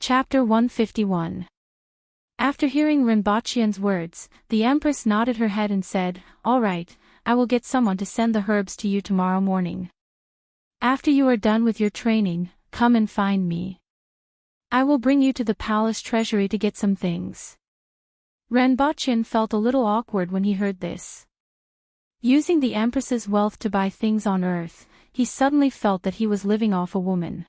Chapter 151. After hearing Rinpoche's words, the Empress nodded her head and said, "All right, I will get someone to send the herbs to you tomorrow morning. After you are done with your training, come and find me. I will bring you to the palace treasury to get some things." Rinpoche felt a little awkward when he heard this. Using the Empress's wealth to buy things on earth, he suddenly felt that he was living off a woman.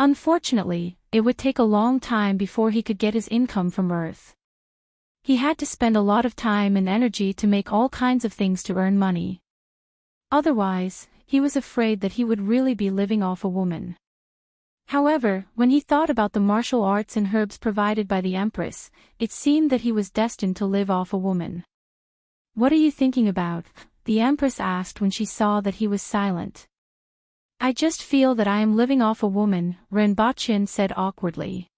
Unfortunately, it would take a long time before he could get his income from earth. He had to spend a lot of time and energy to make all kinds of things to earn money. Otherwise, he was afraid that he would really be living off a woman. However, when he thought about the martial arts and herbs provided by the Empress, it seemed that he was destined to live off a woman. "What are you thinking about?" the Empress asked when she saw that he was silent. "I just feel that I am living off a woman," Rinpoche said awkwardly.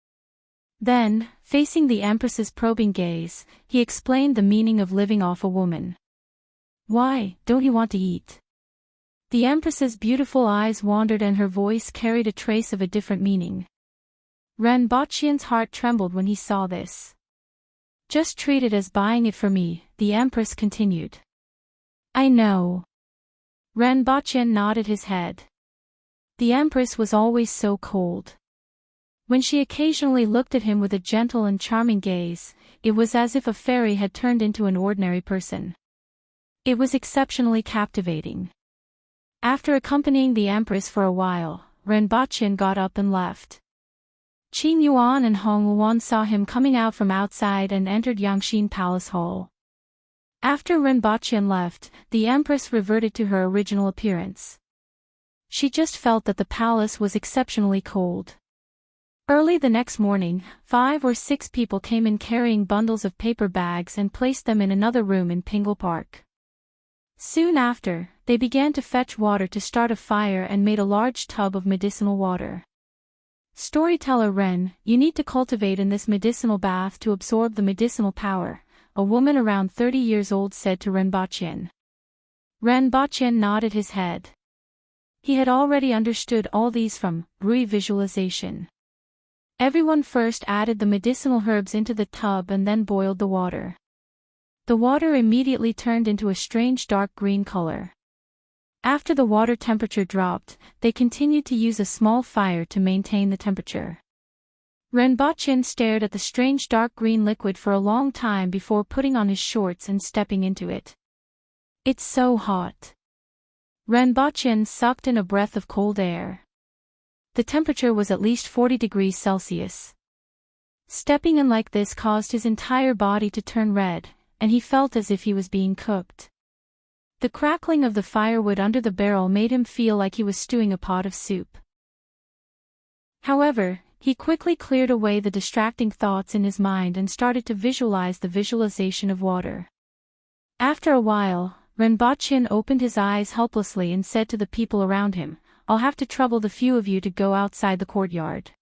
Then, facing the Empress's probing gaze, he explained the meaning of living off a woman. "Why, don't you want to eat?" The Empress's beautiful eyes wandered and her voice carried a trace of a different meaning. Rinpoche's heart trembled when he saw this. "Just treat it as buying it for me," the Empress continued. "I know." Rinpoche nodded his head. The Empress was always so cold. When she occasionally looked at him with a gentle and charming gaze, it was as if a fairy had turned into an ordinary person. It was exceptionally captivating. After accompanying the Empress for a while, Rinpoche got up and left. Qin Yuan and Hong Wuan saw him coming out from outside and entered Yangxin Palace Hall. After Rinpoche left, the Empress reverted to her original appearance. She just felt that the palace was exceptionally cold. Early the next morning, 5 or 6 people came in carrying bundles of paper bags and placed them in another room in Pingle Park. Soon after, they began to fetch water to start a fire and made a large tub of medicinal water. "Storyteller Ren, you need to cultivate in this medicinal bath to absorb the medicinal power," a woman around 30 years old said to Rinpoche. Rinpoche nodded his head. He had already understood all these from Rui visualization. Everyone first added the medicinal herbs into the tub and then boiled the water. The water immediately turned into a strange dark green color. After the water temperature dropped, they continued to use a small fire to maintain the temperature. Rinpoche stared at the strange dark green liquid for a long time before putting on his shorts and stepping into it. "It's so hot." Rinpoche sucked in a breath of cold air. The temperature was at least 40 degrees Celsius. Stepping in like this caused his entire body to turn red, and he felt as if he was being cooked. The crackling of the firewood under the barrel made him feel like he was stewing a pot of soup. However, he quickly cleared away the distracting thoughts in his mind and started to visualize the visualization of water. After a while, Rinpoche opened his eyes helplessly and said to the people around him, "I'll have to trouble the few of you to go outside the courtyard.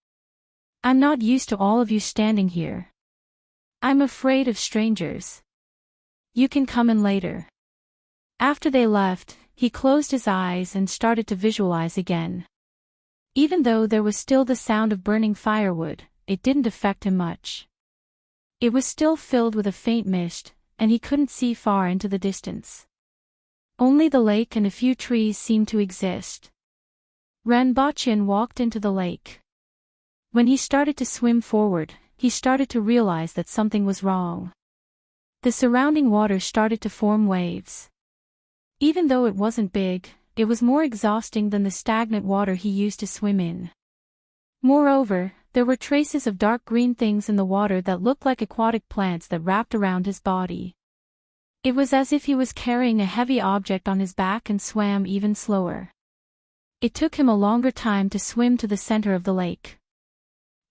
I'm not used to all of you standing here. I'm afraid of strangers. You can come in later." After they left, he closed his eyes and started to visualize again. Even though there was still the sound of burning firewood, it didn't affect him much. It was still filled with a faint mist, and he couldn't see far into the distance. Only the lake and a few trees seemed to exist. Rinpoche walked into the lake. When he started to swim forward, he started to realize that something was wrong. The surrounding water started to form waves. Even though it wasn't big, it was more exhausting than the stagnant water he used to swim in. Moreover, there were traces of dark green things in the water that looked like aquatic plants that wrapped around his body. It was as if he was carrying a heavy object on his back and swam even slower. It took him a longer time to swim to the center of the lake.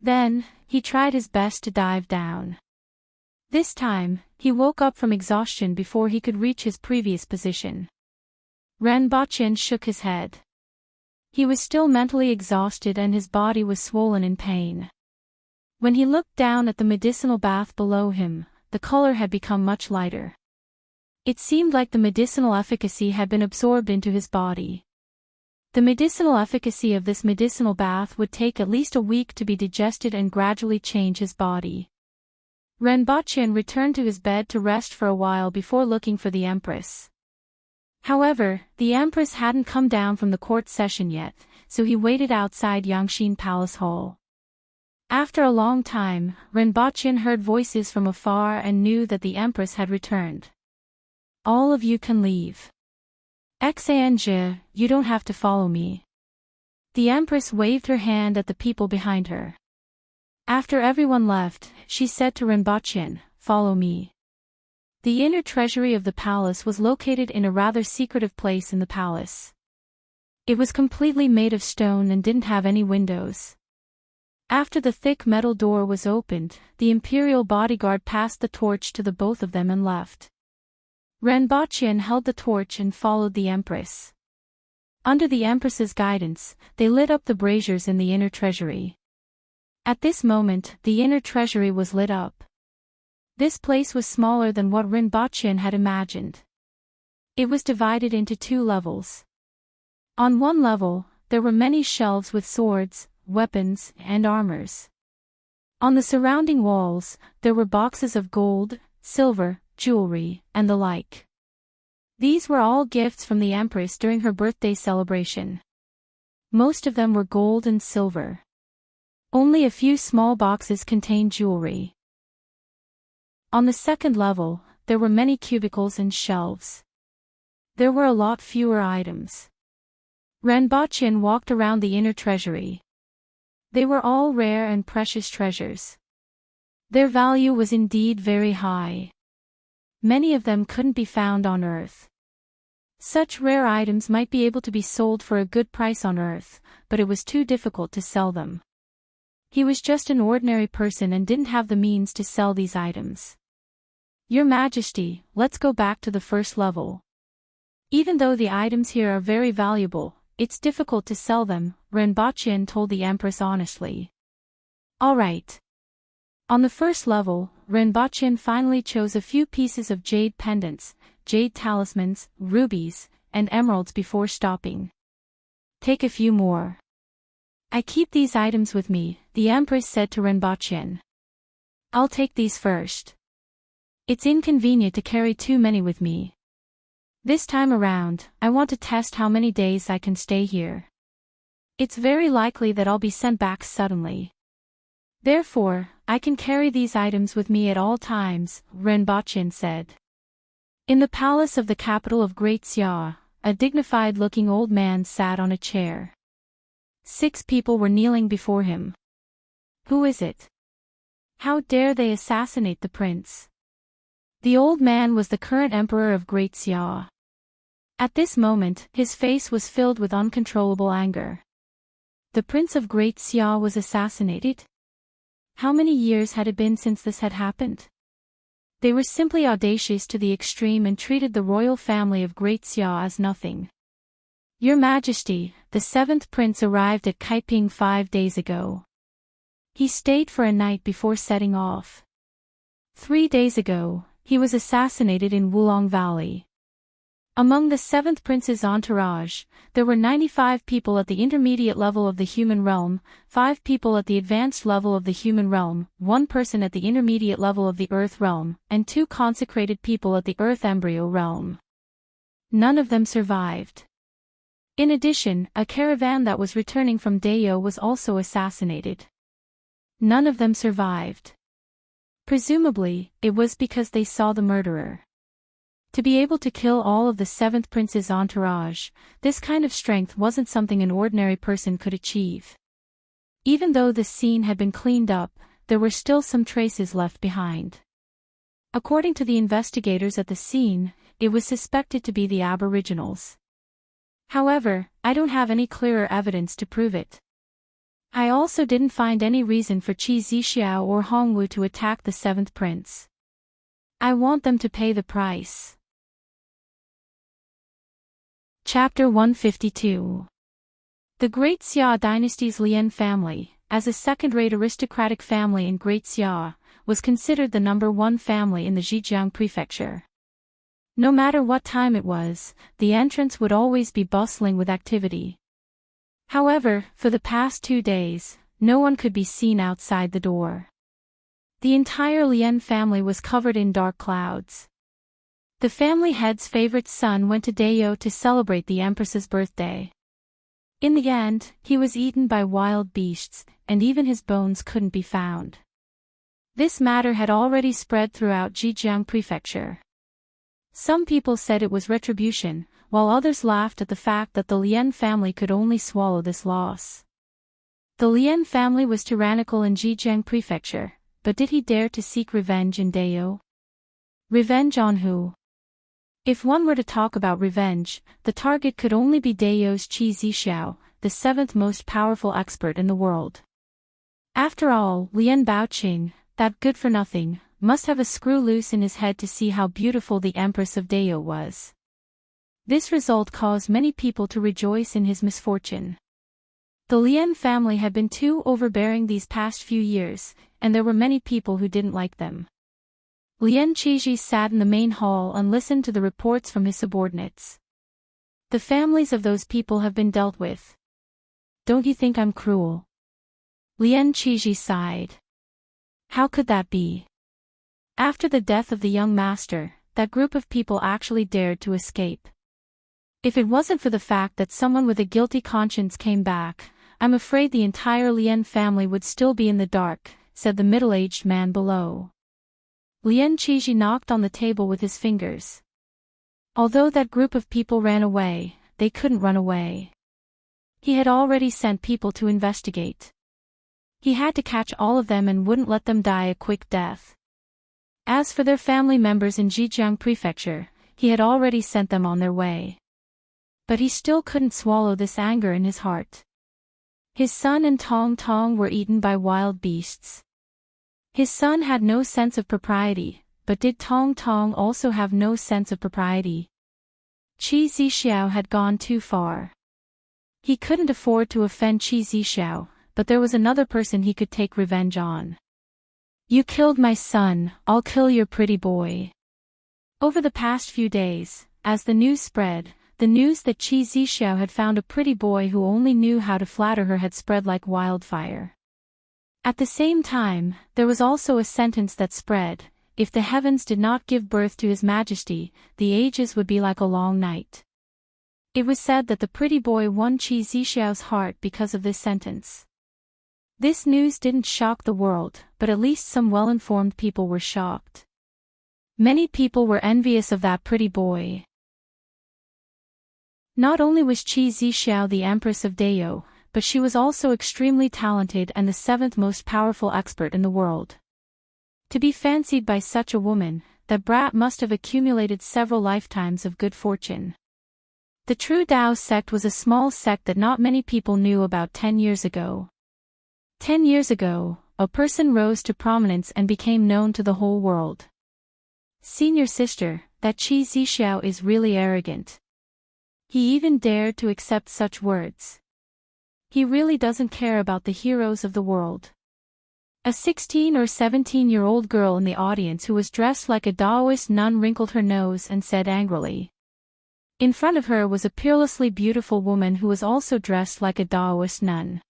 Then, he tried his best to dive down. This time, he woke up from exhaustion before he could reach his previous position. Rinpoche shook his head. He was still mentally exhausted and his body was swollen in pain. When he looked down at the medicinal bath below him, the color had become much lighter. It seemed like the medicinal efficacy had been absorbed into his body. The medicinal efficacy of this medicinal bath would take at least a week to be digested and gradually change his body. Renbochin returned to his bed to rest for a while before looking for the Empress. However, the Empress hadn't come down from the court session yet, so he waited outside Yangxin Palace Hall. After a long time, Renbochin heard voices from afar and knew that the Empress had returned. "All of you can leave. Xange, you don't have to follow me." The Empress waved her hand at the people behind her. After everyone left, she said to Renbochin, "Follow me." The inner treasury of the palace was located in a rather secretive place in the palace. It was completely made of stone and didn't have any windows. After the thick metal door was opened, the imperial bodyguard passed the torch to the both of them and left. Renbochin held the torch and followed the Empress. Under the Empress's guidance, they lit up the braziers in the inner treasury. At this moment, the inner treasury was lit up. This place was smaller than what Renbochin had imagined. It was divided into 2 levels. On one level, there were many shelves with swords, weapons, and armors. On the surrounding walls, there were boxes of gold, silver, jewelry, and the like. These were all gifts from the Empress during her birthday celebration. Most of them were gold and silver. Only a few small boxes contained jewelry. On the second level, there were many cubicles and shelves. There were a lot fewer items. Renbochin walked around the inner treasury. They were all rare and precious treasures. Their value was indeed very high. Many of them couldn't be found on Earth. Such rare items might be able to be sold for a good price on Earth, but it was too difficult to sell them. He was just an ordinary person and didn't have the means to sell these items. "Your Majesty, let's go back to the first level. Even though the items here are very valuable, it's difficult to sell them," Renbochin told the Empress honestly. "All right." On the first level, Renbochin finally chose a few pieces of jade pendants, jade talismans, rubies, and emeralds before stopping. "Take a few more. I keep these items with me," the Empress said to Renbochin. "I'll take these first. It's inconvenient to carry too many with me. This time around, I want to test how many days I can stay here. It's very likely that I'll be sent back suddenly. Therefore, I can carry these items with me at all times," Renbochin said. In the palace of the capital of Great Xia, a dignified-looking old man sat on a chair. 6 people were kneeling before him. "Who is it? How dare they assassinate the prince?" The old man was the current emperor of Great Xia. At this moment, his face was filled with uncontrollable anger. The prince of Great Xia was assassinated? How many years had it been since this had happened? They were simply audacious to the extreme and treated the royal family of Great Xia as nothing. "Your Majesty, the 7th prince arrived at Kaiping 5 days ago. He stayed for a night before setting off. 3 days ago, he was assassinated in Wulong Valley." Among the 7th prince's entourage, there were 95 people at the intermediate level of the human realm, 5 people at the advanced level of the human realm, 1 person at the intermediate level of the earth realm, and 2 consecrated people at the earth embryo realm. None of them survived. In addition, a caravan that was returning from Dayo was also assassinated. None of them survived. Presumably, it was because they saw the murderer. To be able to kill all of the 7th prince's entourage, this kind of strength wasn't something an ordinary person could achieve. Even though the scene had been cleaned up, there were still some traces left behind. According to the investigators at the scene, it was suspected to be the Aboriginals. However, I don't have any clearer evidence to prove it. I also didn't find any reason for Qi Zixiao or Hongwu to attack the 7th prince. I want them to pay the price. Chapter 152. The Great Xia dynasty's Lian family, as a second-rate aristocratic family in Great Xia, was considered the number 1 family in the Zhejiang prefecture. No matter what time it was, the entrance would always be bustling with activity. However, for the past 2 days, no one could be seen outside the door. The entire Lien family was covered in dark clouds. The family head's favorite son went to Dao to celebrate the Empress's birthday. In the end, he was eaten by wild beasts, and even his bones couldn't be found. This matter had already spread throughout Zhejiang Prefecture. Some people said it was retribution, while others laughed at the fact that the Lien family could only swallow this loss. The Lien family was tyrannical in Zhejiang Prefecture, but did he dare to seek revenge in Dao? Revenge on who? If one were to talk about revenge, the target could only be Dao's Qi Zixiao, the seventh most powerful expert in the world. After all, Lien Baoqing, that good-for-nothing, must have a screw loose in his head to see how beautiful the Empress of Dao was. This result caused many people to rejoice in his misfortune. The Lien family had been too overbearing these past few years, and there were many people who didn't like them. Lien Qizhi sat in the main hall and listened to the reports from his subordinates. The families of those people have been dealt with. Don't you think I'm cruel? Lien Qizhi sighed. How could that be? After the death of the young master, that group of people actually dared to escape. If it wasn't for the fact that someone with a guilty conscience came back, I'm afraid the entire Lien family would still be in the dark, said the middle-aged man below. Lien Qizhi knocked on the table with his fingers. Although that group of people ran away, they couldn't run away. He had already sent people to investigate. He had to catch all of them and wouldn't let them die a quick death. As for their family members in Zhejiang Prefecture, he had already sent them on their way. But he still couldn't swallow this anger in his heart. His son and Tong Tong were eaten by wild beasts. His son had no sense of propriety, but did Tong Tong also have no sense of propriety? Qi Zixiao had gone too far. He couldn't afford to offend Qi Zixiao, but there was another person he could take revenge on. You killed my son, I'll kill your pretty boy. Over the past few days, as the news spread, the news that Qi Zixiao had found a pretty boy who only knew how to flatter her had spread like wildfire. At the same time, there was also a sentence that spread: if the heavens did not give birth to His Majesty, the ages would be like a long night. It was said that the pretty boy won Qi Zixiao's heart because of this sentence. This news didn't shock the world, but at least some well-informed people were shocked. Many people were envious of that pretty boy. Not only was Qi Zixiao the Empress of Dao, but she was also extremely talented and the seventh most powerful expert in the world. To be fancied by such a woman, that brat must have accumulated several lifetimes of good fortune. The true Dao sect was a small sect that not many people knew about 10 years ago. 10 years ago, a person rose to prominence and became known to the whole world. Senior sister, that Qi Zixiao is really arrogant. He even dared to accept such words. He really doesn't care about the heroes of the world. A 16 or 17-year-old girl in the audience who was dressed like a Taoist nun wrinkled her nose and said angrily. In front of her was a peerlessly beautiful woman who was also dressed like a Taoist nun.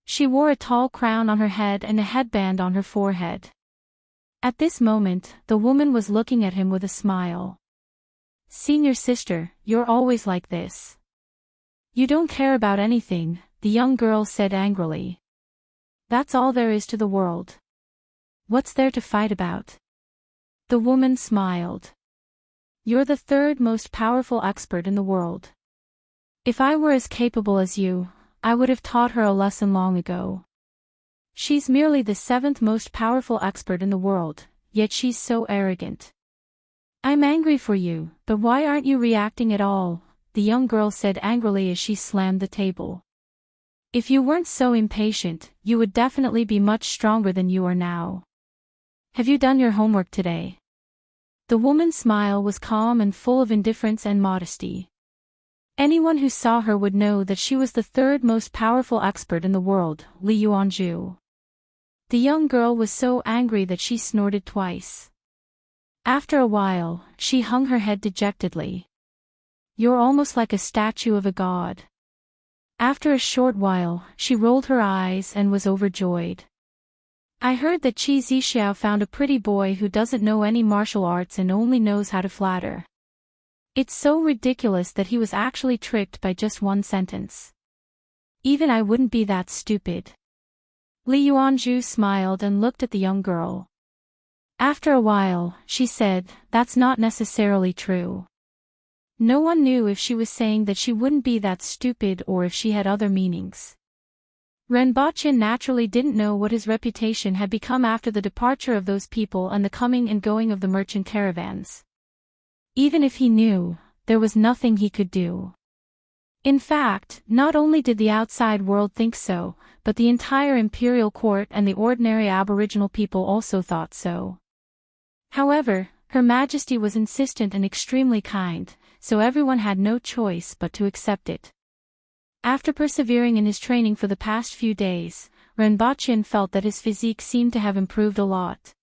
She wore a tall crown on her head and a headband on her forehead. At this moment, the woman was looking at him with a smile. Senior sister, you're always like this. You don't care about anything, the young girl said angrily. That's all there is to the world. What's there to fight about? The woman smiled. You're the third most powerful expert in the world. If I were as capable as you, I would have taught her a lesson long ago. She's merely the seventh most powerful expert in the world, yet she's so arrogant. I'm angry for you, but why aren't you reacting at all? The young girl said angrily as she slammed the table. If you weren't so impatient, you would definitely be much stronger than you are now. Have you done your homework today? The woman's smile was calm and full of indifference and modesty. Anyone who saw her would know that she was the third most powerful expert in the world, Li Yuanzhu. The young girl was so angry that she snorted twice. After a while, she hung her head dejectedly. You're almost like a statue of a god. After a short while, she rolled her eyes and was overjoyed. I heard that Qi Zixiao found a pretty boy who doesn't know any martial arts and only knows how to flatter. It's so ridiculous that he was actually tricked by just one sentence. Even I wouldn't be that stupid. Li Yuanzhu smiled and looked at the young girl. After a while, she said, "That's not necessarily true." No one knew if she was saying that she wouldn't be that stupid or if she had other meanings. Renbochin naturally didn't know what his reputation had become after the departure of those people and the coming and going of the merchant caravans. Even if he knew, there was nothing he could do. In fact, not only did the outside world think so, but the entire imperial court and the ordinary aboriginal people also thought so. However, Her Majesty was insistent and extremely kind, so everyone had no choice but to accept it. After persevering in his training for the past few days, Renbochin felt that his physique seemed to have improved a lot.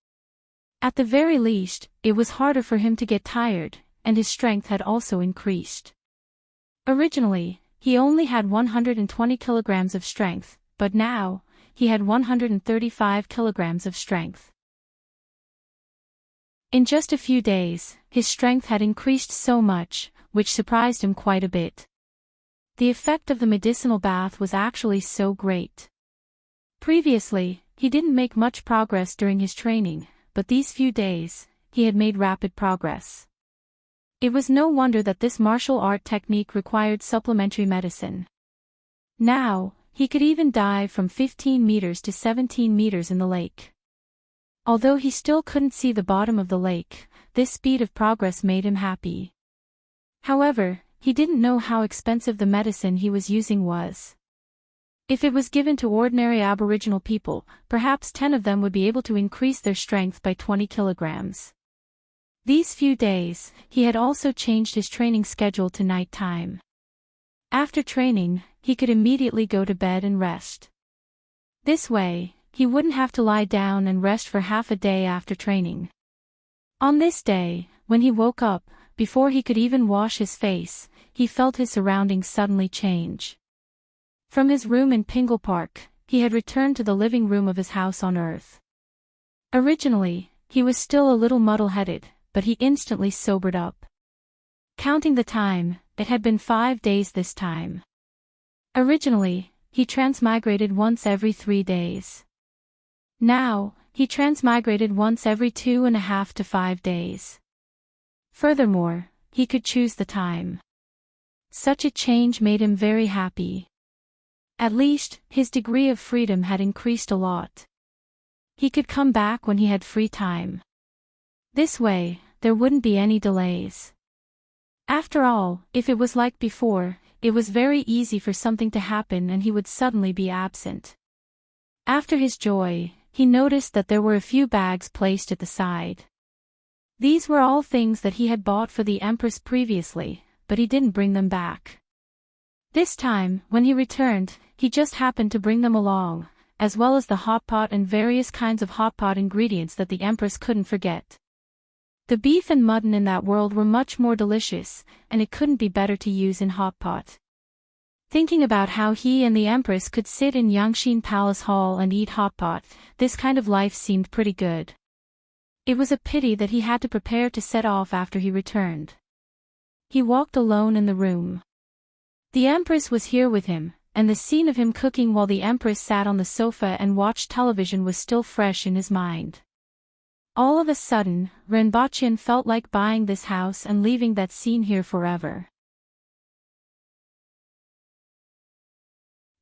At the very least, it was harder for him to get tired, and his strength had also increased. Originally, he only had 120 kilograms of strength, but now, he had 135 kilograms of strength. In just a few days, his strength had increased so much, which surprised him quite a bit. The effect of the medicinal bath was actually so great. Previously, he didn't make much progress during his training, but these few days, he had made rapid progress. It was no wonder that this martial art technique required supplementary medicine. Now, he could even dive from 15 meters to 17 meters in the lake. Although he still couldn't see the bottom of the lake, this speed of progress made him happy. However, he didn't know how expensive the medicine he was using was. If it was given to ordinary Aboriginal people, perhaps 10 of them would be able to increase their strength by 20 kilograms. These few days, he had also changed his training schedule to night time. After training, he could immediately go to bed and rest. This way, he wouldn't have to lie down and rest for half a day after training. On this day, when he woke up, before he could even wash his face, he felt his surroundings suddenly change. From his room in Pingle Park, he had returned to the living room of his house on Earth. Originally, he was still a little muddle-headed, but he instantly sobered up. Counting the time, it had been 5 days this time. Originally, he transmigrated once every 3 days. Now, he transmigrated once every 2.5 to 5 days. Furthermore, he could choose the time. Such a change made him very happy. At least, his degree of freedom had increased a lot. He could come back when he had free time. This way, there wouldn't be any delays. After all, if it was like before, it was very easy for something to happen and he would suddenly be absent. After his joy, he noticed that there were a few bags placed at the side. These were all things that he had bought for the Empress previously, but he didn't bring them back. This time, when he returned, he just happened to bring them along, as well as the hot pot and various kinds of hot pot ingredients that the Empress couldn't forget. The beef and mutton in that world were much more delicious, and it couldn't be better to use in hot pot. Thinking about how he and the Empress could sit in Yangxin Palace Hall and eat hot pot, this kind of life seemed pretty good. It was a pity that he had to prepare to set off after he returned. He walked alone in the room. The Empress was here with him, and the scene of him cooking while the Empress sat on the sofa and watched television was still fresh in his mind. All of a sudden, Renbochin felt like buying this house and leaving that scene here forever.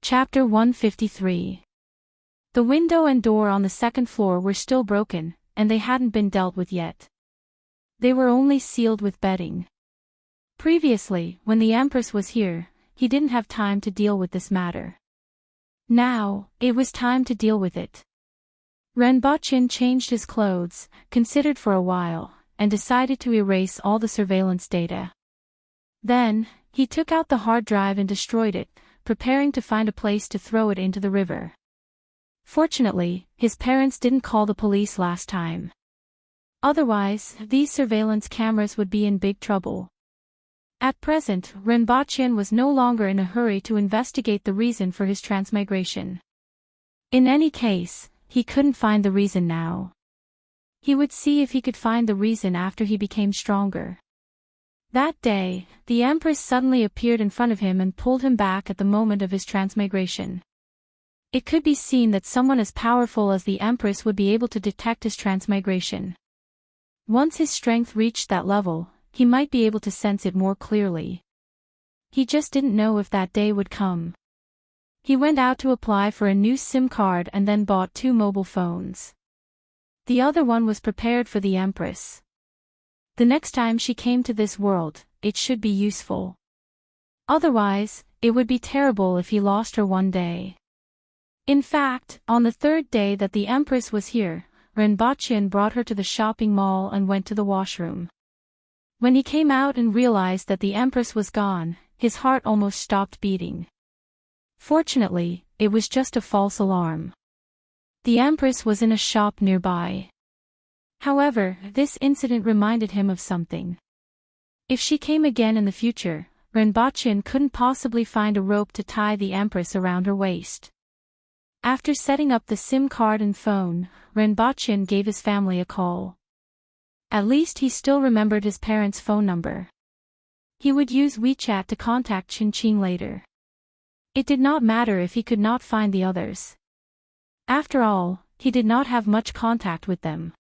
Chapter 153. The window and door on the second floor were still broken, and they hadn't been dealt with yet. They were only sealed with bedding. Previously, when the Empress was here, he didn't have time to deal with this matter. Now, it was time to deal with it. Renbochin changed his clothes, considered for a while, and decided to erase all the surveillance data. Then, he took out the hard drive and destroyed it, preparing to find a place to throw it into the river. Fortunately, his parents didn't call the police last time. Otherwise, these surveillance cameras would be in big trouble. At present, Renbachian was no longer in a hurry to investigate the reason for his transmigration. In any case, he couldn't find the reason now. He would see if he could find the reason after he became stronger. That day, the Empress suddenly appeared in front of him and pulled him back at the moment of his transmigration. It could be seen that someone as powerful as the Empress would be able to detect his transmigration. Once his strength reached that level, he might be able to sense it more clearly. He just didn't know if that day would come. He went out to apply for a new SIM card and then bought 2 mobile phones. The other one was prepared for the Empress. The next time she came to this world, it should be useful. Otherwise, it would be terrible if he lost her one day. In fact, on the 3rd day that the Empress was here, Renbachian brought her to the shopping mall and went to the washroom. When he came out and realized that the Empress was gone, his heart almost stopped beating. Fortunately, it was just a false alarm. The Empress was in a shop nearby. However, this incident reminded him of something. If she came again in the future, Renbachian couldn't possibly find a rope to tie the Empress around her waist. After setting up the SIM card and phone, Renbachian gave his family a call. At least he still remembered his parents' phone number. He would use WeChat to contact Qingqing later. It did not matter if he could not find the others. After all, he did not have much contact with them.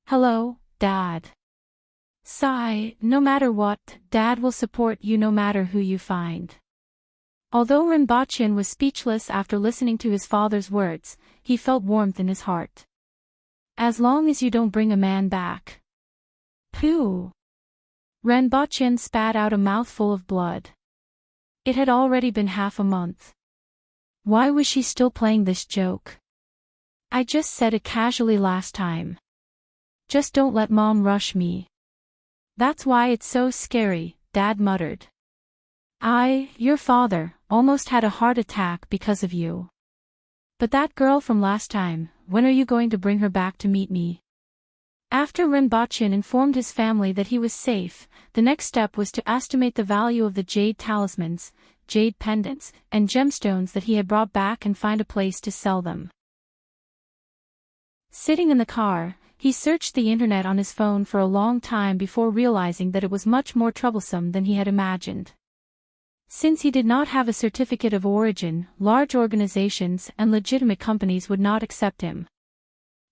Hello, Dad. Sigh, no matter what, Dad will support you no matter who you find. Although Renbachian was speechless after listening to his father's words, he felt warmth in his heart. As long as you don't bring a man back. Pooh! Renbachian spat out a mouthful of blood. It had already been half a month. Why was she still playing this joke? I just said it casually last time. Just don't let Mom rush me. That's why it's so scary, Dad muttered. Your father, almost had a heart attack because of you. But that girl from last time, when are you going to bring her back to meet me? After Renbachian informed his family that he was safe, the next step was to estimate the value of the jade talismans, jade pendants, and gemstones that he had brought back and find a place to sell them. Sitting in the car, he searched the internet on his phone for a long time before realizing that it was much more troublesome than he had imagined. Since he did not have a certificate of origin, large organizations and legitimate companies would not accept him.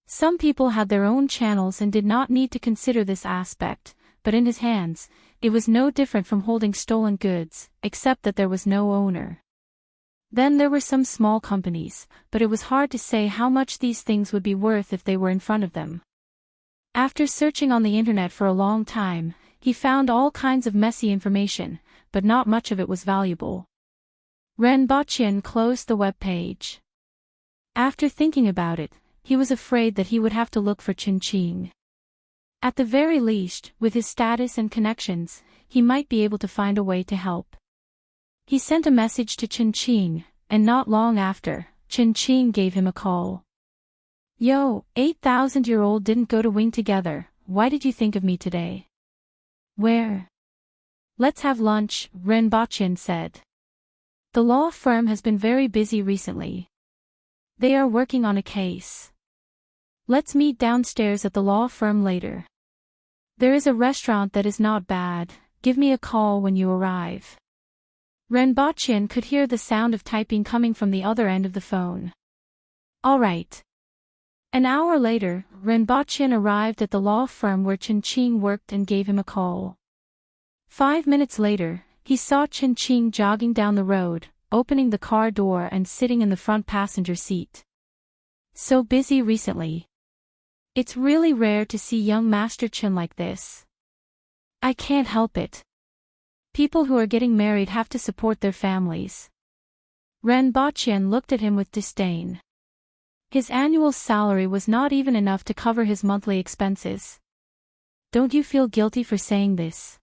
Some people had their own channels and did not need to consider this aspect, but in his hands, it was no different from holding stolen goods, except that there was no owner. Then there were some small companies, but it was hard to say how much these things would be worth if they were in front of them. After searching on the internet for a long time, he found all kinds of messy information, but not much of it was valuable. Renbachian closed the web page. After thinking about it, he was afraid that he would have to look for Qingqing. At the very least, with his status and connections, he might be able to find a way to help. He sent a message to Qingqing, and not long after, Qingqing gave him a call. Yo, 8,000-year-old didn't go to Wing together, why did you think of me today? Where? Let's have lunch, Renbachian said. The law firm has been very busy recently. They are working on a case. Let's meet downstairs at the law firm later. There is a restaurant that is not bad, give me a call when you arrive. Renbachian could hear the sound of typing coming from the other end of the phone. All right. An hour later, Renbachian arrived at the law firm where Qingqing worked and gave him a call. 5 minutes later, he saw Qingqing jogging down the road, opening the car door and sitting in the front passenger seat. So busy recently. It's really rare to see young Master Qin like this. I can't help it. People who are getting married have to support their families. Renbachian looked at him with disdain. His annual salary was not even enough to cover his monthly expenses. Don't you feel guilty for saying this?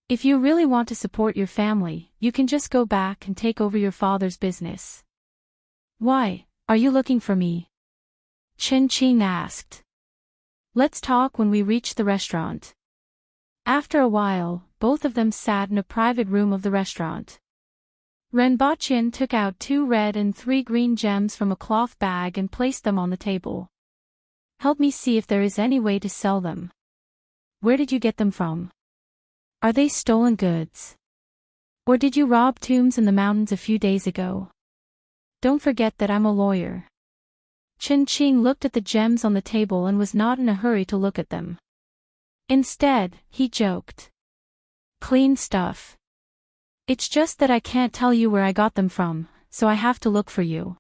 If you really want to support your family, you can just go back and take over your father's business. Why, are you looking for me? Qingqing asked. Let's talk when we reach the restaurant. After a while, both of them sat in a private room of the restaurant. Renbochin took out 2 red and 3 green gems from a cloth bag and placed them on the table. Help me see if there is any way to sell them. Where did you get them from? Are they stolen goods? Or did you rob tombs in the mountains a few days ago? Don't forget that I'm a lawyer. Enchanting looked at the gems on the table and was not in a hurry to look at them. Instead, he joked. Clean stuff. It's just that I can't tell you where I got them from, so I have to look for you.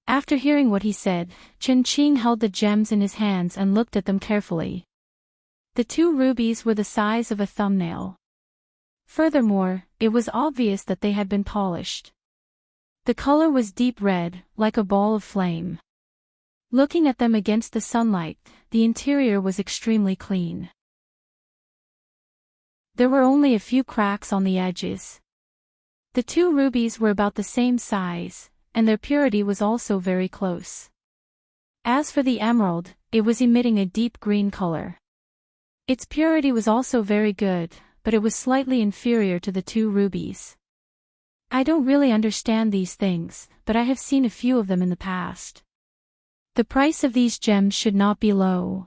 After hearing what he said, Enchanting held the gems in his hands and looked at them carefully. The 2 rubies were the size of a thumbnail. Furthermore, it was obvious that they had been polished. The color was deep red, like a ball of flame. Looking at them against the sunlight, the interior was extremely clean. There were only a few cracks on the edges. The 2 rubies were about the same size, and their purity was also very close. As for the emerald, it was emitting a deep green color. Its purity was also very good, but it was slightly inferior to the 2 rubies. I don't really understand these things, but I have seen a few of them in the past. The price of these gems should not be low.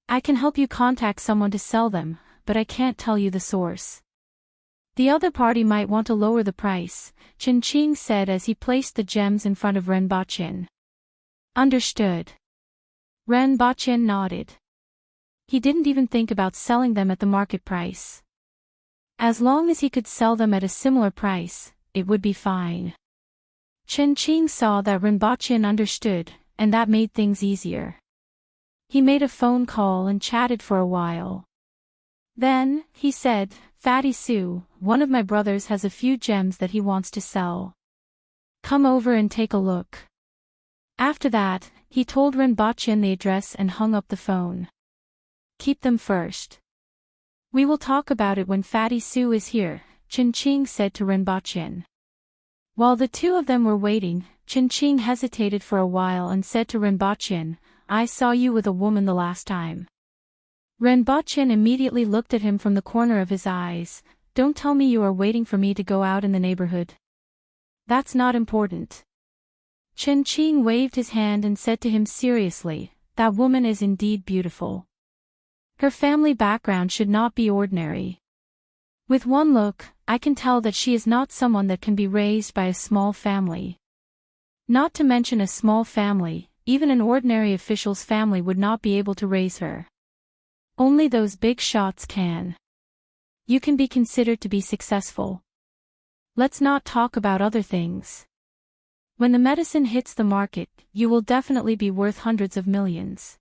I can help you contact someone to sell them, but I can't tell you the source. The other party might want to lower the price, Enchanting said as he placed the gems in front of Renbochin. Understood. Renbochin nodded. He didn't even think about selling them at the market price. As long as he could sell them at a similar price, it would be fine. Enchanting saw that Renbochin understood, and that made things easier. He made a phone call and chatted for a while. Then, he said, Fatty Sue, one of my brothers has a few gems that he wants to sell. Come over and take a look. After that, he told Renbochin the address and hung up the phone. Keep them first. We will talk about it when Fatty Sue is here, Enchanting said to Renbochin. While the 2 of them were waiting, Enchanting hesitated for a while and said to Renbochin, I saw you with a woman the last time. Renbochin immediately looked at him from the corner of his eyes. Don't tell me you are waiting for me to go out in the neighborhood. That's not important. Enchanting waved his hand and said to him seriously, that woman is indeed beautiful. Her family background should not be ordinary. With one look, I can tell that she is not someone that can be raised by a small family. Not to mention a small family, even an ordinary official's family would not be able to raise her. Only those big shots can. You can be considered to be successful. Let's not talk about other things. When the medicine hits the market, you will definitely be worth hundreds of millions.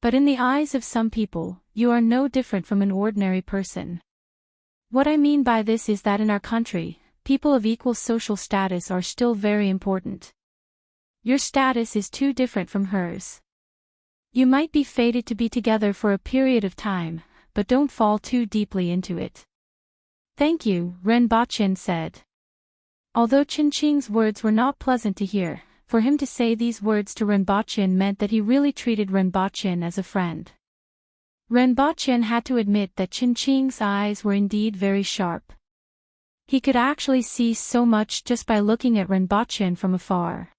But in the eyes of some people, you are no different from an ordinary person. What I mean by this is that in our country, people of equal social status are still very important. Your status is too different from hers. You might be fated to be together for a period of time, but don't fall too deeply into it. Thank you, Renbochin said. Although Enchanting's words were not pleasant to hear, for him to say these words to Renbochin meant that he really treated Renbochin as a friend. Renbochin had to admit that Enchanting's eyes were indeed very sharp. He could actually see so much just by looking at Renbochin from afar.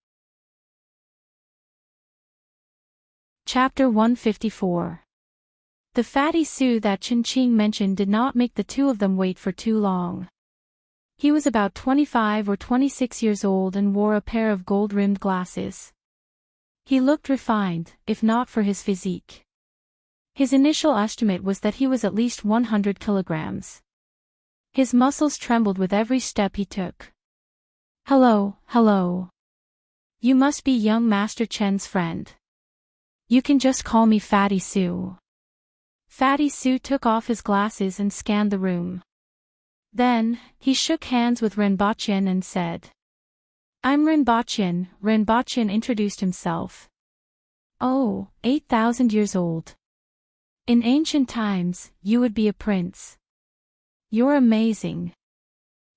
Chapter 154. The fatty Sue that Enchanting mentioned did not make the 2 of them wait for too long. He was about 25 or 26 years old and wore a pair of gold-rimmed glasses. He looked refined, if not for his physique. His initial estimate was that he was at least 100 kilograms. His muscles trembled with every step he took. Hello, hello. You must be young Master Chen's friend. You can just call me Fatty Sue. Fatty Sue took off his glasses and scanned the room. Then, he shook hands with Renbochin and said, I'm Renbochin. Renbochin introduced himself. Oh, 8,000 years old. In ancient times, you would be a prince. You're amazing.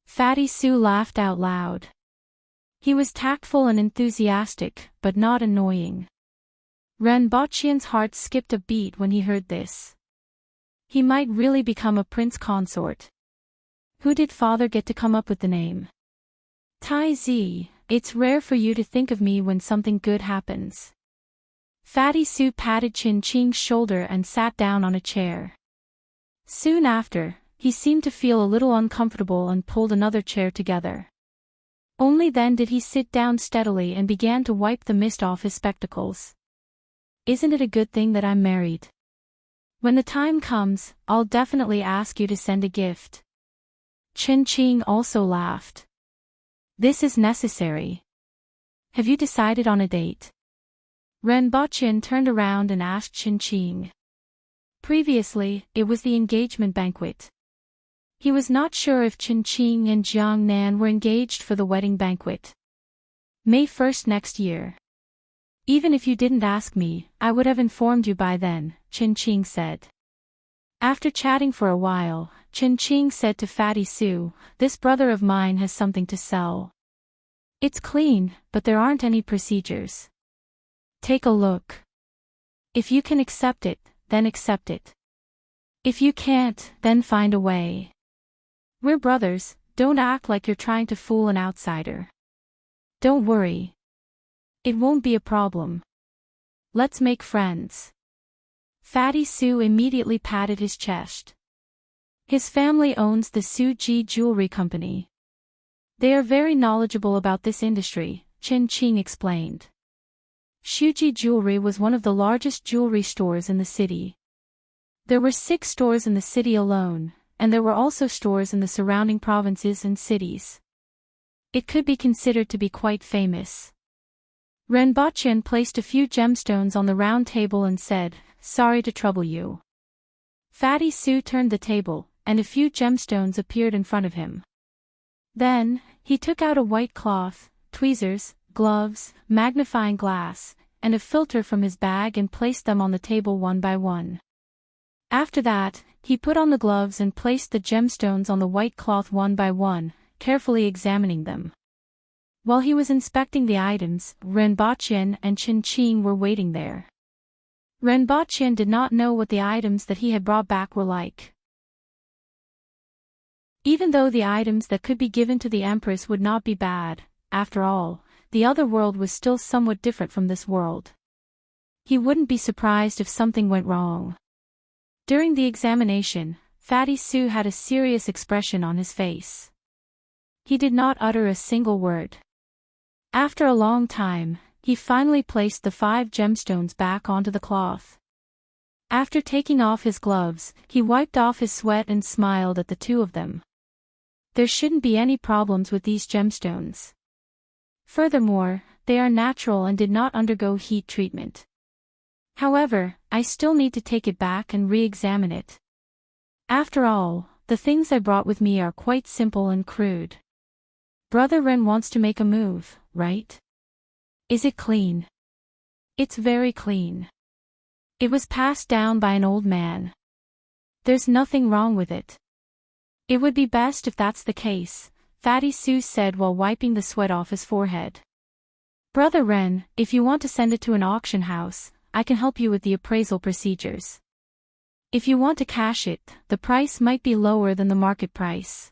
Fatty Sue laughed out loud. He was tactful and enthusiastic, but not annoying. Renbochin's heart skipped a beat when he heard this. He might really become a prince consort. Who did father get to come up with the name? Tai Z, it's rare for you to think of me when something good happens. Fatty Sue patted Chin Ching's shoulder and sat down on a chair. Soon after, he seemed to feel a little uncomfortable and pulled another chair together. Only then did he sit down steadily and began to wipe the mist off his spectacles. Isn't it a good thing that I'm married? When the time comes, I'll definitely ask you to send a gift. Chin Ching also laughed. This is necessary. Have you decided on a date? Ren Boqian turned around and asked Chin Ching. Previously, it was the engagement banquet. He was not sure if Chin Ching and Jiang Nan were engaged for the wedding banquet. May 1st next year. Even if you didn't ask me, I would have informed you by then, Chin Ching said. After chatting for a while, Chin Ching said to Fatty Sue, this brother of mine has something to sell. It's clean, but there aren't any procedures. Take a look. If you can accept it, then accept it. If you can't, then find a way. We're brothers, don't act like you're trying to fool an outsider. Don't worry. It won't be a problem. Let's make friends. Fatty Sue immediately patted his chest. His family owns the Su Ji Jewelry Company. They are very knowledgeable about this industry, Chin Ching explained. Shuji Jewelry was one of the largest jewelry stores in the city. There were 6 stores in the city alone, and there were also stores in the surrounding provinces and cities. It could be considered to be quite famous. Ren Boqian placed a few gemstones on the round table and said, sorry to trouble you. Fatty Sue turned the table, and a few gemstones appeared in front of him. Then, he took out a white cloth, tweezers, gloves, magnifying glass, and a filter from his bag and placed them on the table one by one. After that, he put on the gloves and placed the gemstones on the white cloth one by one, carefully examining them. While he was inspecting the items, Ren Boqian and Chin Ching were waiting there. Ren Boqian did not know what the items that he had brought back were like. Even though the items that could be given to the Empress would not be bad, after all, the other world was still somewhat different from this world. He wouldn't be surprised if something went wrong. During the examination, Fatty Sue had a serious expression on his face. He did not utter a single word. After a long time, he finally placed the 5 gemstones back onto the cloth. After taking off his gloves, he wiped off his sweat and smiled at the 2 of them. There shouldn't be any problems with these gemstones. Furthermore, they are natural and did not undergo heat treatment. However, I still need to take it back and re-examine it. After all, the things I brought with me are quite simple and crude. Brother Ren wants to make a move, right? Is it clean? It's very clean. It was passed down by an old man. There's nothing wrong with it. It would be best if that's the case, Fatty Sue said while wiping the sweat off his forehead. Brother Ren, if you want to send it to an auction house, I can help you with the appraisal procedures. If you want to cash it, the price might be lower than the market price.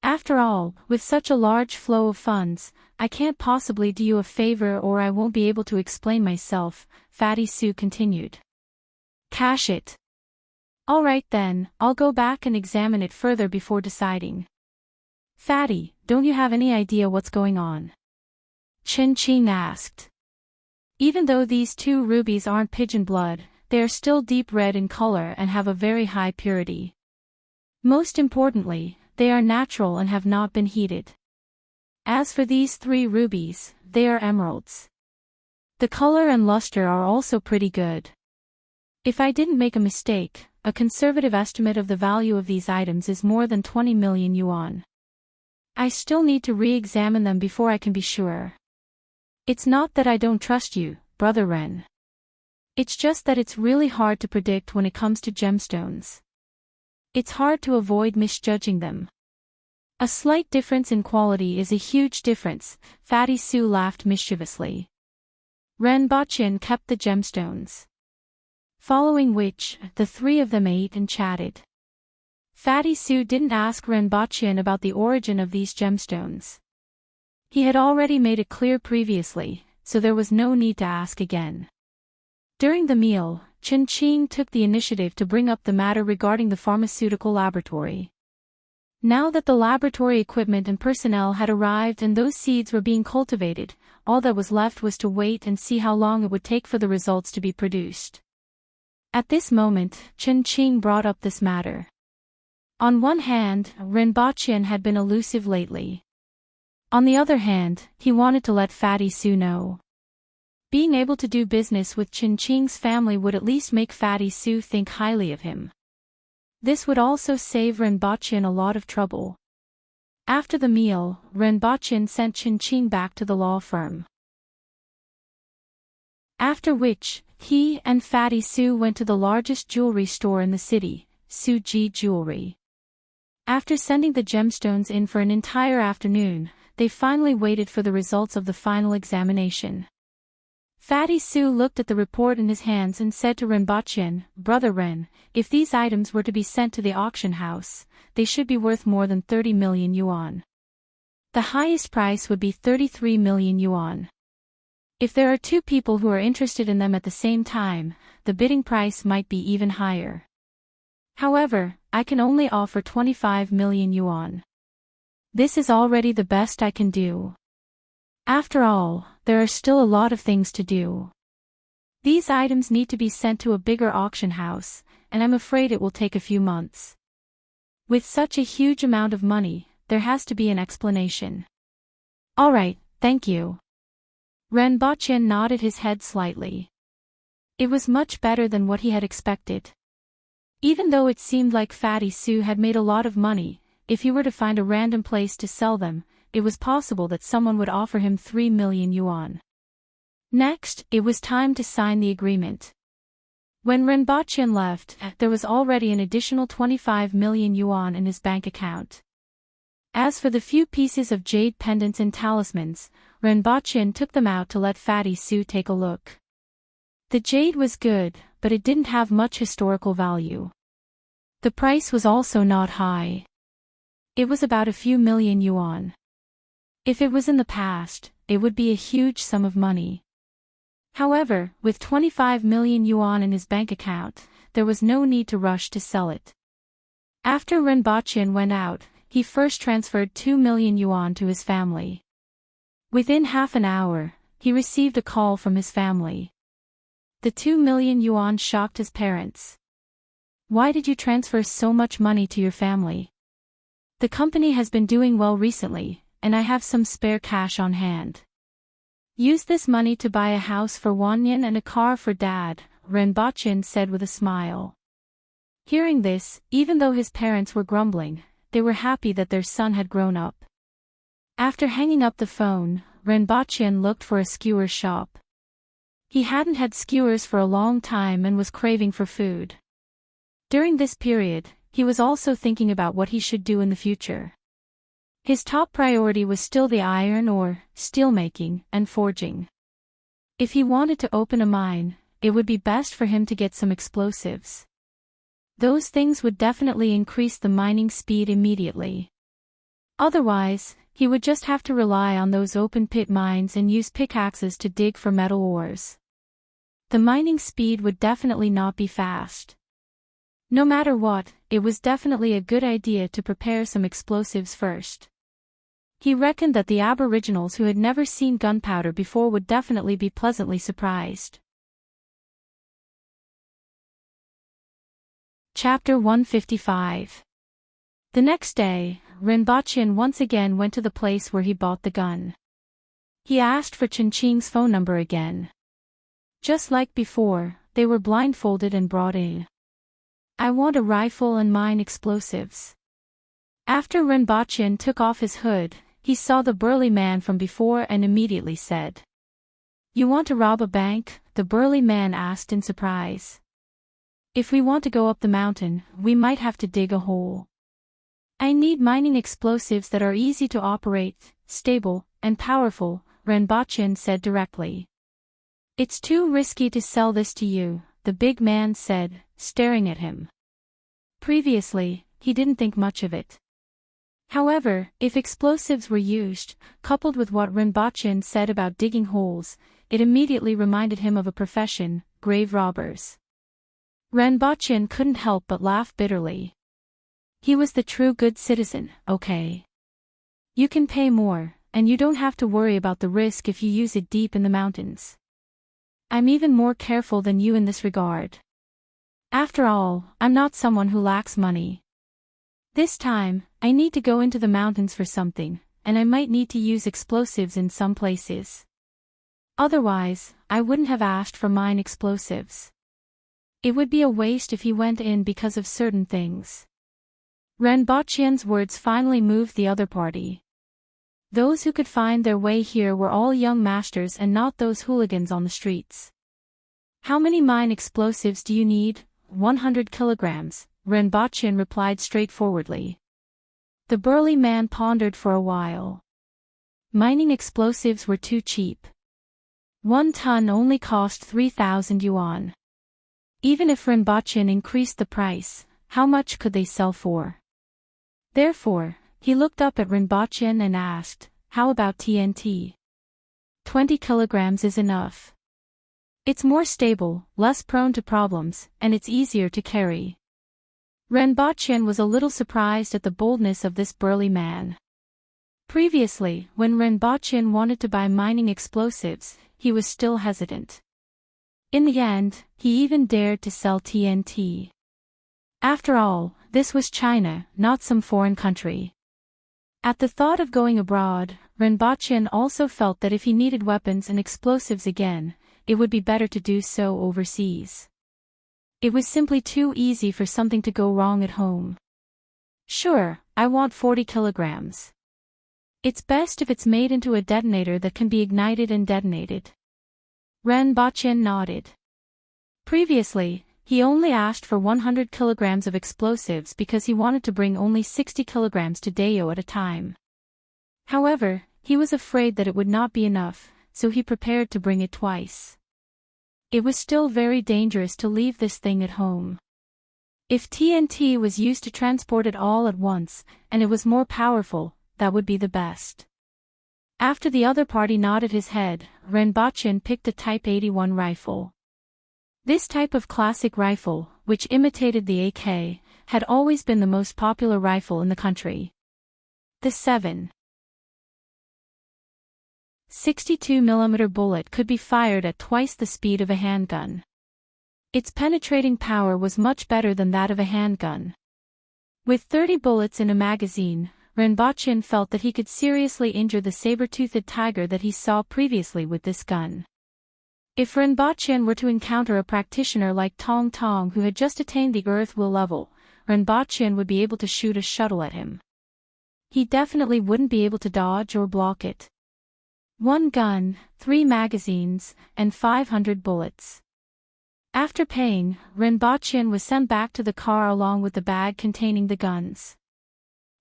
After all, with such a large flow of funds, I can't possibly do you a favor or I won't be able to explain myself, Fatty Sue continued. Cash it. All right then, I'll go back and examine it further before deciding. Fatty, don't you have any idea what's going on? Chin Ching asked. Even though these 2 rubies aren't pigeon blood, they are still deep red in color and have a very high purity. Most importantly, they are natural and have not been heated. As for these 3 rubies, they are emeralds. The color and luster are also pretty good. If I didn't make a mistake, a conservative estimate of the value of these items is more than 20 million yuan. I still need to re-examine them before I can be sure. It's not that I don't trust you, Brother Ren. It's just that it's really hard to predict when it comes to gemstones. It's hard to avoid misjudging them. A slight difference in quality is a huge difference, Fatty Sue laughed mischievously. Ren Boqian kept the gemstones. Following which, the three of them ate and chatted. Fatty Sue didn't ask Renbochin about the origin of these gemstones. He had already made it clear previously, so there was no need to ask again. During the meal, Enchanting took the initiative to bring up the matter regarding the pharmaceutical laboratory. Now that the laboratory equipment and personnel had arrived and those seeds were being cultivated, all that was left was to wait and see how long it would take for the results to be produced. At this moment, Enchanting brought up this matter. On one hand, Renbochin had been elusive lately. On the other hand, he wanted to let Fatty Sue know. Being able to do business with Enchanting's family would at least make Fatty Sue think highly of him. This would also save Renbochin a lot of trouble. After the meal, Renbochin sent Enchanting back to the law firm. After which, he and Fatty Sue went to the largest jewelry store in the city, Suji Jewelry. After sending the gemstones in for an entire afternoon, they finally waited for the results of the final examination. Fatty Sue looked at the report in his hands and said to Renbochin, "Brother Ren, if these items were to be sent to the auction house, they should be worth more than 30 million yuan. The highest price would be 33 million yuan. If there are two people who are interested in them at the same time, the bidding price might be even higher. However, I can only offer 25 million yuan. This is already the best I can do. After all, there are still a lot of things to do. These items need to be sent to a bigger auction house, and I'm afraid it will take a few months. With such a huge amount of money, there has to be an explanation." "All right, thank you." Renbochin nodded his head slightly. It was much better than what he had expected. Even though it seemed like Fatty Sue had made a lot of money, if he were to find a random place to sell them, it was possible that someone would offer him 3 million yuan. Next, it was time to sign the agreement. When Renbochin left, there was already an additional 25 million yuan in his bank account. As for the few pieces of jade pendants and talismans, Renbochin took them out to let Fatty Sue take a look. The jade was good, but it didn't have much historical value. The price was also not high. It was about a few million yuan. If it was in the past, it would be a huge sum of money. However, with 25 million yuan in his bank account, there was no need to rush to sell it. After Renbochin went out, he first transferred 2 million yuan to his family. Within half an hour, he received a call from his family. The 2 million yuan shocked his parents. "Why did you transfer so much money to your family? The company has been doing well recently, and I have some spare cash on hand. Use this money to buy a house for Wanyan and a car for Dad," Renbochin said with a smile. Hearing this, even though his parents were grumbling, they were happy that their son had grown up. After hanging up the phone, Renbochin looked for a skewer shop. He hadn't had skewers for a long time and was craving for food. During this period, he was also thinking about what he should do in the future. His top priority was still the iron ore, steelmaking, and forging. If he wanted to open a mine, it would be best for him to get some explosives. Those things would definitely increase the mining speed immediately. Otherwise, he would just have to rely on those open-pit mines and use pickaxes to dig for metal ores. The mining speed would definitely not be fast. No matter what, it was definitely a good idea to prepare some explosives first. He reckoned that the aboriginals who had never seen gunpowder before would definitely be pleasantly surprised. Chapter 155. The next day, Renbochin once again went to the place where he bought the gun. He asked for Enchanting's phone number again. Just like before, they were blindfolded and brought in. "I want a rifle and mine explosives." After Renbochin took off his hood, he saw the burly man from before and immediately said, "You want to rob a bank?" the burly man asked in surprise. "If we want to go up the mountain, we might have to dig a hole. I need mining explosives that are easy to operate, stable, and powerful," Renbochin said directly. "It's too risky to sell this to you," the big man said, staring at him. Previously, he didn't think much of it. However, if explosives were used, coupled with what Rinpoche said about digging holes, it immediately reminded him of a profession, grave robbers. Rinpoche couldn't help but laugh bitterly. He was the true good citizen, okay? You can pay more, and you don't have to worry about the risk if you use it deep in the mountains. I'm even more careful than you in this regard. After all, I'm not someone who lacks money. This time, I need to go into the mountains for something, and I might need to use explosives in some places. Otherwise, I wouldn't have asked for mine explosives. It would be a waste if he went in because of certain things. Rinpoche's words finally moved the other party. Those who could find their way here were all young masters and not those hooligans on the streets. How many mine explosives do you need? 100 kilograms, Rinpoche replied straightforwardly. The burly man pondered for a while. Mining explosives were too cheap. 1 ton only cost 3,000 yuan. Even if Rinpoche increased the price, how much could they sell for? Therefore, he looked up at Rinpoche and asked, how about TNT? 20 kilograms is enough. It's more stable, less prone to problems, and it's easier to carry. Rinpoche was a little surprised at the boldness of this burly man. Previously, when Rinpoche wanted to buy mining explosives, he was still hesitant. In the end, he even dared to sell TNT. After all, this was China, not some foreign country. At the thought of going abroad, Rinpoche also felt that if he needed weapons and explosives again, it would be better to do so overseas. It was simply too easy for something to go wrong at home. Sure, I want 40 kilograms. It's best if it's made into a detonator that can be ignited and detonated. Rinpoche nodded. Previously, he only asked for 100 kilograms of explosives because he wanted to bring only 60 kilograms to Dayo at a time. However, he was afraid that it would not be enough, so he prepared to bring it twice. It was still very dangerous to leave this thing at home. If TNT was used to transport it all at once, and it was more powerful, that would be the best. After the other party nodded his head, Rinpoche picked a Type 81 rifle. This type of classic rifle, which imitated the AK, had always been the most popular rifle in the country. The 7.62mm bullet could be fired at twice the speed of a handgun. Its penetrating power was much better than that of a handgun. With 30 bullets in a magazine, Rinpoche felt that he could seriously injure the saber-toothed tiger that he saw previously with this gun. If Rinpoche were to encounter a practitioner like Tong Tong who had just attained the earth will level, Rinpoche would be able to shoot a shuttle at him. He definitely wouldn't be able to dodge or block it. 1 gun, 3 magazines, and 500 bullets. After paying, Rinpoche was sent back to the car along with the bag containing the guns.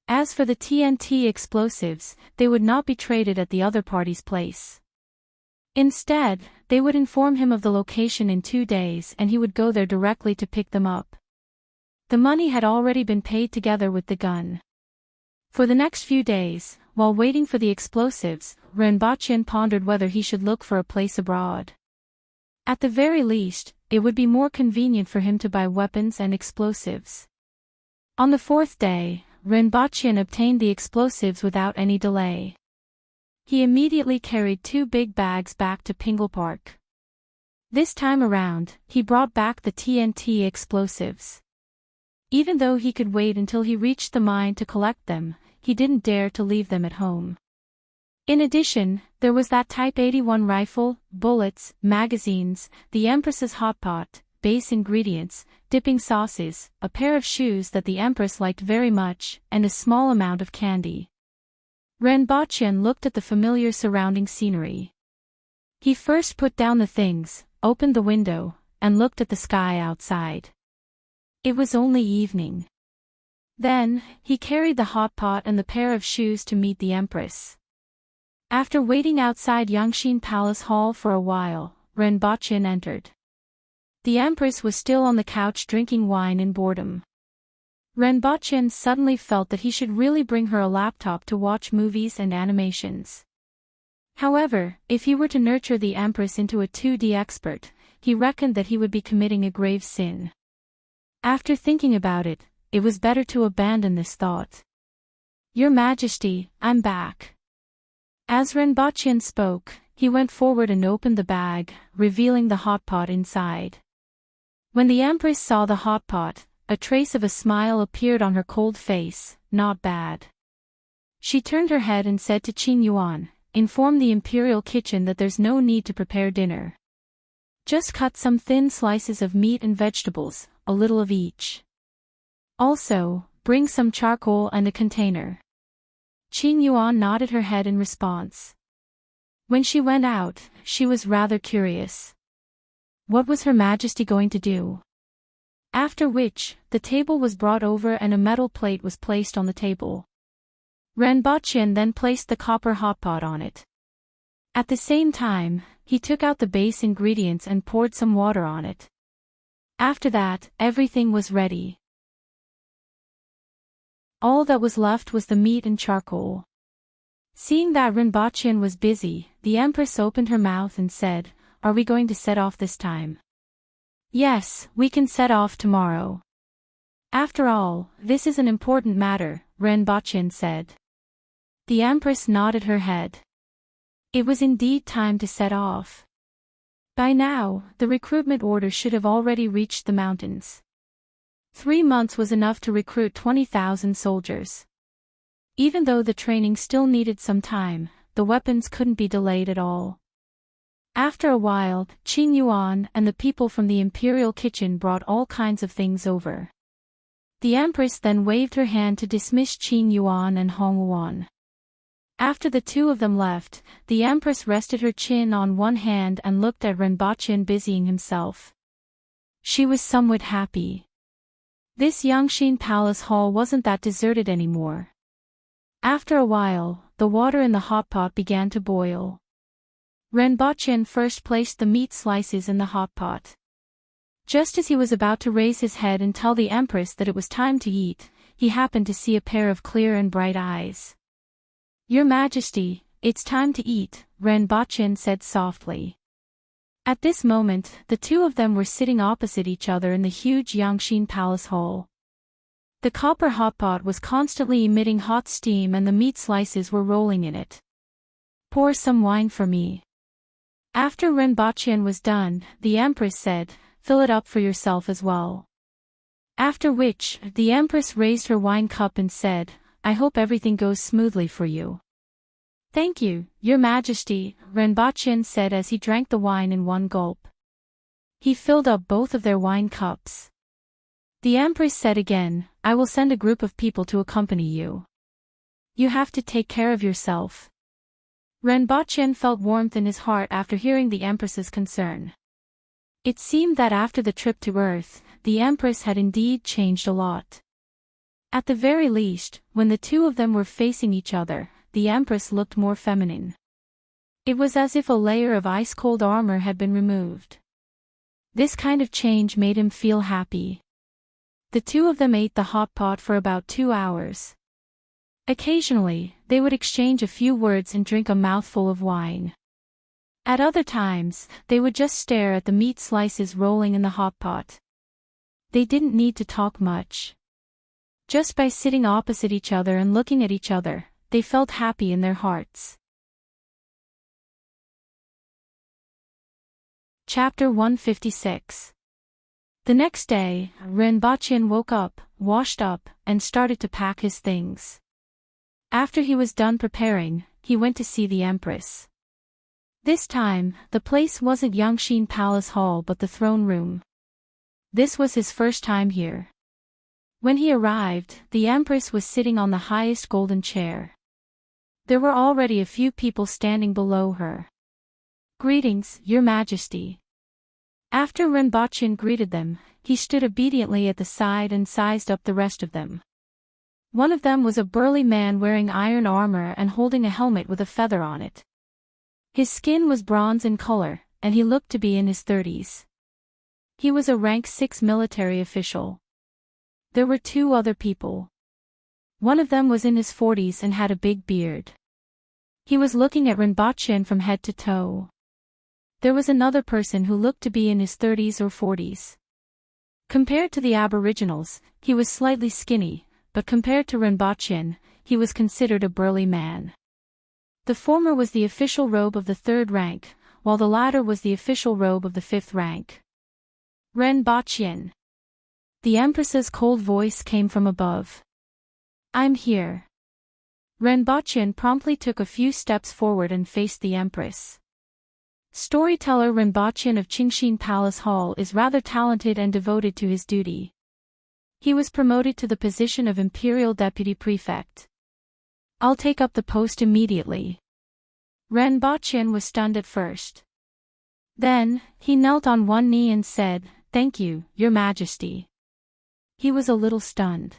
As for the TNT explosives, they would not be traded at the other party's place. Instead, they would inform him of the location in 2 days and he would go there directly to pick them up. The money had already been paid together with the gun. For the next few days, while waiting for the explosives, Rinpoche pondered whether he should look for a place abroad. At the very least, it would be more convenient for him to buy weapons and explosives. On the 4th day, Rinpoche obtained the explosives without any delay. He immediately carried 2 big bags back to Pingle Park. This time around, he brought back the TNT explosives. Even though he could wait until he reached the mine to collect them, he didn't dare to leave them at home. In addition, there was that Type 81 rifle, bullets, magazines, the Empress's hot pot, base ingredients, dipping sauces, a pair of shoes that the Empress liked very much, and a small amount of candy. Rinpoche looked at the familiar surrounding scenery. He first put down the things, opened the window, and looked at the sky outside. It was only evening. Then, he carried the hot pot and the pair of shoes to meet the Empress. After waiting outside Yangshin Palace Hall for a while, Rinpoche entered. The Empress was still on the couch drinking wine in boredom. Renbocchen suddenly felt that he should really bring her a laptop to watch movies and animations. However, if he were to nurture the Empress into a 2D expert, he reckoned that he would be committing a grave sin. After thinking about it, it was better to abandon this thought. "Your Majesty, I'm back." As Renbocchen spoke, he went forward and opened the bag, revealing the hot pot inside. When the Empress saw the hot pot, a trace of a smile appeared on her cold face. "Not bad." She turned her head and said to Qin Yuan, "Inform the Imperial Kitchen that there's no need to prepare dinner. Just cut some thin slices of meat and vegetables, a little of each. Also, bring some charcoal and a container." Qin Yuan nodded her head in response. When she went out, she was rather curious. What was Her Majesty going to do? After which, the table was brought over and a metal plate was placed on the table. Renbocchen then placed the copper hotpot on it. At the same time, he took out the base ingredients and poured some water on it. After that, everything was ready. All that was left was the meat and charcoal. Seeing that Renbocchen was busy, the Empress opened her mouth and said, "Are we going to set off this time?" "Yes, we can set off tomorrow." "After all, this is an important matter," Renbocchen said. The Empress nodded her head. It was indeed time to set off. By now, the recruitment order should have already reached the mountains. 3 months was enough to recruit 20,000 soldiers. Even though the training still needed some time, the weapons couldn't be delayed at all. After a while, Qin Yuan and the people from the Imperial Kitchen brought all kinds of things over. The Empress then waved her hand to dismiss Qin Yuan and Hong Wuan. After the two of them left, the Empress rested her chin on one hand and looked at Renbocchen busying himself. She was somewhat happy. This Yangxin Palace Hall wasn't that deserted anymore. After a while, the water in the hot pot began to boil. Renbocchen first placed the meat slices in the hot pot. Just as he was about to raise his head and tell the Empress that it was time to eat, he happened to see a pair of clear and bright eyes. "Your Majesty, it's time to eat," Renbocchen said softly. At this moment, the two of them were sitting opposite each other in the huge Yangxin Palace Hall. The copper hotpot was constantly emitting hot steam and the meat slices were rolling in it. "Pour some wine for me." After Renbocchen was done, the Empress said, "Fill it up for yourself as well." After which, the Empress raised her wine cup and said, "I hope everything goes smoothly for you." "Thank you, Your Majesty," Renbocchen said as he drank the wine in one gulp. He filled up both of their wine cups. The Empress said again, "I will send a group of people to accompany you. You have to take care of yourself." Renbocchen felt warmth in his heart after hearing the Empress's concern. It seemed that after the trip to Earth, the Empress had indeed changed a lot. At the very least, when the two of them were facing each other, the Empress looked more feminine. It was as if a layer of ice-cold armor had been removed. This kind of change made him feel happy. The two of them ate the hot pot for about 2 hours. Occasionally, they would exchange a few words and drink a mouthful of wine. At other times, they would just stare at the meat slices rolling in the hot pot. They didn't need to talk much. Just by sitting opposite each other and looking at each other, they felt happy in their hearts. Chapter 156. The next day, Renbocchen woke up, washed up, and started to pack his things. After he was done preparing, he went to see the Empress. This time, the place wasn't Yangxin Palace Hall but the throne room. This was his first time here. When he arrived, the Empress was sitting on the highest golden chair. There were already a few people standing below her. "Greetings, Your Majesty." After Renbocchen greeted them, he stood obediently at the side and sized up the rest of them. One of them was a burly man wearing iron armor and holding a helmet with a feather on it. His skin was bronze in color, and he looked to be in his 30s. He was a rank 6 military official. There were two other people. One of them was in his 40s and had a big beard. He was looking at Rinpoche from head to toe. There was another person who looked to be in his 30s or 40s. Compared to the aboriginals, he was slightly skinny, but compared to Rinpoche, he was considered a burly man. The former was the official robe of the 3rd rank, while the latter was the official robe of the 5th rank. Rinpoche. The Empress's cold voice came from above. I'm here. Rinpoche promptly took a few steps forward and faced the Empress. Storyteller Rinpoche of Qingshin Palace Hall is rather talented and devoted to his duty. He was promoted to the position of Imperial Deputy Prefect. I'll take up the post immediately. Rinpoche was stunned at first. Then, he knelt on one knee and said, "Thank you, Your Majesty." He was a little stunned.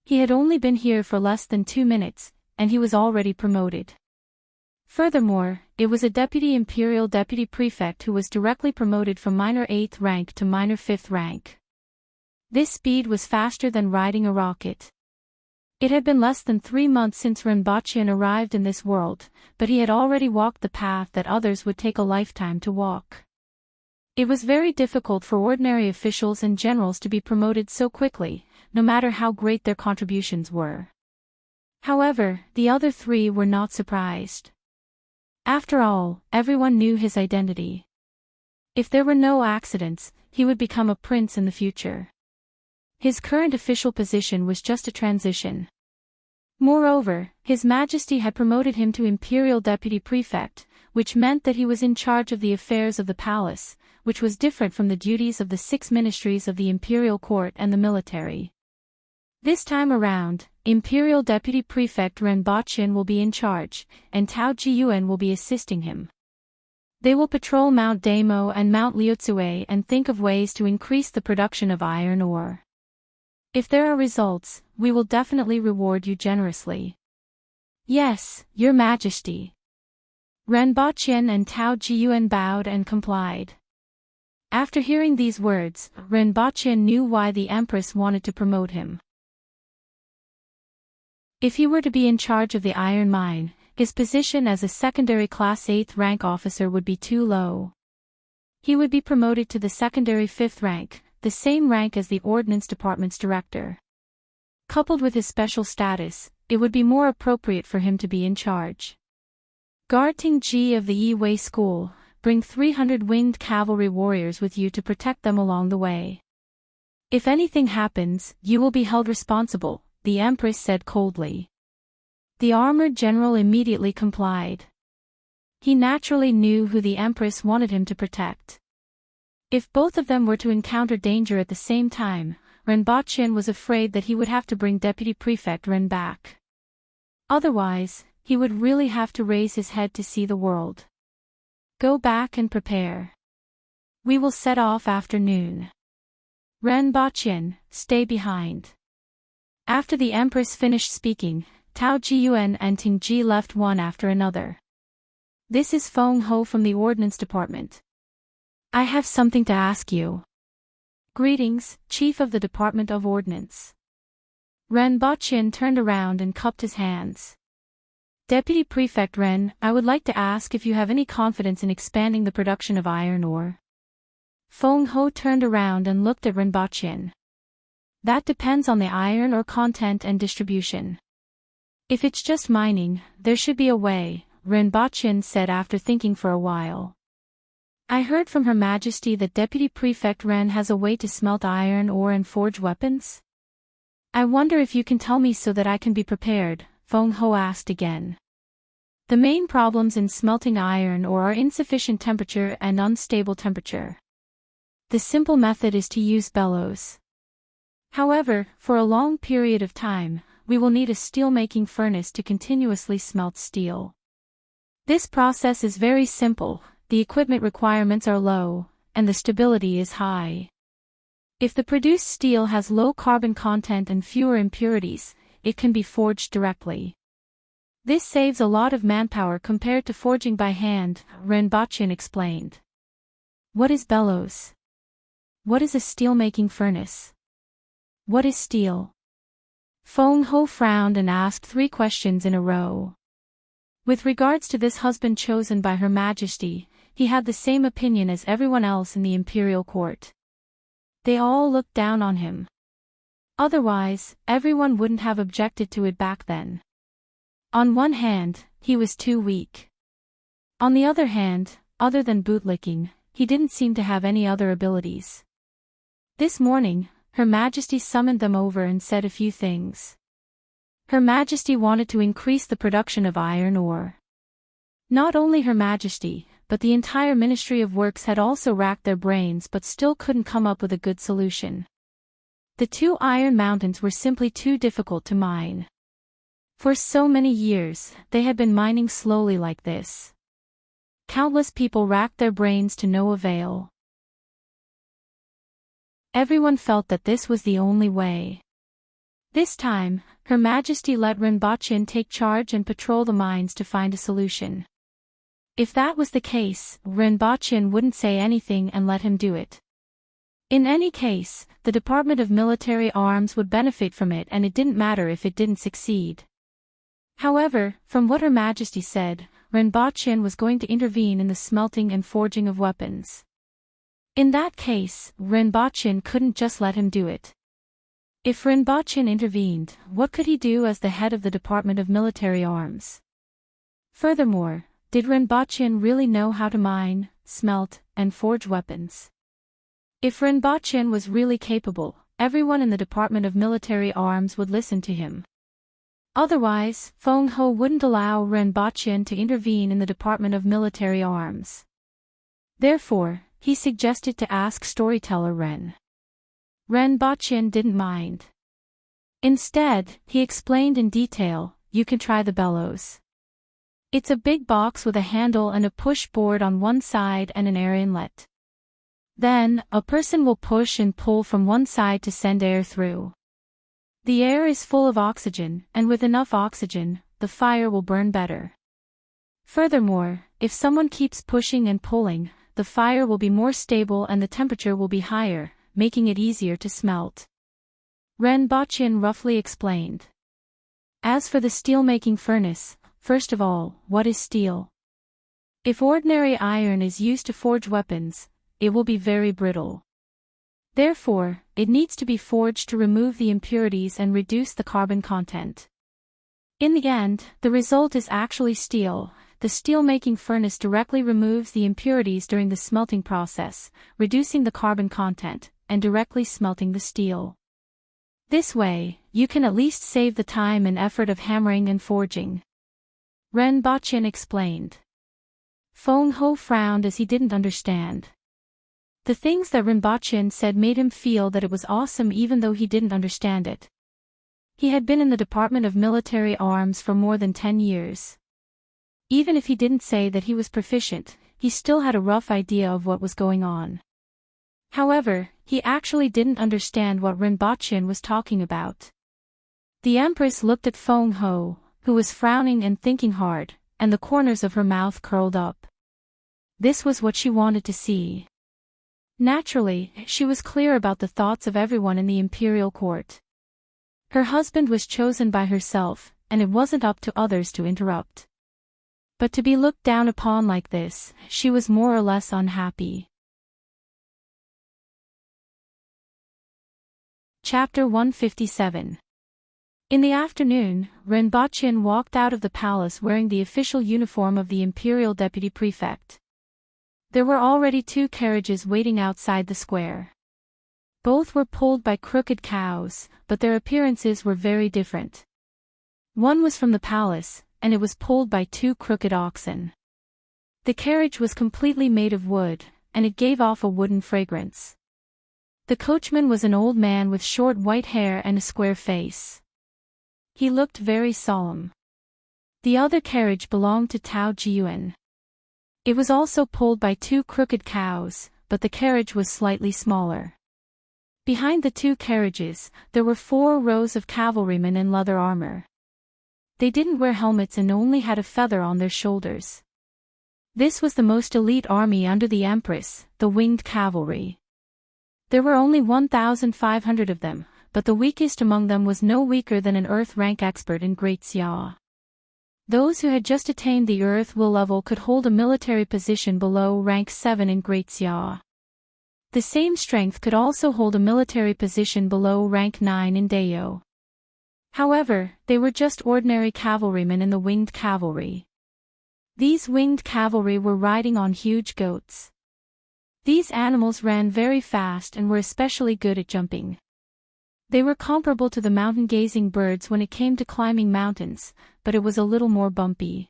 He had only been here for less than 2 minutes, and he was already promoted. Furthermore, it was a Deputy Imperial Deputy Prefect who was directly promoted from minor 8th rank to minor 5th rank. This speed was faster than riding a rocket. It had been less than 3 months since Rinpoche arrived in this world, but he had already walked the path that others would take a lifetime to walk. It was very difficult for ordinary officials and generals to be promoted so quickly, no matter how great their contributions were. However, the other 3 were not surprised. After all, everyone knew his identity. If there were no accidents, he would become a prince in the future. His current official position was just a transition. Moreover, His Majesty had promoted him to Imperial Deputy Prefect, which meant that he was in charge of the affairs of the palace, which was different from the duties of the 6 ministries of the Imperial Court and the military. This time around, Imperial Deputy Prefect Rinpoche will be in charge, and Tao Jiyuan will be assisting him. They will patrol Mount Damo and Mount Liutsue and think of ways to increase the production of iron ore. If there are results, we will definitely reward you generously. Yes, Your Majesty. Rinpoche and Tao Jiyuan bowed and complied. After hearing these words, Rinpoche knew why the Empress wanted to promote him. If he were to be in charge of the iron mine, his position as a secondary class 8th rank officer would be too low. He would be promoted to the secondary 5th rank, the same rank as the Ordnance Department's director. Coupled with his special status, it would be more appropriate for him to be in charge. Guard Ting Ji of the Yi-Wei School, bring 300 winged cavalry warriors with you to protect them along the way. If anything happens, you will be held responsible, the Empress said coldly. The armored general immediately complied. He naturally knew who the Empress wanted him to protect. If both of them were to encounter danger at the same time, Rinpoche was afraid that he would have to bring Deputy Prefect Ren back. Otherwise, he would really have to raise his head to see the world. Go back and prepare. We will set off after noon. Rinpoche, stay behind. After the Empress finished speaking, Tao Jiyuan and Ting Ji left one after another. This is Feng Ho from the Ordnance Department. I have something to ask you. Greetings, Chief of the Department of Ordnance. Rinpoche turned around and cupped his hands. Deputy Prefect Ren, I would like to ask if you have any confidence in expanding the production of iron ore. Feng Ho turned around and looked at Rinpoche. That depends on the iron ore content and distribution. If it's just mining, there should be a way, Rinpoche said after thinking for a while. I heard from Her Majesty that Deputy Prefect Ren has a way to smelt iron ore and forge weapons. I wonder if you can tell me so that I can be prepared, Feng Ho asked again. The main problems in smelting iron ore are insufficient temperature and unstable temperature. The simple method is to use bellows. However, for a long period of time, we will need a steel-making furnace to continuously smelt steel. This process is very simple, the equipment requirements are low, and the stability is high. If the produced steel has low carbon content and fewer impurities, it can be forged directly. This saves a lot of manpower compared to forging by hand, Rinpoche explained. What is bellows? What is a steel-making furnace? What is steel? Feng Ho frowned and asked 3 questions in a row. With regards to this husband chosen by Her Majesty, he had the same opinion as everyone else in the imperial court. They all looked down on him. Otherwise, everyone wouldn't have objected to it back then. On one hand, he was too weak. On the other hand, other than bootlicking, he didn't seem to have any other abilities. This morning, Her Majesty summoned them over and said a few things. Her Majesty wanted to increase the production of iron ore. Not only Her Majesty, but the entire Ministry of Works had also racked their brains but still couldn't come up with a good solution. The 2 iron mountains were simply too difficult to mine. For so many years, they had been mining slowly like this. Countless people racked their brains to no avail. Everyone felt that this was the only way. This time, Her Majesty let Rinpoche take charge and patrol the mines to find a solution. If that was the case, Rinpoche wouldn't say anything and let him do it. In any case, the Department of Military Arms would benefit from it and it didn't matter if it didn't succeed. However, from what Her Majesty said, Rinpoche was going to intervene in the smelting and forging of weapons. In that case, Rinpoche couldn't just let him do it. If Rinpoche intervened, what could he do as the head of the Department of Military Arms? Furthermore, did Rinpoche really know how to mine, smelt, and forge weapons? If Rinpoche was really capable, everyone in the Department of Military Arms would listen to him. Otherwise, Feng Ho wouldn't allow Rinpoche to intervene in the Department of Military Arms. Therefore, he suggested to ask storyteller Ren. Rinpoche didn't mind. Instead, he explained in detail, "You can try the bellows. It's a big box with a handle and a push board on one side and an air inlet. Then, a person will push and pull from one side to send air through. The air is full of oxygen, and with enough oxygen, the fire will burn better. Furthermore, if someone keeps pushing and pulling, the fire will be more stable and the temperature will be higher, making it easier to smelt." Rinpoche roughly explained. As for the steel-making furnace, first of all, what is steel? If ordinary iron is used to forge weapons, it will be very brittle. Therefore, it needs to be forged to remove the impurities and reduce the carbon content. In the end, the result is actually steel. The steel-making furnace directly removes the impurities during the smelting process, reducing the carbon content, and directly smelting the steel. This way, you can at least save the time and effort of hammering and forging. Rinpoche explained. Feng Ho frowned as he didn't understand. The things that Rinpoche said made him feel that it was awesome even though he didn't understand it. He had been in the Department of Military Arms for more than 10 years. Even if he didn't say that he was proficient, he still had a rough idea of what was going on. However, he actually didn't understand what Rinpoche was talking about. The Empress looked at Feng Ho, who was frowning and thinking hard, and the corners of her mouth curled up. This was what she wanted to see. Naturally, she was clear about the thoughts of everyone in the imperial court. Her husband was chosen by herself, and it wasn't up to others to interrupt. But to be looked down upon like this, she was more or less unhappy. Chapter 157. In the afternoon, Rinpoche walked out of the palace wearing the official uniform of the imperial deputy prefect. There were already 2 carriages waiting outside the square. Both were pulled by crooked cows, but their appearances were very different. One was from the palace, and it was pulled by 2 crooked oxen. The carriage was completely made of wood, and it gave off a wooden fragrance. The coachman was an old man with short white hair and a square face. He looked very solemn. The other carriage belonged to Tao Jiuan. It was also pulled by 2 crooked cows, but the carriage was slightly smaller. Behind the 2 carriages, there were 4 rows of cavalrymen in leather armor. They didn't wear helmets and only had a feather on their shoulders. This was the most elite army under the Empress, the winged cavalry. There were only 1,500 of them, but the weakest among them was no weaker than an Earth rank expert in Great Xia. Those who had just attained the Earth will level could hold a military position below rank 7 in Great Xia. The same strength could also hold a military position below rank 9 in Dayo. However, they were just ordinary cavalrymen in the winged cavalry. These winged cavalry were riding on huge goats. These animals ran very fast and were especially good at jumping. They were comparable to the mountain-gazing birds when it came to climbing mountains, but it was a little more bumpy.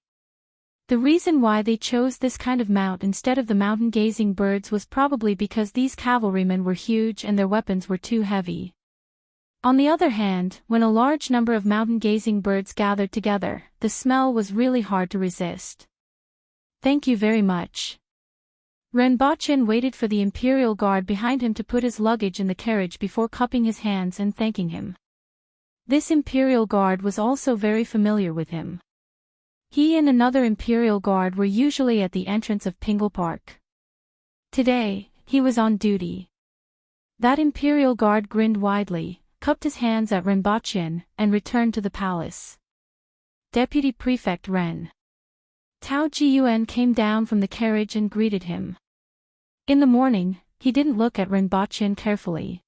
The reason why they chose this kind of mount instead of the mountain-gazing birds was probably because these cavalrymen were huge and their weapons were too heavy. On the other hand, when a large number of mountain-gazing birds gathered together, the smell was really hard to resist. "Thank you very much." Renbochin waited for the imperial guard behind him to put his luggage in the carriage before cupping his hands and thanking him. This imperial guard was also very familiar with him. He and another imperial guard were usually at the entrance of Pingle Park. Today, he was on duty. That imperial guard grinned widely, cupped his hands at Renbochin, and returned to the palace. Deputy Prefect Ren Tao Jiyuan came down from the carriage and greeted him. In the morning, he didn't look at Renbochin carefully.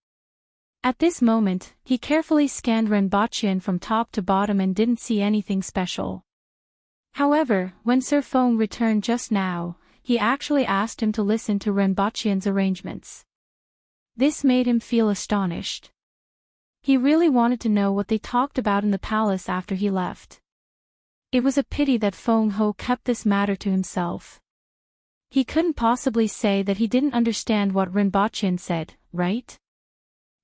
At this moment, he carefully scanned Renbochin from top to bottom and didn't see anything special. However, when Sir Feng returned just now, he actually asked him to listen to Renbochin's arrangements. This made him feel astonished. He really wanted to know what they talked about in the palace after he left. It was a pity that Feng Ho kept this matter to himself. He couldn't possibly say that he didn't understand what Renbochin said, right?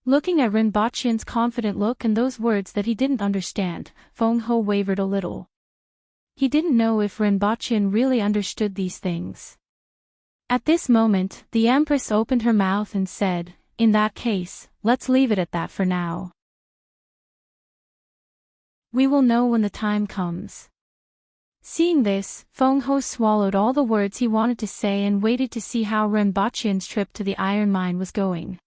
Looking at Renbochin's confident look and those words that he didn't understand, Feng Ho wavered a little. He didn't know if Renbochin really understood these things. At this moment, the Empress opened her mouth and said, "In that case, let's leave it at that for now. We will know when the time comes." Seeing this, Feng Ho swallowed all the words he wanted to say and waited to see how Renbochin's trip to the iron mine was going.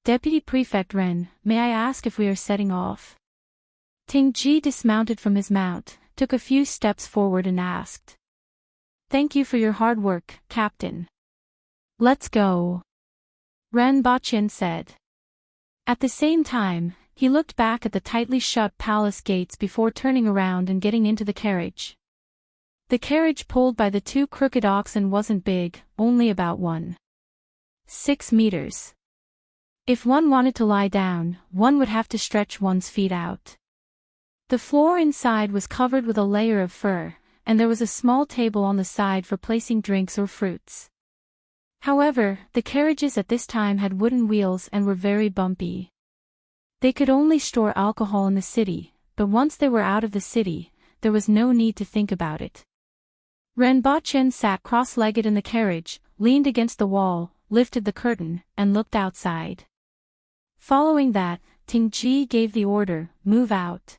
"Deputy Prefect Ren, may I ask if we are setting off?" Ting Ji dismounted from his mount, took a few steps forward and asked. "Thank you for your hard work, Captain." "Let's go," Renbochin said. At the same time, he looked back at the tightly shut palace gates before turning around and getting into the carriage. The carriage pulled by the two crooked oxen wasn't big, only about 1.6 meters. If one wanted to lie down, one would have to stretch one's feet out. The floor inside was covered with a layer of fur, and there was a small table on the side for placing drinks or fruits. However, the carriages at this time had wooden wheels and were very bumpy. They could only store alcohol in the city, but once they were out of the city, there was no need to think about it. Renbochin sat cross-legged in the carriage, leaned against the wall, lifted the curtain, and looked outside. Following that, Ting Ji gave the order, "Move out."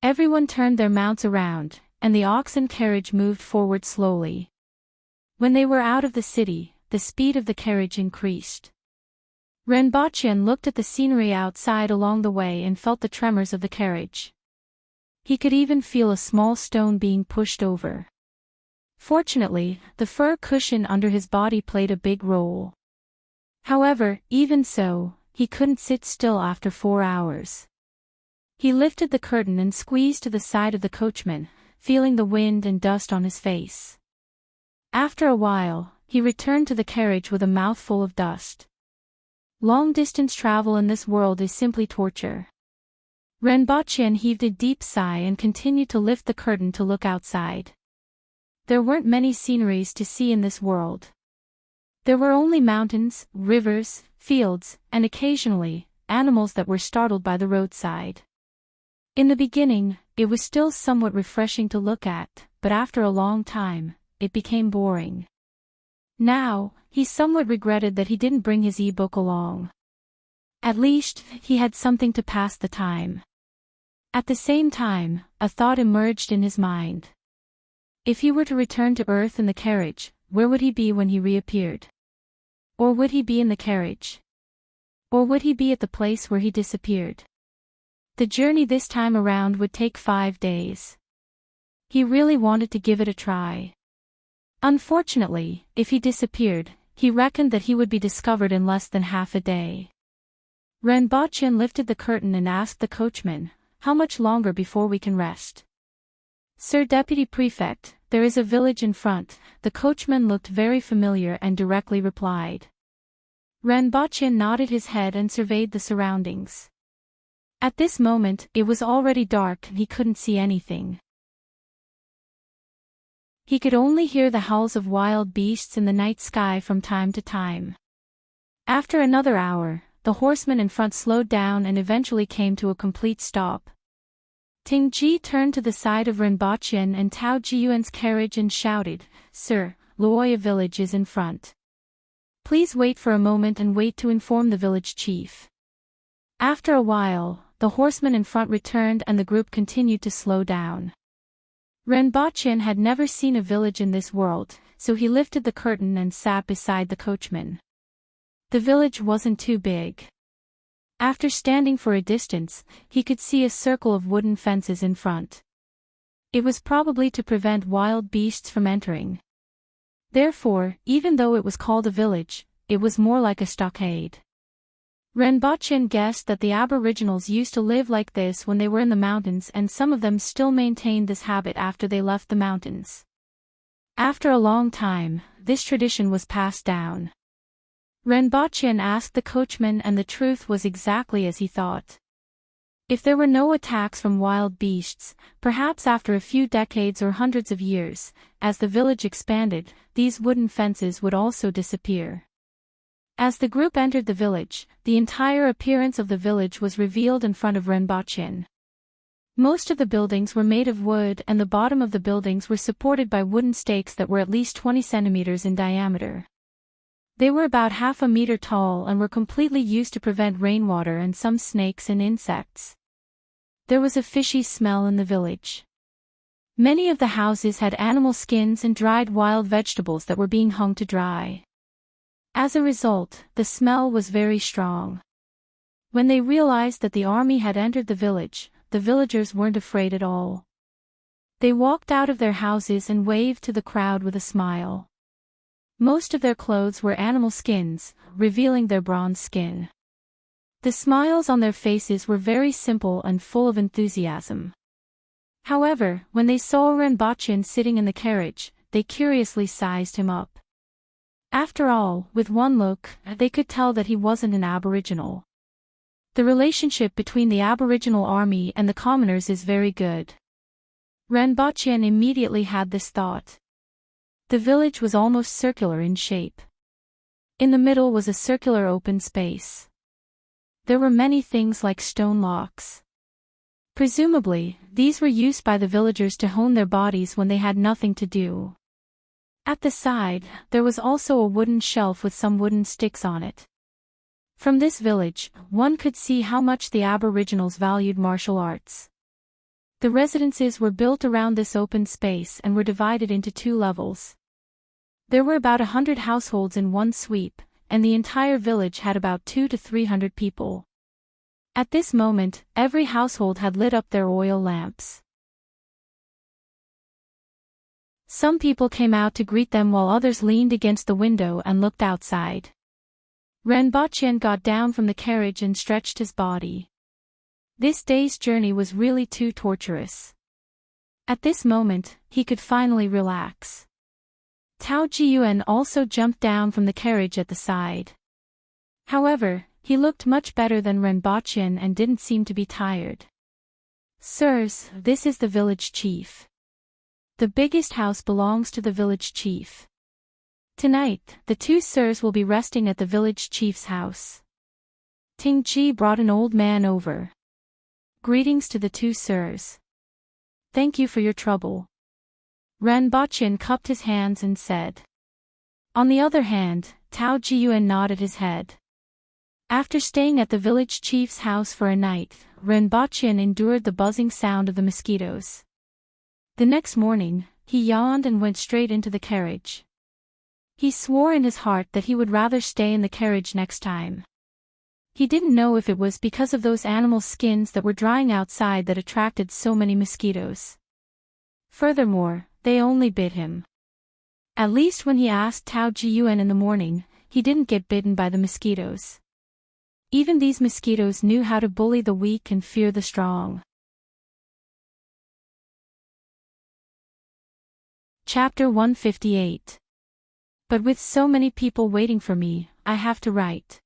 Everyone turned their mounts around, and the oxen carriage moved forward slowly. When they were out of the city, the speed of the carriage increased. Renbochin looked at the scenery outside along the way and felt the tremors of the carriage. He could even feel a small stone being pushed over. Fortunately, the fur cushion under his body played a big role. However, even so, he couldn't sit still after 4 hours. He lifted the curtain and squeezed to the side of the coachman, feeling the wind and dust on his face. After a while, he returned to the carriage with a mouthful of dust. Long-distance travel in this world is simply torture. Renbochin heaved a deep sigh and continued to lift the curtain to look outside. There weren't many sceneries to see in this world. There were only mountains, rivers, fields, and occasionally, animals that were startled by the roadside. In the beginning, it was still somewhat refreshing to look at, but after a long time, it became boring. Now, he somewhat regretted that he didn't bring his e-book along. At least, he had something to pass the time. At the same time, a thought emerged in his mind. If he were to return to Earth in the carriage, where would he be when he reappeared? Or would he be in the carriage? Or would he be at the place where he disappeared? The journey this time around would take 5 days. He really wanted to give it a try. Unfortunately, if he disappeared, he reckoned that he would be discovered in less than half a day. Renbochin lifted the curtain and asked the coachman, "How much longer before we can rest?" "Sir Deputy Prefect, there is a village in front," the coachman looked very familiar and directly replied. Renbochin nodded his head and surveyed the surroundings. At this moment, it was already dark and he couldn't see anything. He could only hear the howls of wild beasts in the night sky from time to time. After another hour, the horseman in front slowed down and eventually came to a complete stop. Ting Ji turned to the side of Renbochin and Tao Jiyuan's carriage and shouted, "Sir, Luoya village is in front. Please wait for a moment and wait to inform the village chief." After a while, the horseman in front returned and the group continued to slow down. Renbochin had never seen a village in this world, so he lifted the curtain and sat beside the coachman. The village wasn't too big. After standing for a distance, he could see a circle of wooden fences in front. It was probably to prevent wild beasts from entering. Therefore, even though it was called a village, it was more like a stockade. Renbochin guessed that the Aboriginals used to live like this when they were in the mountains, and some of them still maintained this habit after they left the mountains. After a long time, this tradition was passed down. Renbochin asked the coachman, and the truth was exactly as he thought. If there were no attacks from wild beasts, perhaps after a few decades or hundreds of years, as the village expanded, these wooden fences would also disappear. As the group entered the village, the entire appearance of the village was revealed in front of Renbochin. Most of the buildings were made of wood, and the bottom of the buildings were supported by wooden stakes that were at least 20 centimeters in diameter. They were about half a meter tall and were completely used to prevent rainwater and some snakes and insects. There was a fishy smell in the village. Many of the houses had animal skins and dried wild vegetables that were being hung to dry. As a result, the smell was very strong. When they realized that the army had entered the villagers weren't afraid at all. They walked out of their houses and waved to the crowd with a smile. Most of their clothes were animal skins, revealing their bronze skin. The smiles on their faces were very simple and full of enthusiasm. However, when they saw Renbochin sitting in the carriage, they curiously sized him up. After all, with one look, they could tell that he wasn't an Aboriginal. The relationship between the Aboriginal army and the commoners is very good. Renbochin immediately had this thought. The village was almost circular in shape. In the middle was a circular open space. There were many things like stone locks. Presumably, these were used by the villagers to hone their bodies when they had nothing to do. At the side, there was also a wooden shelf with some wooden sticks on it. From this village, one could see how much the Aboriginals valued martial arts. The residences were built around this open space and were divided into 2 levels. There were about 100 households in one sweep, and the entire village had about 200 to 300 people. At this moment, every household had lit up their oil lamps. Some people came out to greet them while others leaned against the window and looked outside. Renbochin got down from the carriage and stretched his body. This day's journey was really too torturous. At this moment, he could finally relax. Tao Jiyuan also jumped down from the carriage at the side. However, he looked much better than Renbochin and didn't seem to be tired. "Sirs, this is the village chief. The biggest house belongs to the village chief. Tonight, the 2 sirs will be resting at the village chief's house." Ting Ji brought an old man over. "Greetings to the 2 sirs. Thank you for your trouble." Renbochin cupped his hands and said. On the other hand, Tao Jiyuan nodded his head. After staying at the village chief's house for a night, Renbochin endured the buzzing sound of the mosquitoes. The next morning, he yawned and went straight into the carriage. He swore in his heart that he would rather stay in the carriage next time. He didn't know if it was because of those animal skins that were drying outside that attracted so many mosquitoes. Furthermore, they only bit him. At least when he asked Tao Jiyuan in the morning, he didn't get bitten by the mosquitoes. Even these mosquitoes knew how to bully the weak and fear the strong. Chapter 158. But with so many people waiting for me, I have to write.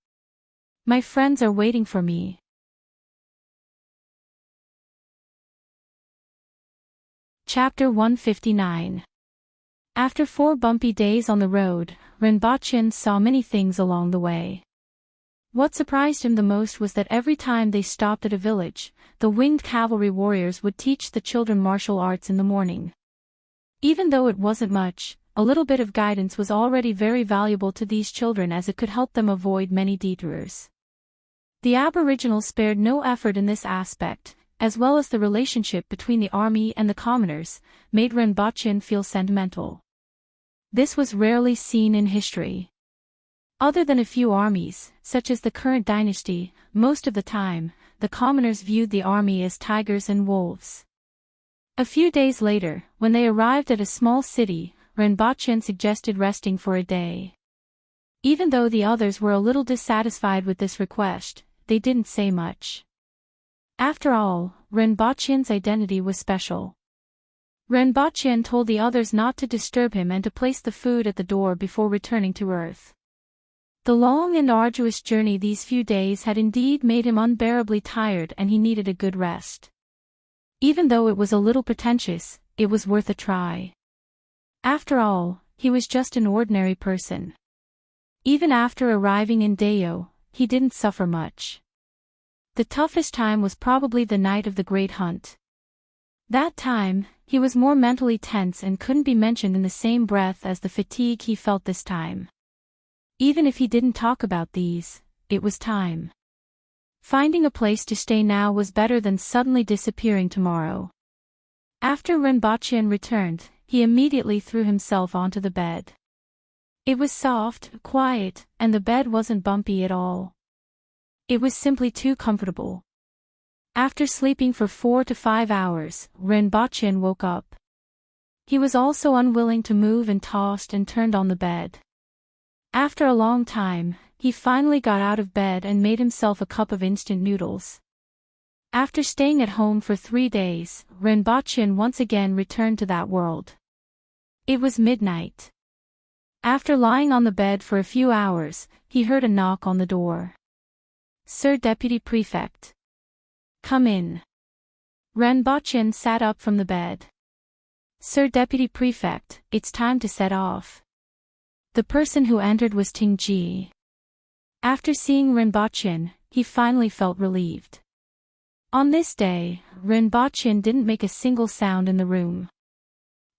My friends are waiting for me. Chapter 159. After 4 bumpy days on the road, Rinpoche saw many things along the way. What surprised him the most was that every time they stopped at a village, the winged cavalry warriors would teach the children martial arts in the morning. Even though it wasn't much, a little bit of guidance was already very valuable to these children as it could help them avoid many detours. The Aboriginals spared no effort in this aspect, as well as the relationship between the army and the commoners, made Rinpoche feel sentimental. This was rarely seen in history. Other than a few armies, such as the current dynasty, most of the time, the commoners viewed the army as tigers and wolves. A few days later, when they arrived at a small city, Rinpoche suggested resting for a day. Even though the others were a little dissatisfied with this request, they didn't say much. After all, Rinpoche's identity was special. Rinpoche told the others not to disturb him and to place the food at the door before returning to Earth. The long and arduous journey these few days had indeed made him unbearably tired and he needed a good rest. Even though it was a little pretentious, it was worth a try. After all, he was just an ordinary person. Even after arriving in Deo, he didn't suffer much. The toughest time was probably the night of the Great Hunt. That time, he was more mentally tense and couldn't be mentioned in the same breath as the fatigue he felt this time. Even if he didn't talk about these, it was time. Finding a place to stay now was better than suddenly disappearing tomorrow. After Rinpoche returned, he immediately threw himself onto the bed. It was soft, quiet, and the bed wasn't bumpy at all. It was simply too comfortable. After sleeping for 4 to 5 hours, Rinpoche woke up. He was also unwilling to move and tossed and turned on the bed. After a long time, he finally got out of bed and made himself a cup of instant noodles. After staying at home for 3 days, Rinpoche once again returned to that world. It was midnight. After lying on the bed for a few hours, he heard a knock on the door. "Sir Deputy Prefect. Come in." Rinpoche sat up from the bed. "Sir Deputy Prefect, it's time to set off." The person who entered was Tingji. After seeing Rinpoche, he finally felt relieved. On this day, Rinpoche didn't make a single sound in the room.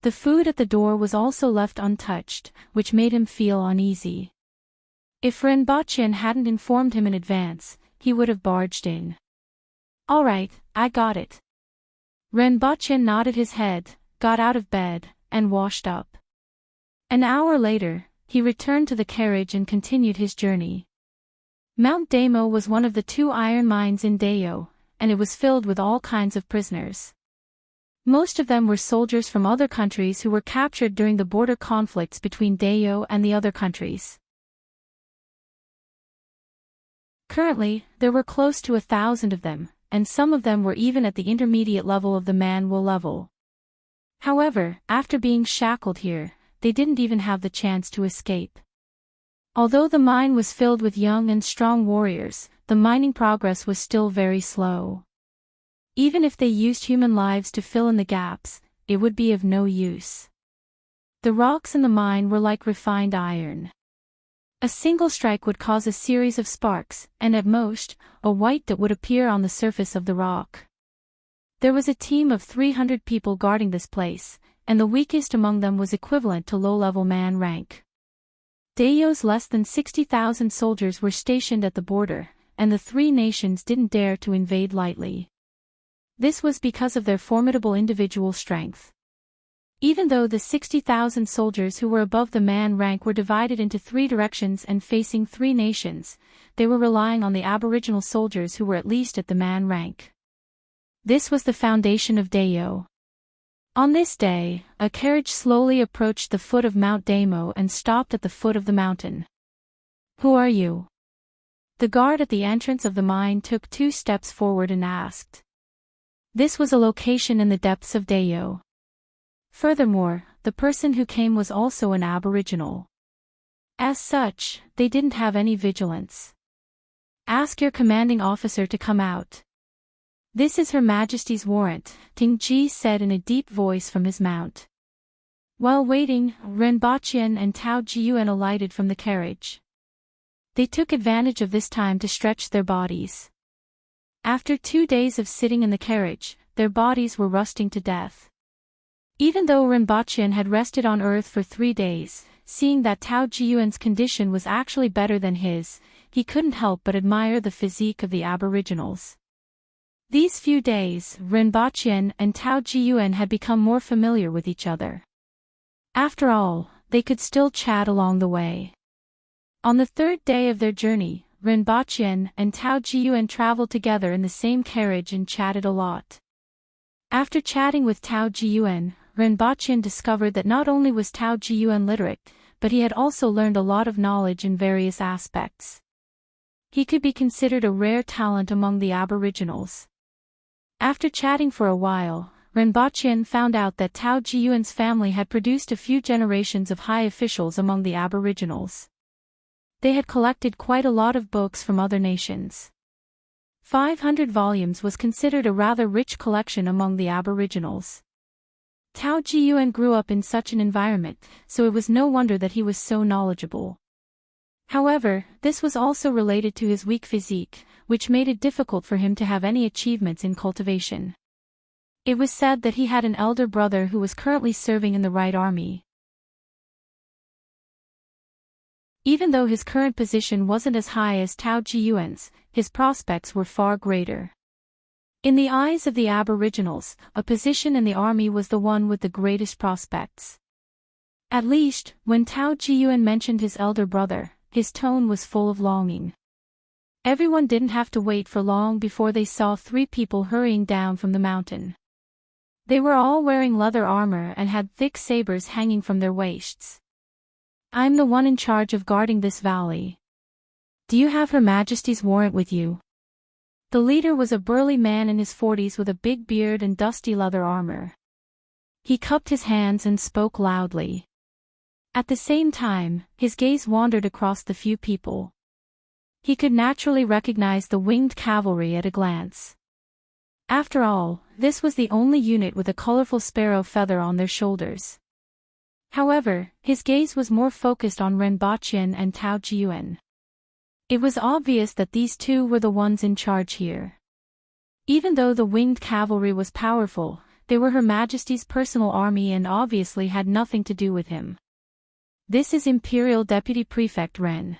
The food at the door was also left untouched, which made him feel uneasy. If Rinpoche hadn't informed him in advance, he would have barged in. "All right, I got it." Rinpoche nodded his head, got out of bed, and washed up. An hour later, he returned to the carriage and continued his journey. Mount Damo was one of the 2 iron mines in Deo, and it was filled with all kinds of prisoners. Most of them were soldiers from other countries who were captured during the border conflicts between Deo and the other countries. Currently, there were close to 1,000 of them, and some of them were even at the intermediate level of the Manwul level. However, after being shackled here, they didn't even have the chance to escape. Although the mine was filled with young and strong warriors, the mining progress was still very slow. Even if they used human lives to fill in the gaps, it would be of no use. The rocks in the mine were like refined iron. A single strike would cause a series of sparks, and at most, a white dot would appear on the surface of the rock. There was a team of 300 people guarding this place, and the weakest among them was equivalent to low-level man rank. Deo's less than 60,000 soldiers were stationed at the border, and the 3 nations didn't dare to invade lightly. This was because of their formidable individual strength. Even though the 60,000 soldiers who were above the man rank were divided into 3 directions and facing 3 nations, they were relying on the Aboriginal soldiers who were at least at the man rank. This was the foundation of Dayo. On this day, a carriage slowly approached the foot of Mount Damo and stopped at the foot of the mountain. "Who are you?" The guard at the entrance of the mine took 2 steps forward and asked. This was a location in the depths of Dayo. Furthermore, the person who came was also an Aboriginal. As such, they didn't have any vigilance. "Ask your commanding officer to come out." "This is Her Majesty's warrant," Ting Ji said in a deep voice from his mount. While waiting, Rinpoche and Tao Jiyuan alighted from the carriage. They took advantage of this time to stretch their bodies. After 2 days of sitting in the carriage, their bodies were rusting to death. Even though Rinpoche had rested on earth for 3 days, seeing that Tao Jiyuan's condition was actually better than his, he couldn't help but admire the physique of the Aboriginals. These few days, Rinpoche and Tao Jiyuan had become more familiar with each other. After all, they could still chat along the way. On the 3rd day of their journey, Rinpoche and Tao Jiyuan traveled together in the same carriage and chatted a lot. After chatting with Tao Jiyuan, Rinpoche discovered that not only was Tao Jiyuan literate, but he had also learned a lot of knowledge in various aspects. He could be considered a rare talent among the Aboriginals. After chatting for a while, Rinpoche found out that Tao Jiyuan's family had produced a few generations of high officials among the Aboriginals. They had collected quite a lot of books from other nations. 500 volumes was considered a rather rich collection among the Aboriginals. Tao Jiyuan grew up in such an environment, so it was no wonder that he was so knowledgeable. However, this was also related to his weak physique, which made it difficult for him to have any achievements in cultivation. It was said that he had an elder brother who was currently serving in the Right Army. Even though his current position wasn't as high as Tao Jiyuan's, his prospects were far greater. In the eyes of the Aboriginals, a position in the army was the one with the greatest prospects. At least, when Tao Jiyuan mentioned his elder brother, his tone was full of longing. Everyone didn't have to wait for long before they saw 3 people hurrying down from the mountain. They were all wearing leather armor and had thick sabers hanging from their waists. "I'm the one in charge of guarding this valley. Do you have Her Majesty's warrant with you?" The leader was a burly man in his 40s with a big beard and dusty leather armor. He cupped his hands and spoke loudly. At the same time, his gaze wandered across the few people. He could naturally recognize the winged cavalry at a glance. After all, this was the only unit with a colorful sparrow feather on their shoulders. However, his gaze was more focused on Rinpoche and Tao Jiyuan. It was obvious that these 2 were the ones in charge here. Even though the winged cavalry was powerful, they were Her Majesty's personal army and obviously had nothing to do with him. "This is Imperial Deputy Prefect Ren.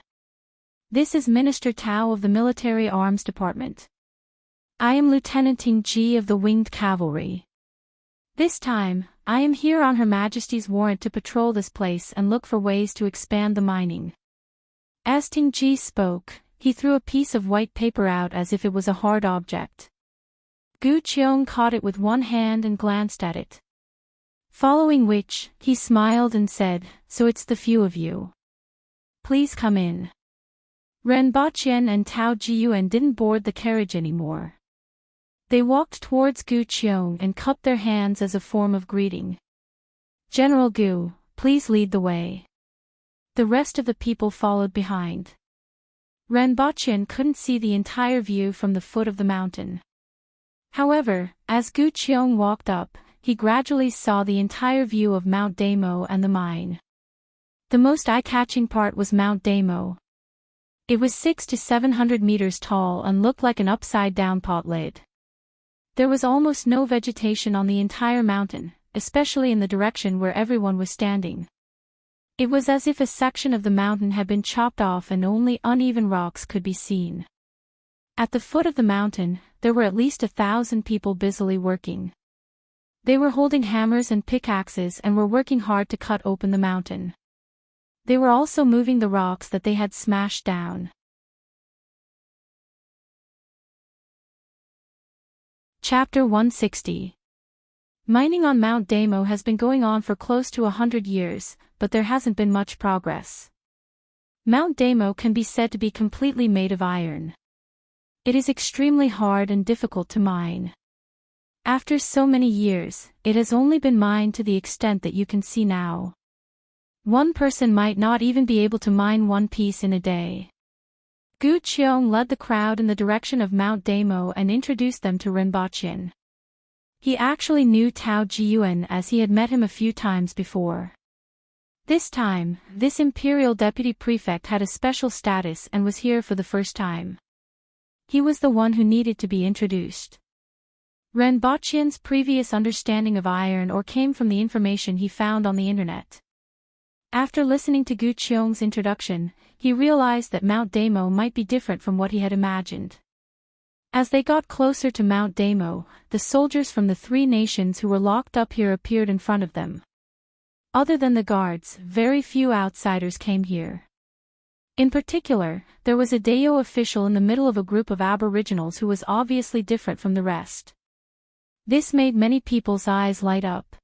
This is Minister Tao of the Military Arms Department. I am Lieutenant Ting Ji of the Winged Cavalry. This time, I am here on Her Majesty's warrant to patrol this place and look for ways to expand the mining." As Ting Ji spoke, he threw a piece of white paper out as if it was a hard object. Gu Qiong caught it with one hand and glanced at it. Following which, he smiled and said, "So it's the few of you. Please come in." Rinpoche and Tao Jiyuan didn't board the carriage anymore. They walked towards Gu Qiong and cupped their hands as a form of greeting. "General Gu, please lead the way." The rest of the people followed behind. Rinpoche couldn't see the entire view from the foot of the mountain. However, as Gu Qiong walked up, he gradually saw the entire view of Mount Damo and the mine. The most eye-catching part was Mount Damo. It was 600 to 700 meters tall and looked like an upside-down pot lid. There was almost no vegetation on the entire mountain, especially in the direction where everyone was standing. It was as if a section of the mountain had been chopped off and only uneven rocks could be seen. At the foot of the mountain, there were at least 1,000 people busily working. They were holding hammers and pickaxes and were working hard to cut open the mountain. They were also moving the rocks that they had smashed down. Chapter 160. Mining on Mount Damo has been going on for close to 100 years, but there hasn't been much progress. Mount Damo can be said to be completely made of iron. It is extremely hard and difficult to mine. After so many years, it has only been mined to the extent that you can see now. One person might not even be able to mine one piece in a day. Gu Qiong led the crowd in the direction of Mount Damo and introduced them to Rinpoche. He actually knew Tao Jiyuan as he had met him a few times before. This time, this imperial deputy prefect had a special status and was here for the first time. He was the one who needed to be introduced. Rinpoche's previous understanding of iron ore came from the information he found on the internet. After listening to Gu Qiong's introduction, he realized that Mount Damo might be different from what he had imagined. As they got closer to Mount Damo, the soldiers from the three nations who were locked up here appeared in front of them. Other than the guards, very few outsiders came here. In particular, there was a Dao official in the middle of a group of aboriginals who was obviously different from the rest. This made many people's eyes light up.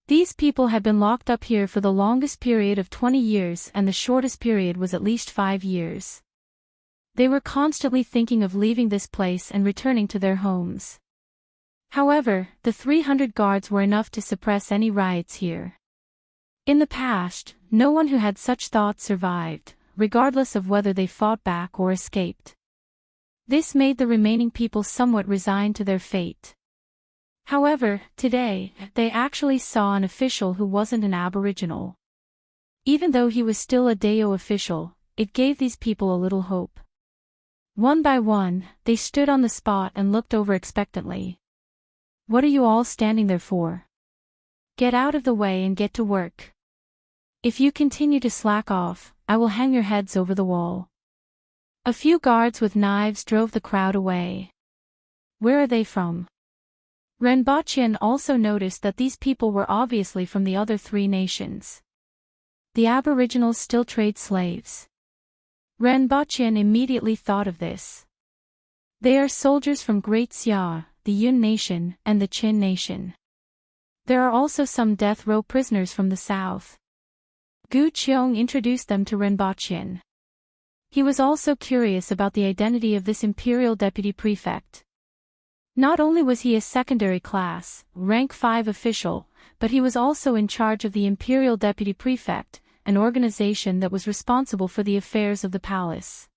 These people had been locked up here for the longest period of 20 years and the shortest period was at least 5 years. They were constantly thinking of leaving this place and returning to their homes. However, the 300 guards were enough to suppress any riots here. In the past, no one who had such thoughts survived, regardless of whether they fought back or escaped. This made the remaining people somewhat resigned to their fate. However, today, they actually saw an official who wasn't an Aboriginal. Even though he was still a Dao official, it gave these people a little hope. One by one, they stood on the spot and looked over expectantly. What are you all standing there for? Get out of the way and get to work. If you continue to slack off, I will hang your heads over the wall. A few guards with knives drove the crowd away. Where are they from? Rinpoche also noticed that these people were obviously from the other three nations. The Aboriginals still trade slaves. Rinpoche immediately thought of this. They are soldiers from Great Xia, the Yun Nation, and the Chin Nation. There are also some death row prisoners from the south. Gu Qiong introduced them to Rinpoche. He was also curious about the identity of this imperial deputy prefect. Not only was he a secondary class, rank 5 official, but he was also in charge of the imperial deputy prefect, an organization that was responsible for the affairs of the palace.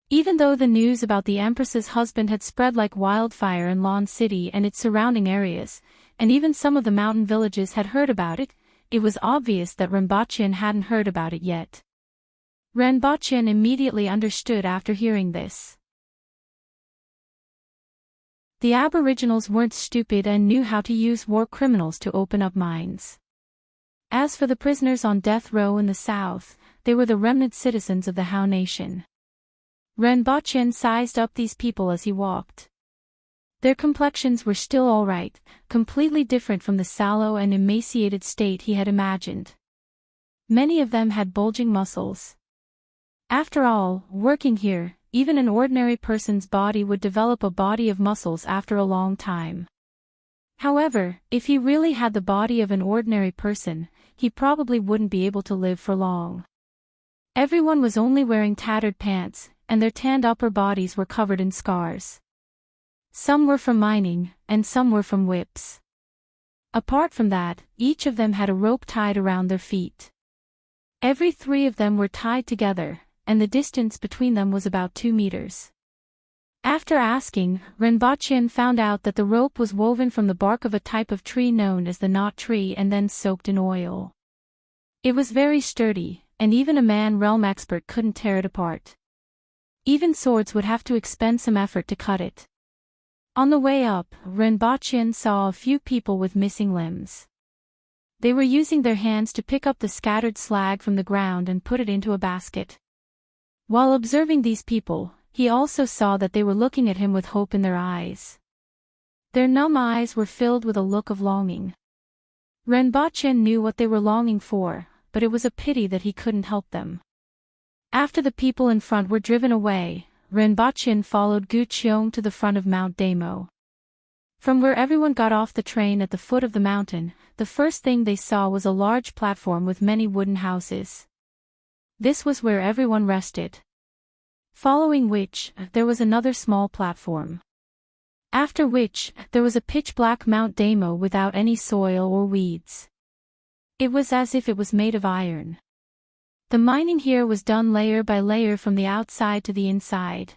Even though the news about the Empress's husband had spread like wildfire in Lan City and its surrounding areas, and even some of the mountain villages had heard about it, it was obvious that Rinpoche hadn't heard about it yet. Rinpoche immediately understood after hearing this. The Aboriginals weren't stupid and knew how to use war criminals to open up mines. As for the prisoners on death row in the south, they were the remnant citizens of the Hao Nation. Rinpoche sized up these people as he walked. Their complexions were still all right, completely different from the sallow and emaciated state he had imagined. Many of them had bulging muscles. After all, working here, even an ordinary person's body would develop a body of muscles after a long time. However, if he really had the body of an ordinary person, he probably wouldn't be able to live for long. Everyone was only wearing tattered pants, and their tanned upper bodies were covered in scars. Some were from mining, and some were from whips. Apart from that, each of them had a rope tied around their feet. Every 3 of them were tied together, and the distance between them was about 2 meters. After asking, Rinpoche found out that the rope was woven from the bark of a type of tree known as the knot tree and then soaked in oil. It was very sturdy, and even a man-realm expert couldn't tear it apart. Even swords would have to expend some effort to cut it. On the way up, Rinpoche saw a few people with missing limbs. They were using their hands to pick up the scattered slag from the ground and put it into a basket. While observing these people, he also saw that they were looking at him with hope in their eyes. Their numb eyes were filled with a look of longing. Renbochin knew what they were longing for, but it was a pity that he couldn't help them. After the people in front were driven away, Renbochin followed Gu Qiong to the front of Mount Damo. From where everyone got off the train at the foot of the mountain, the first thing they saw was a large platform with many wooden houses. This was where everyone rested. Following which, there was another small platform. After which, there was a pitch-black Mount Damo without any soil or weeds. It was as if it was made of iron. The mining here was done layer by layer from the outside to the inside.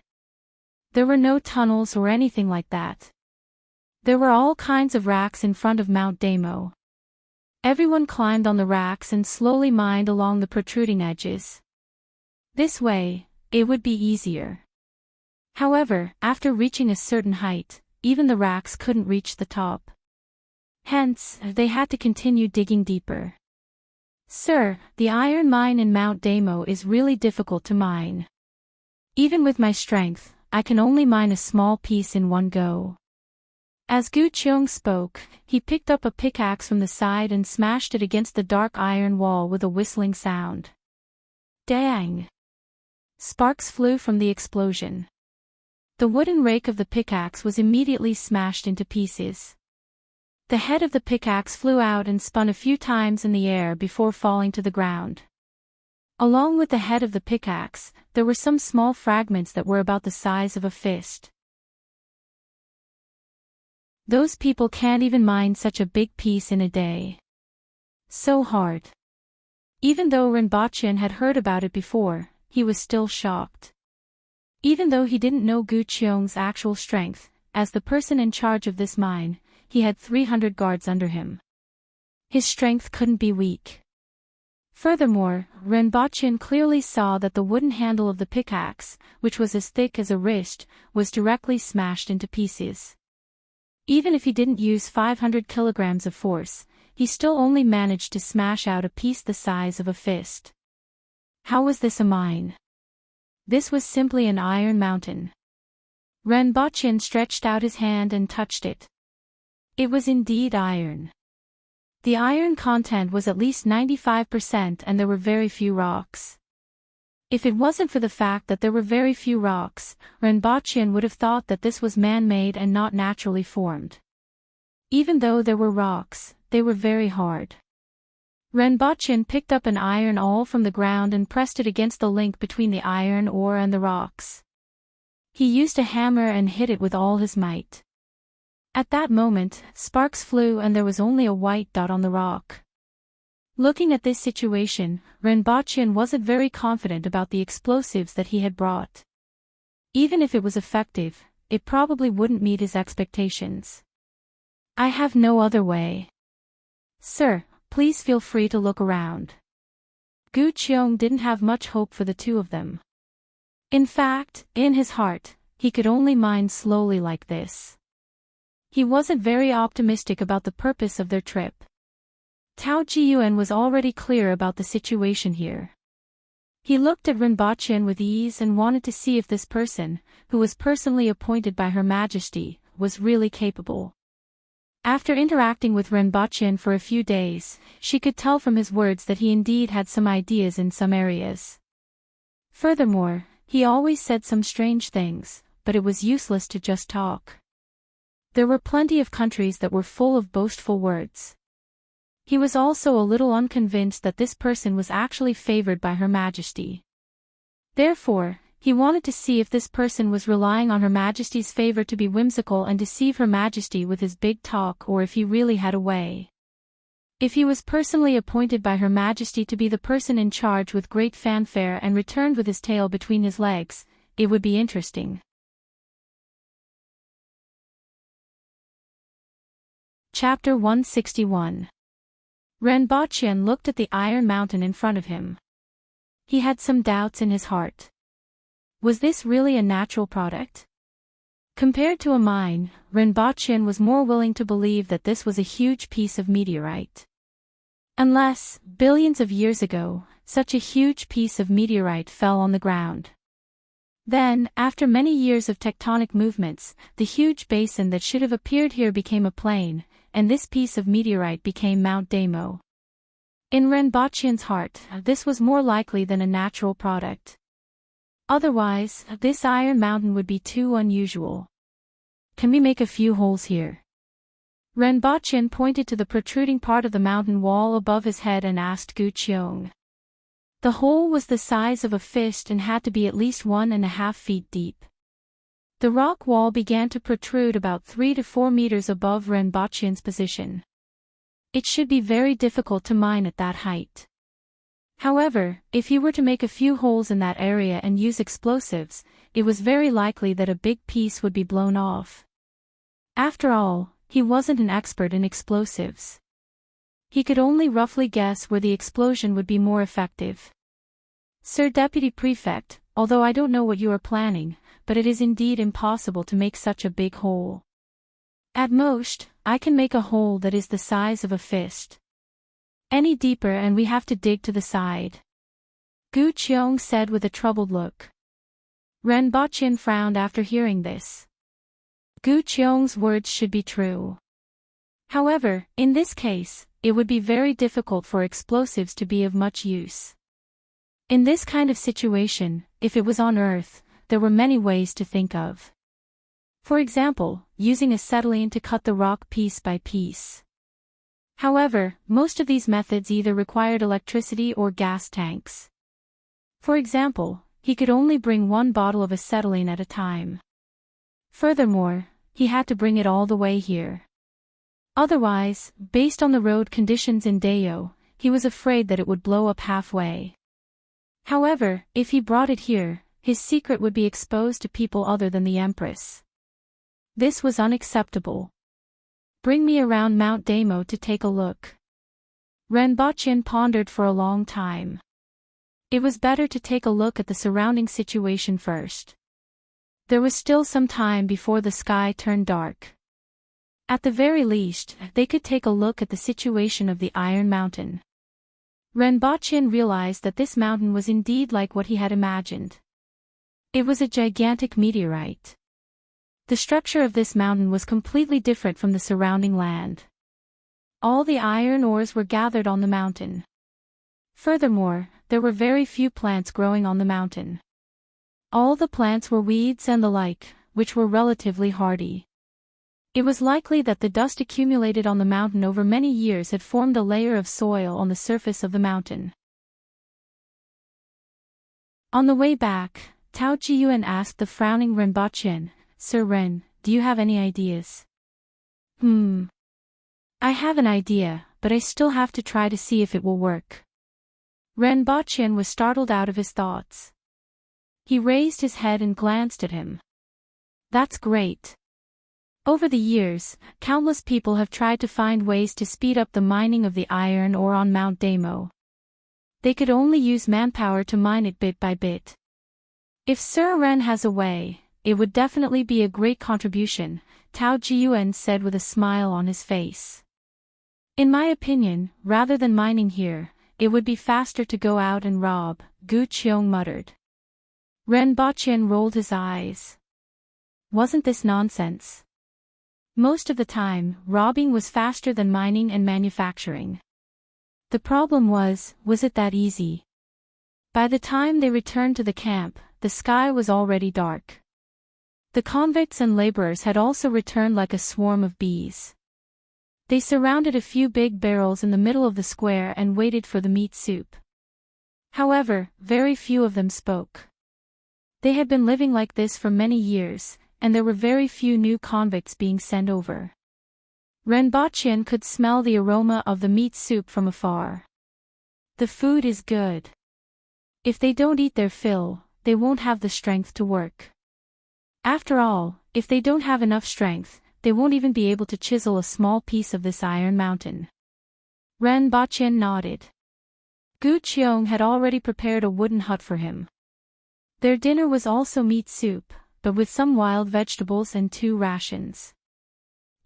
There were no tunnels or anything like that. There were all kinds of racks in front of Mount Damo. Everyone climbed on the racks and slowly mined along the protruding edges. This way, it would be easier. However, after reaching a certain height, even the racks couldn't reach the top. Hence, they had to continue digging deeper. Sir, the iron mine in Mount Damo is really difficult to mine. Even with my strength, I can only mine a small piece in one go. As Gu Qiong spoke, he picked up a pickaxe from the side and smashed it against the dark iron wall with a whistling sound. Dang! Sparks flew from the explosion. The wooden rake of the pickaxe was immediately smashed into pieces. The head of the pickaxe flew out and spun a few times in the air before falling to the ground. Along with the head of the pickaxe, there were some small fragments that were about the size of a fist. Those people can't even mine such a big piece in a day. So hard. Even though Renbochin had heard about it before, he was still shocked. Even though he didn't know Gu Qiong's actual strength, as the person in charge of this mine, he had 300 guards under him. His strength couldn't be weak. Furthermore, Renbochin clearly saw that the wooden handle of the pickaxe, which was as thick as a wrist, was directly smashed into pieces. Even if he didn't use 500 kilograms of force, he still only managed to smash out a piece the size of a fist. How was this a mine? This was simply an iron mountain. Renbochin stretched out his hand and touched it. It was indeed iron. The iron content was at least 95% and there were very few rocks. If it wasn't for the fact that there were very few rocks, Renbochin would have thought that this was man-made and not naturally formed. Even though there were rocks, they were very hard. Renbochin picked up an iron awl from the ground and pressed it against the link between the iron ore and the rocks. He used a hammer and hit it with all his might. At that moment, sparks flew and there was only a white dot on the rock. Looking at this situation, Renbochin wasn't very confident about the explosives that he had brought. Even if it was effective, it probably wouldn't meet his expectations. I have no other way. Sir, please feel free to look around. Gu Qiong didn't have much hope for the two of them. In fact, in his heart, he could only mine slowly like this. He wasn't very optimistic about the purpose of their trip. Tao Jiyuan was already clear about the situation here. He looked at Renbochin with ease and wanted to see if this person, who was personally appointed by Her Majesty, was really capable. After interacting with Renbochin for a few days, she could tell from his words that he indeed had some ideas in some areas. Furthermore, he always said some strange things, but it was useless to just talk. There were plenty of countries that were full of boastful words. He was also a little unconvinced that this person was actually favored by Her Majesty. Therefore, he wanted to see if this person was relying on Her Majesty's favor to be whimsical and deceive Her Majesty with his big talk, or if he really had a way. If he was personally appointed by Her Majesty to be the person in charge with great fanfare and returned with his tail between his legs, it would be interesting. Chapter 161. Renbochin looked at the iron mountain in front of him. He had some doubts in his heart. Was this really a natural product? Compared to a mine, Renbochin was more willing to believe that this was a huge piece of meteorite. Unless, billions of years ago, such a huge piece of meteorite fell on the ground. Then, after many years of tectonic movements, the huge basin that should have appeared here became a plain, and this piece of meteorite became Mount Damo. In Renbachian's heart, this was more likely than a natural product. Otherwise, this iron mountain would be too unusual. Can we make a few holes here? Renbachian pointed to the protruding part of the mountain wall above his head and asked Gu Qiong. The hole was the size of a fist and had to be at least 1.5 feet deep. The rock wall began to protrude about 3 to 4 meters above Renbachian's position. It should be very difficult to mine at that height. However, if he were to make a few holes in that area and use explosives, it was very likely that a big piece would be blown off. After all, he wasn't an expert in explosives. He could only roughly guess where the explosion would be more effective. Sir Deputy Prefect, although I don't know what you are planning, but it is indeed impossible to make such a big hole. At most, I can make a hole that is the size of a fist. Any deeper and we have to dig to the side. Gu Qiong said with a troubled look. Renbachian frowned after hearing this. Gu Qiong's words should be true. However, in this case, it would be very difficult for explosives to be of much use. In this kind of situation, if it was on Earth, there were many ways to think of. For example, using acetylene to cut the rock piece by piece. However, most of these methods either required electricity or gas tanks. For example, he could only bring 1 bottle of acetylene at a time. Furthermore, he had to bring it all the way here. Otherwise, based on the road conditions in Dao, he was afraid that it would blow up halfway. However, if he brought it here, his secret would be exposed to people other than the Empress. This was unacceptable. Bring me around Mount Damo to take a look. Renbachian pondered for a long time. It was better to take a look at the surrounding situation first. There was still some time before the sky turned dark. At the very least, they could take a look at the situation of the Iron Mountain. Renbachian realized that this mountain was indeed like what he had imagined. It was a gigantic meteorite. The structure of this mountain was completely different from the surrounding land. All the iron ores were gathered on the mountain. Furthermore, there were very few plants growing on the mountain. All the plants were weeds and the like, which were relatively hardy. It was likely that the dust accumulated on the mountain over many years had formed a layer of soil on the surface of the mountain. On the way back, Tao Jiyuan asked the frowning Renbachian, Sir Ren, do you have any ideas? I have an idea, but I still have to try to see if it will work. Renbachian was startled out of his thoughts. He raised his head and glanced at him. That's great. Over the years, countless people have tried to find ways to speed up the mining of the iron ore on Mount Damo. They could only use manpower to mine it bit by bit. If Sir Ren has a way, it would definitely be a great contribution, Tao Jiyuan said with a smile on his face. In my opinion, rather than mining here, it would be faster to go out and rob, Gu Qiong muttered. Renbachian rolled his eyes. Wasn't this nonsense? Most of the time, robbing was faster than mining and manufacturing. The problem was it that easy? By the time they returned to the camp, the sky was already dark. The convicts and laborers had also returned like a swarm of bees. They surrounded a few big barrels in the middle of the square and waited for the meat soup. However, very few of them spoke. They had been living like this for many years, and there were very few new convicts being sent over. Renbachian could smell the aroma of the meat soup from afar. The food is good. If they don't eat their fill, they won't have the strength to work. After all, if they don't have enough strength, they won't even be able to chisel a small piece of this iron mountain. Renbachian nodded. Gu Qiong had already prepared a wooden hut for him. Their dinner was also meat soup, but with some wild vegetables and 2 rations.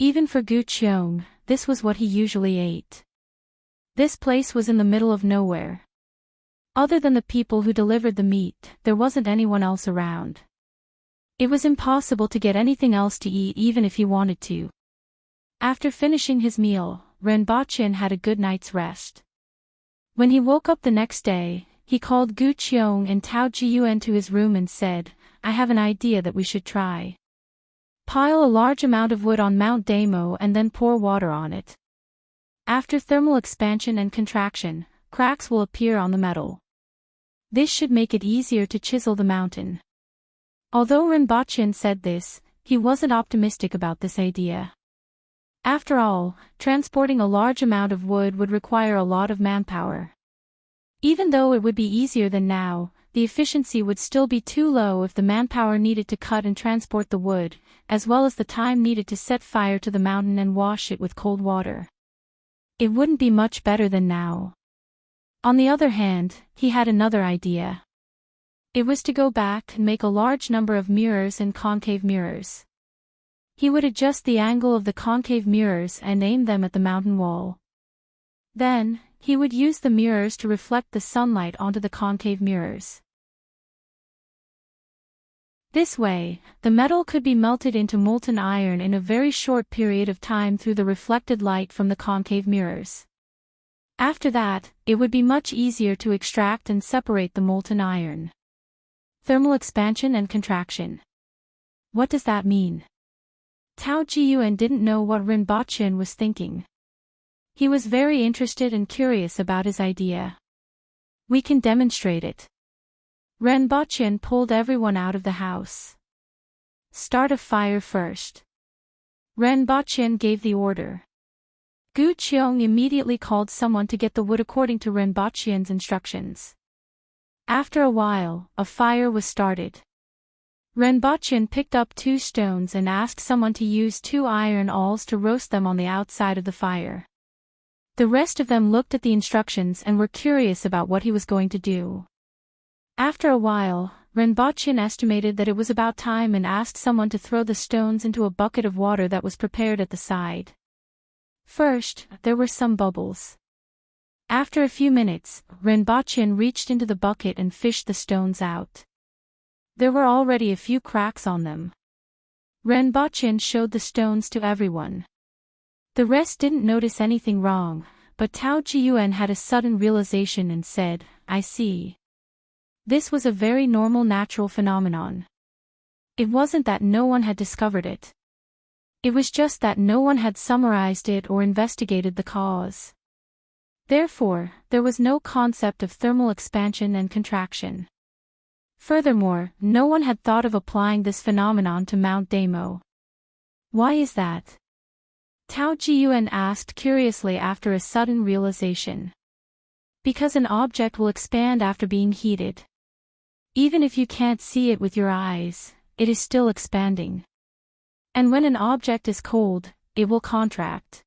Even for Gu Qiong, this was what he usually ate. This place was in the middle of nowhere. Other than the people who delivered the meat, there wasn't anyone else around. It was impossible to get anything else to eat even if he wanted to. After finishing his meal, Renbochin had a good night's rest. When he woke up the next day, he called Gu Qiong and Tao Jiyuan to his room and said, I have an idea that we should try. Pile a large amount of wood on Mount Damo and then pour water on it. After thermal expansion and contraction, cracks will appear on the metal. This should make it easier to chisel the mountain. Although Renbochin said this, he wasn't optimistic about this idea. After all, transporting a large amount of wood would require a lot of manpower. Even though it would be easier than now, the efficiency would still be too low if the manpower needed to cut and transport the wood, as well as the time needed to set fire to the mountain and wash it with cold water. It wouldn't be much better than now. On the other hand, he had another idea. It was to go back and make a large number of mirrors and concave mirrors. He would adjust the angle of the concave mirrors and aim them at the mountain wall. Then, he would use the mirrors to reflect the sunlight onto the concave mirrors. This way, the metal could be melted into molten iron in a very short period of time through the reflected light from the concave mirrors. After that, it would be much easier to extract and separate the molten iron. Thermal expansion and contraction. What does that mean? Tao Jiyuan didn't know what Renbochin was thinking. He was very interested and curious about his idea. We can demonstrate it. Renbochin pulled everyone out of the house. Start a fire first. Renbochin gave the order. Gu Qiong immediately called someone to get the wood according to Renbochin's instructions. After a while, a fire was started. Renbochin picked up 2 stones and asked someone to use 2 iron awls to roast them on the outside of the fire. The rest of them looked at the instructions and were curious about what he was going to do. After a while, Renbochin estimated that it was about time and asked someone to throw the stones into a bucket of water that was prepared at the side. First, there were some bubbles. After a few minutes, Renbochin reached into the bucket and fished the stones out. There were already a few cracks on them. Renbochin showed the stones to everyone. The rest didn't notice anything wrong, but Tao Jiyuan had a sudden realization and said, I see. This was a very normal natural phenomenon. It wasn't that no one had discovered it. It was just that no one had summarized it or investigated the cause. Therefore, there was no concept of thermal expansion and contraction. Furthermore, no one had thought of applying this phenomenon to Mount Damo. Why is that? Tao Jiyuan asked curiously after a sudden realization. Because an object will expand after being heated. Even if you can't see it with your eyes, it is still expanding. And when an object is cold, it will contract.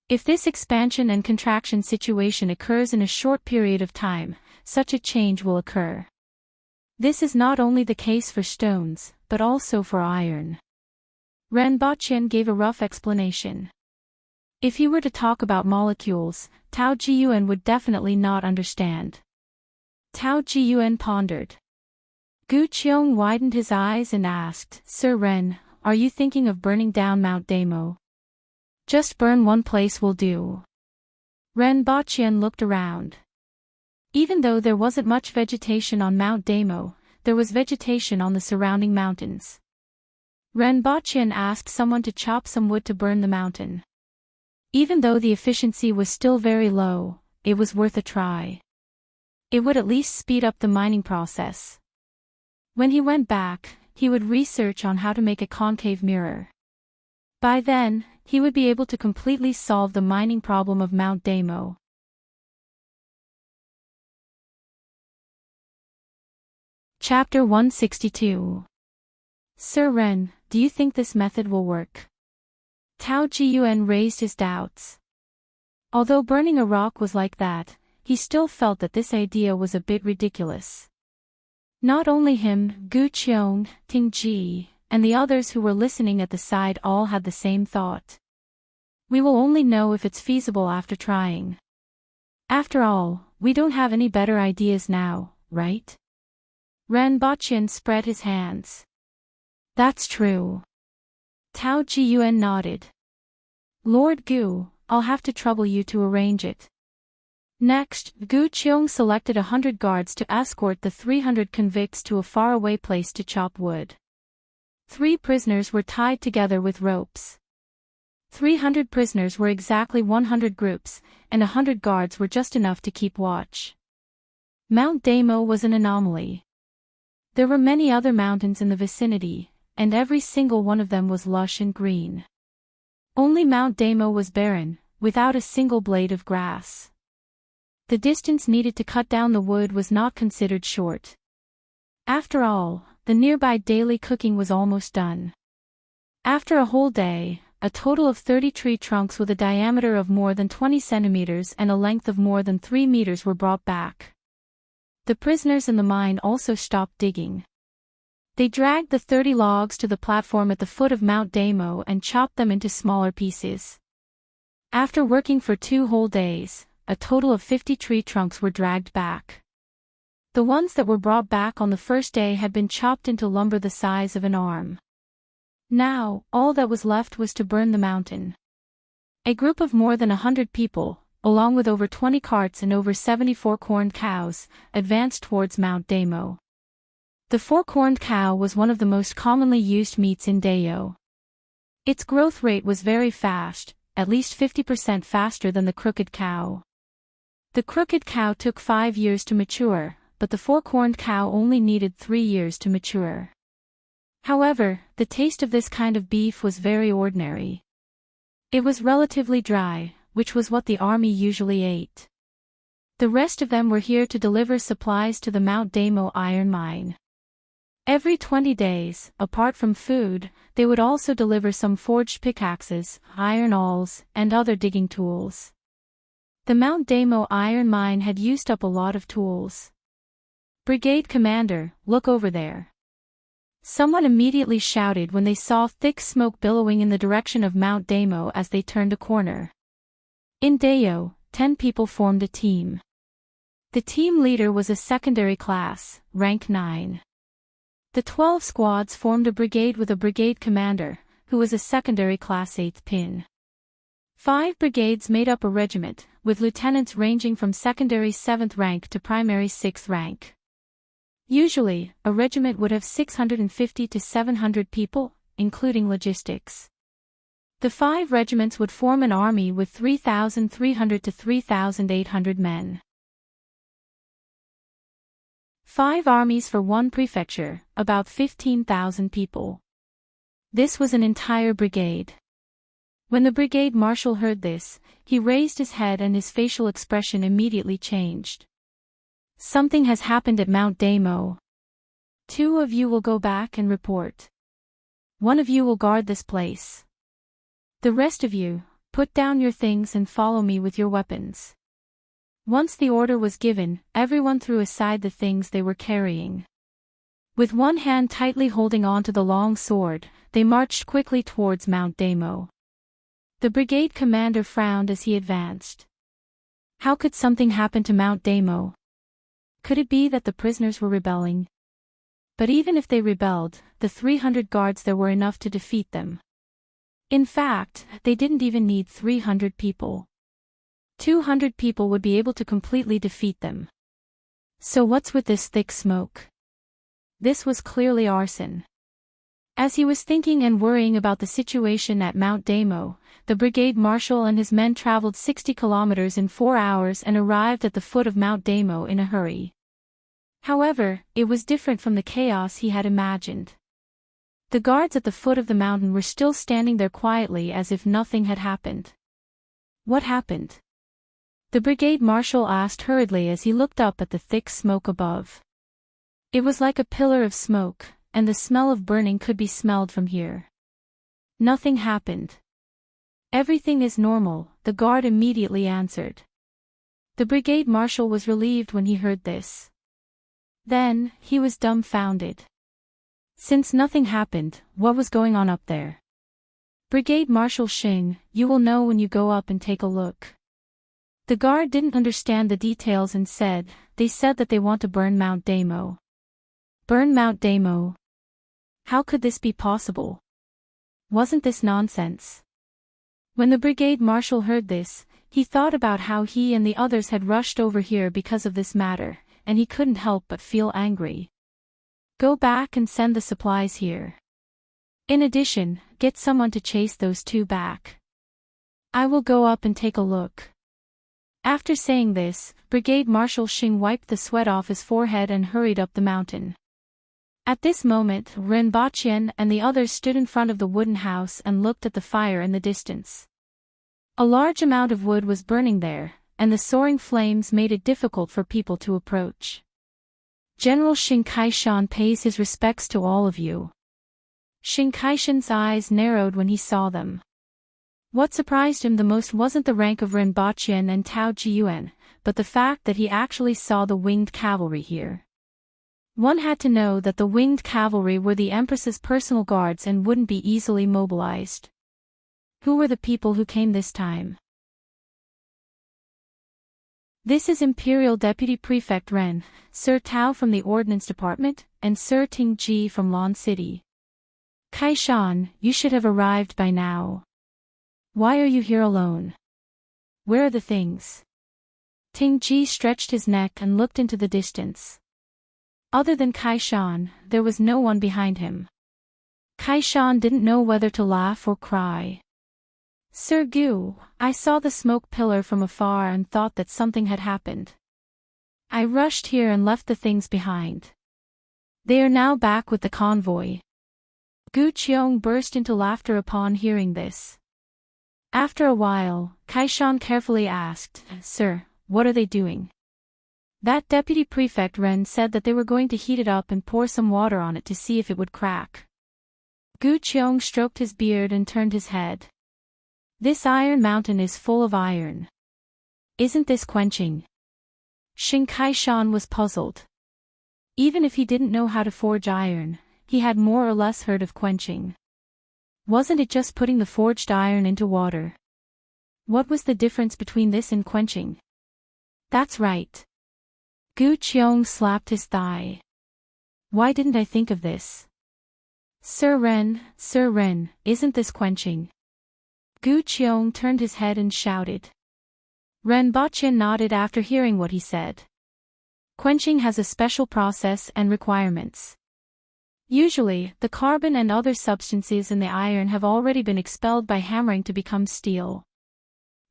If this expansion and contraction situation occurs in a short period of time, such a change will occur. This is not only the case for stones, but also for iron. Renbochin gave a rough explanation. If he were to talk about molecules, Tao Jiyuan would definitely not understand. Tao Jiyuan pondered. Gu Qiong widened his eyes and asked, Sir Ren, are you thinking of burning down Mount Damo? Just burn one place will do. Renbochin looked around. Even though there wasn't much vegetation on Mount Damo, there was vegetation on the surrounding mountains. Renbochin asked someone to chop some wood to burn the mountain. Even though the efficiency was still very low, it was worth a try. It would at least speed up the mining process. When he went back, he would research on how to make a concave mirror. By then, he would be able to completely solve the mining problem of Mount Damo. Chapter 162. Sir Ren, do you think this method will work? Tao Jiyuan raised his doubts. Although burning a rock was like that, he still felt that this idea was a bit ridiculous. Not only him, Gu Qiong, Ting Ji, and the others who were listening at the side all had the same thought. We will only know if it's feasible after trying. After all, we don't have any better ideas now, right? Renbochin spread his hands. That's true. Tao Jiyuan nodded. Lord Gu, I'll have to trouble you to arrange it. Next, Gu Qiong selected 100 guards to escort the 300 convicts to a faraway place to chop wood. 3 prisoners were tied together with ropes. 300 prisoners were exactly 100 groups, and 100 guards were just enough to keep watch. Mount Damo was an anomaly. There were many other mountains in the vicinity, and every single one of them was lush and green. Only Mount Damo was barren, without a single blade of grass. The distance needed to cut down the wood was not considered short. After all, the nearby daily cooking was almost done. After a whole day, a total of 30 tree trunks with a diameter of more than 20 centimeters and a length of more than 3 meters were brought back. The prisoners in the mine also stopped digging. They dragged the 30 logs to the platform at the foot of Mount Damo and chopped them into smaller pieces. After working for 2 whole days, a total of 50 tree trunks were dragged back. The ones that were brought back on the first day had been chopped into lumber the size of an arm. Now, all that was left was to burn the mountain. A group of more than 100 people, along with over 20 carts and over 74 corned cows, advanced towards Mount Damo. The 4-corned cow was one of the most commonly used meats in Dao. Its growth rate was very fast, at least 50% faster than the crooked cow. The crooked cow took 5 years to mature, but the 4-corned cow only needed 3 years to mature. However, the taste of this kind of beef was very ordinary. It was relatively dry, which was what the army usually ate. The rest of them were here to deliver supplies to the Mount Damo iron mine. Every 20 days, apart from food, they would also deliver some forged pickaxes, iron awls, and other digging tools. The Mount Damo iron mine had used up a lot of tools. Brigade Commander, look over there. Someone immediately shouted when they saw thick smoke billowing in the direction of Mount Damo as they turned a corner. In Dao, 10 people formed a team. The team leader was a secondary class, rank 9. The 12 squads formed a brigade with a brigade commander, who was a secondary class 8th pin. 5 brigades made up a regiment, with lieutenants ranging from secondary 7th rank to primary 6th rank. Usually, a regiment would have 650 to 700 people, including logistics. The 5 regiments would form an army with 3,300 to 3,800 men. 5 armies for 1 prefecture, about 15,000 people. This was an entire brigade. When the brigade marshal heard this, he raised his head and his facial expression immediately changed. Something has happened at Mount Damo. 2 of you will go back and report. 1 of you will guard this place. The rest of you, put down your things and follow me with your weapons. Once the order was given, everyone threw aside the things they were carrying. With one hand tightly holding onto the long sword, they marched quickly towards Mount Damo. The brigade commander frowned as he advanced. How could something happen to Mount Damo? Could it be that the prisoners were rebelling? But even if they rebelled, the 300 guards there were enough to defeat them. In fact, they didn't even need 300 people. 200 people would be able to completely defeat them. So what's with this thick smoke? This was clearly arson. As he was thinking and worrying about the situation at Mount Damo, the brigade marshal and his men traveled 60 kilometers in 4 hours and arrived at the foot of Mount Damo in a hurry. However, it was different from the chaos he had imagined. The guards at the foot of the mountain were still standing there quietly as if nothing had happened. What happened? The brigade marshal asked hurriedly as he looked up at the thick smoke above. It was like a pillar of smoke, and the smell of burning could be smelled from here. Nothing happened. Everything is normal, the guard immediately answered. The brigade marshal was relieved when he heard this. Then, he was dumbfounded. Since nothing happened, what was going on up there? Brigade Marshal Xing, you will know when you go up and take a look. The guard didn't understand the details and said, they said that they want to burn Mount Damo. Burn Mount Damo? How could this be possible? Wasn't this nonsense? When the brigade marshal heard this, he thought about how he and the others had rushed over here because of this matter, and he couldn't help but feel angry. Go back and send the supplies here. In addition, get someone to chase those two back. I will go up and take a look. After saying this, Brigade Marshal Xing wiped the sweat off his forehead and hurried up the mountain. At this moment, Renbaqian and the others stood in front of the wooden house and looked at the fire in the distance. A large amount of wood was burning there, and the soaring flames made it difficult for people to approach. General Xing Kaishan pays his respects to all of you. Xing Kaishan's eyes narrowed when he saw them. What surprised him the most wasn't the rank of Renbaqian and Tao Jiyuan, but the fact that he actually saw the winged cavalry here. One had to know that the winged cavalry were the Empress's personal guards and wouldn't be easily mobilized. Who were the people who came this time? This is Imperial Deputy Prefect Ren, Sir Tao from the Ordnance Department, and Sir Ting Ji from Lan City. Kaishan, you should have arrived by now. Why are you here alone? Where are the things? Ting Ji stretched his neck and looked into the distance. Other than Kaishan, there was no one behind him. Kaishan didn't know whether to laugh or cry. Sir Gu, I saw the smoke pillar from afar and thought that something had happened. I rushed here and left the things behind. They are now back with the convoy. Gu Qiong burst into laughter upon hearing this. After a while, Kaishan carefully asked, Sir, what are they doing? That Deputy Prefect Ren said that they were going to heat it up and pour some water on it to see if it would crack. Gu Qiong stroked his beard and turned his head. This iron mountain is full of iron. Isn't this quenching? Xing Kaishan was puzzled. Even if he didn't know how to forge iron, he had more or less heard of quenching. Wasn't it just putting the forged iron into water? What was the difference between this and quenching? That's right. Gu Qiong slapped his thigh. Why didn't I think of this? Sir Ren, isn't this quenching? Gu Qiong turned his head and shouted. Renbaqian nodded after hearing what he said. Quenching has a special process and requirements. Usually, the carbon and other substances in the iron have already been expelled by hammering to become steel.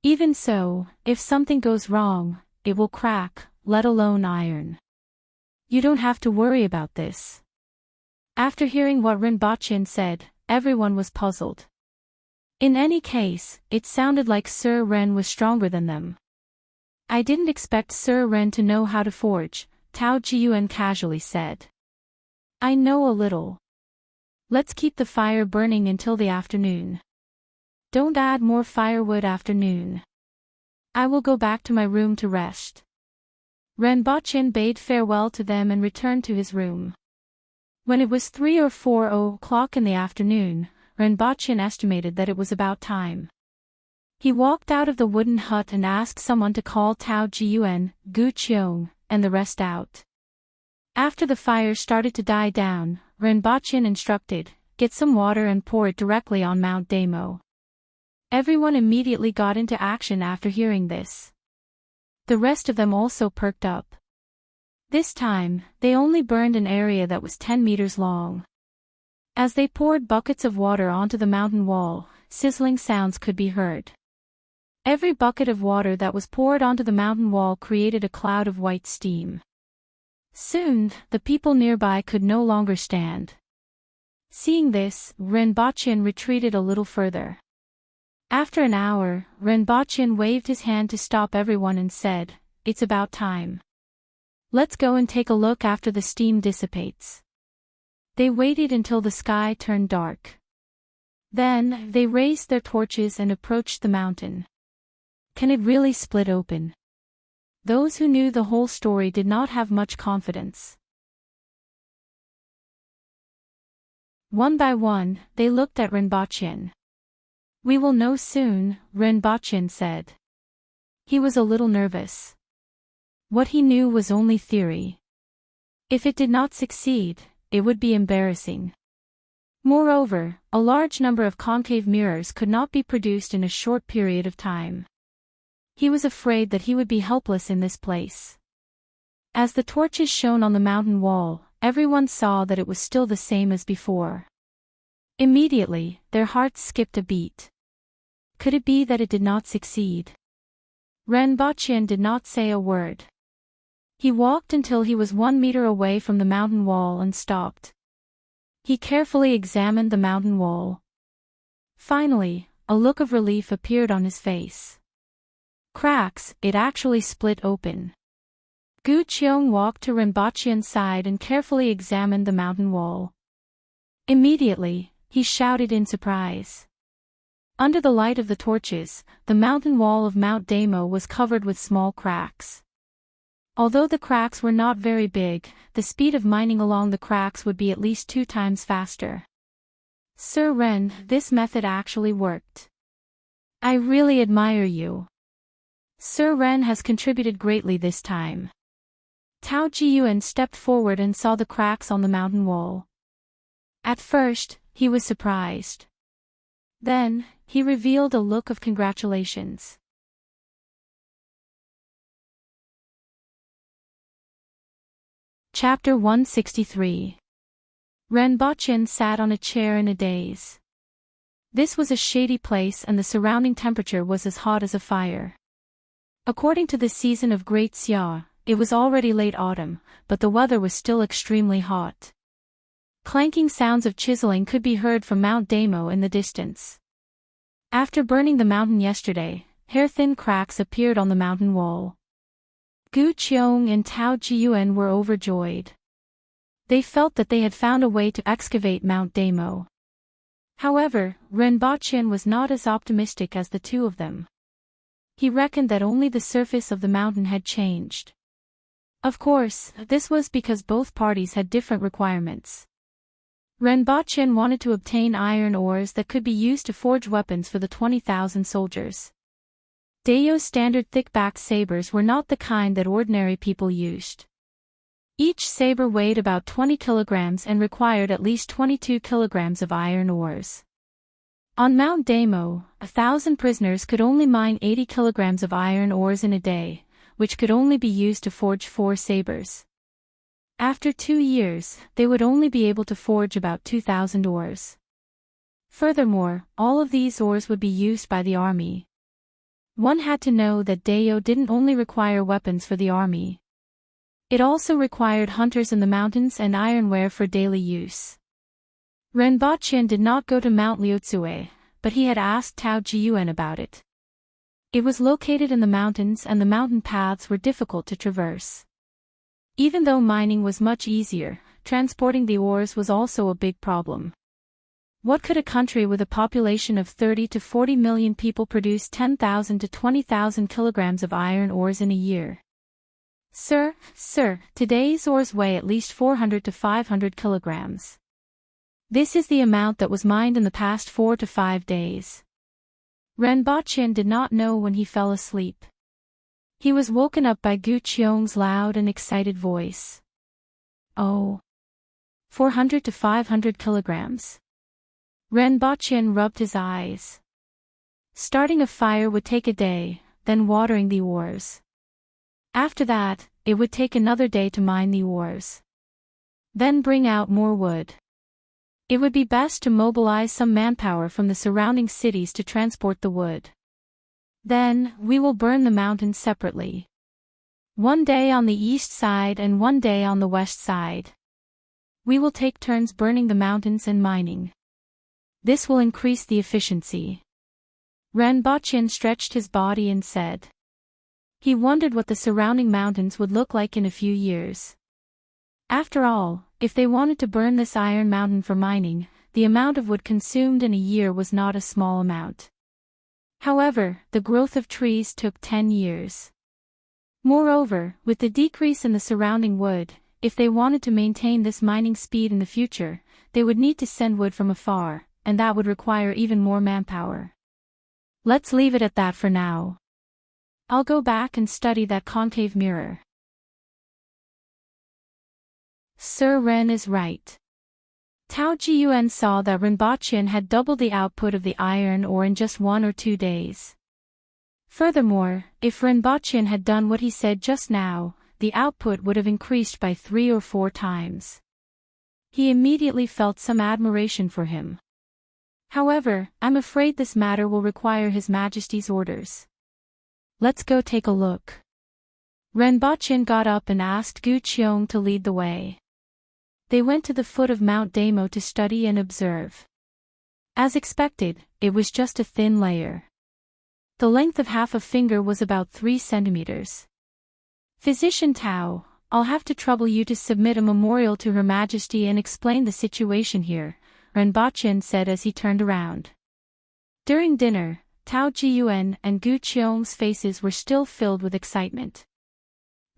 Even so, if something goes wrong, it will crack, let alone iron. You don't have to worry about this. After hearing what Renbaqian said, everyone was puzzled. In any case, it sounded like Sir Ren was stronger than them. I didn't expect Sir Ren to know how to forge, Tao Jiyuan casually said. I know a little. Let's keep the fire burning until the afternoon. Don't add more firewood after noon. I will go back to my room to rest. Renbaqian bade farewell to them and returned to his room. When it was 3 or 4 o'clock in the afternoon, Renbaqian estimated that it was about time. He walked out of the wooden hut and asked someone to call Tao Jiyuan, Gu Qiong, and the rest out. After the fire started to die down, Renbaqian instructed, get some water and pour it directly on Mount Damo. Everyone immediately got into action after hearing this. The rest of them also perked up. This time, they only burned an area that was 10 meters long. As they poured buckets of water onto the mountain wall, sizzling sounds could be heard. Every bucket of water that was poured onto the mountain wall created a cloud of white steam. Soon, the people nearby could no longer stand. Seeing this, Renbaqian retreated a little further. After an hour, Renbaqian waved his hand to stop everyone and said, It's about time. Let's go and take a look after the steam dissipates. They waited until the sky turned dark. Then, they raised their torches and approached the mountain. Can it really split open? Those who knew the whole story did not have much confidence. One by one, they looked at Renbaqian. We will know soon, Renbaqian said. He was a little nervous. What he knew was only theory. If it did not succeed, it would be embarrassing. Moreover, a large number of concave mirrors could not be produced in a short period of time. He was afraid that he would be helpless in this place. As the torches shone on the mountain wall, everyone saw that it was still the same as before. Immediately, their hearts skipped a beat. Could it be that it did not succeed? Renbochin did not say a word. He walked until he was 1 meter away from the mountain wall and stopped. He carefully examined the mountain wall. Finally, a look of relief appeared on his face. Cracks, it actually split open. Gu Qiong walked to Renbochin's side and carefully examined the mountain wall. Immediately, he shouted in surprise. Under the light of the torches, the mountain wall of Mount Damo was covered with small cracks. Although the cracks were not very big, the speed of mining along the cracks would be at least 2 times faster. Sir Ren, this method actually worked. I really admire you. Sir Ren has contributed greatly this time. Tao Jiyuan stepped forward and saw the cracks on the mountain wall. At first, he was surprised. Then, he revealed a look of congratulations. Chapter 163. Renbochin sat on a chair in a daze. This was a shady place and the surrounding temperature was as hot as a fire. According to the season of Great Xia, it was already late autumn, but the weather was still extremely hot. Clanking sounds of chiseling could be heard from Mount Damo in the distance. After burning the mountain yesterday, hair-thin cracks appeared on the mountain wall. Gu Qiong and Tao Jiyuan were overjoyed. They felt that they had found a way to excavate Mount Damo. However, Renbochin was not as optimistic as the two of them. He reckoned that only the surface of the mountain had changed. Of course, this was because both parties had different requirements. Renbochin wanted to obtain iron ores that could be used to forge weapons for the 20,000 soldiers. Dayo's standard thick-backed sabers were not the kind that ordinary people used. Each saber weighed about 20 kilograms and required at least 22 kilograms of iron ores. On Mount Damo, 1,000 prisoners could only mine 80 kilograms of iron ores in a day, which could only be used to forge 4 sabers. After 2 years, they would only be able to forge about 2,000 ores. Furthermore, all of these ores would be used by the army. One had to know that Dayo didn't only require weapons for the army. It also required hunters in the mountains and ironware for daily use. Renbochin did not go to Mount Liuzue, but he had asked Tao Jiyuan about it. It was located in the mountains and the mountain paths were difficult to traverse. Even though mining was much easier, transporting the ores was also a big problem. What could a country with a population of 30 to 40 million people produce 10,000 to 20,000 kilograms of iron ores in a year? Sir, today's ores weigh at least 400 to 500 kilograms. This is the amount that was mined in the past 4 to 5 days. Renbochin did not know when he fell asleep. He was woken up by Gu Qiong's loud and excited voice. Oh. 400 to 500 kilograms. Renbochin rubbed his eyes. Starting a fire would take a day, then watering the ores. After that, it would take another day to mine the ores. Then bring out more wood. It would be best to mobilize some manpower from the surrounding cities to transport the wood. Then, we will burn the mountains separately. One day on the east side and one day on the west side. We will take turns burning the mountains and mining. This will increase the efficiency. Renbochin stretched his body and said. He wondered what the surrounding mountains would look like in a few years. After all, if they wanted to burn this iron mountain for mining, the amount of wood consumed in a year was not a small amount. However, the growth of trees took 10 years. Moreover, with the decrease in the surrounding wood, if they wanted to maintain this mining speed in the future, they would need to send wood from afar, and that would require even more manpower. Let's leave it at that for now. I'll go back and study that concave mirror. Sir Ren is right. Tao Jiyuan saw that Rinpochen had doubled the output of the iron ore in just 1 or 2 days. Furthermore, if Rinpochen had done what he said just now, the output would have increased by 3 or 4 times. He immediately felt some admiration for him. However, I'm afraid this matter will require His Majesty's orders. Let's go take a look. Rinpochen got up and asked Gu Qiong to lead the way. They went to the foot of Mount Damo to study and observe. As expected, it was just a thin layer. The length of half a finger was about 3 centimeters. Physician Tao, I'll have to trouble you to submit a memorial to Her Majesty and explain the situation here, Rinpochen said as he turned around. During dinner, Tao Jiyuan and Gu Qiong's faces were still filled with excitement.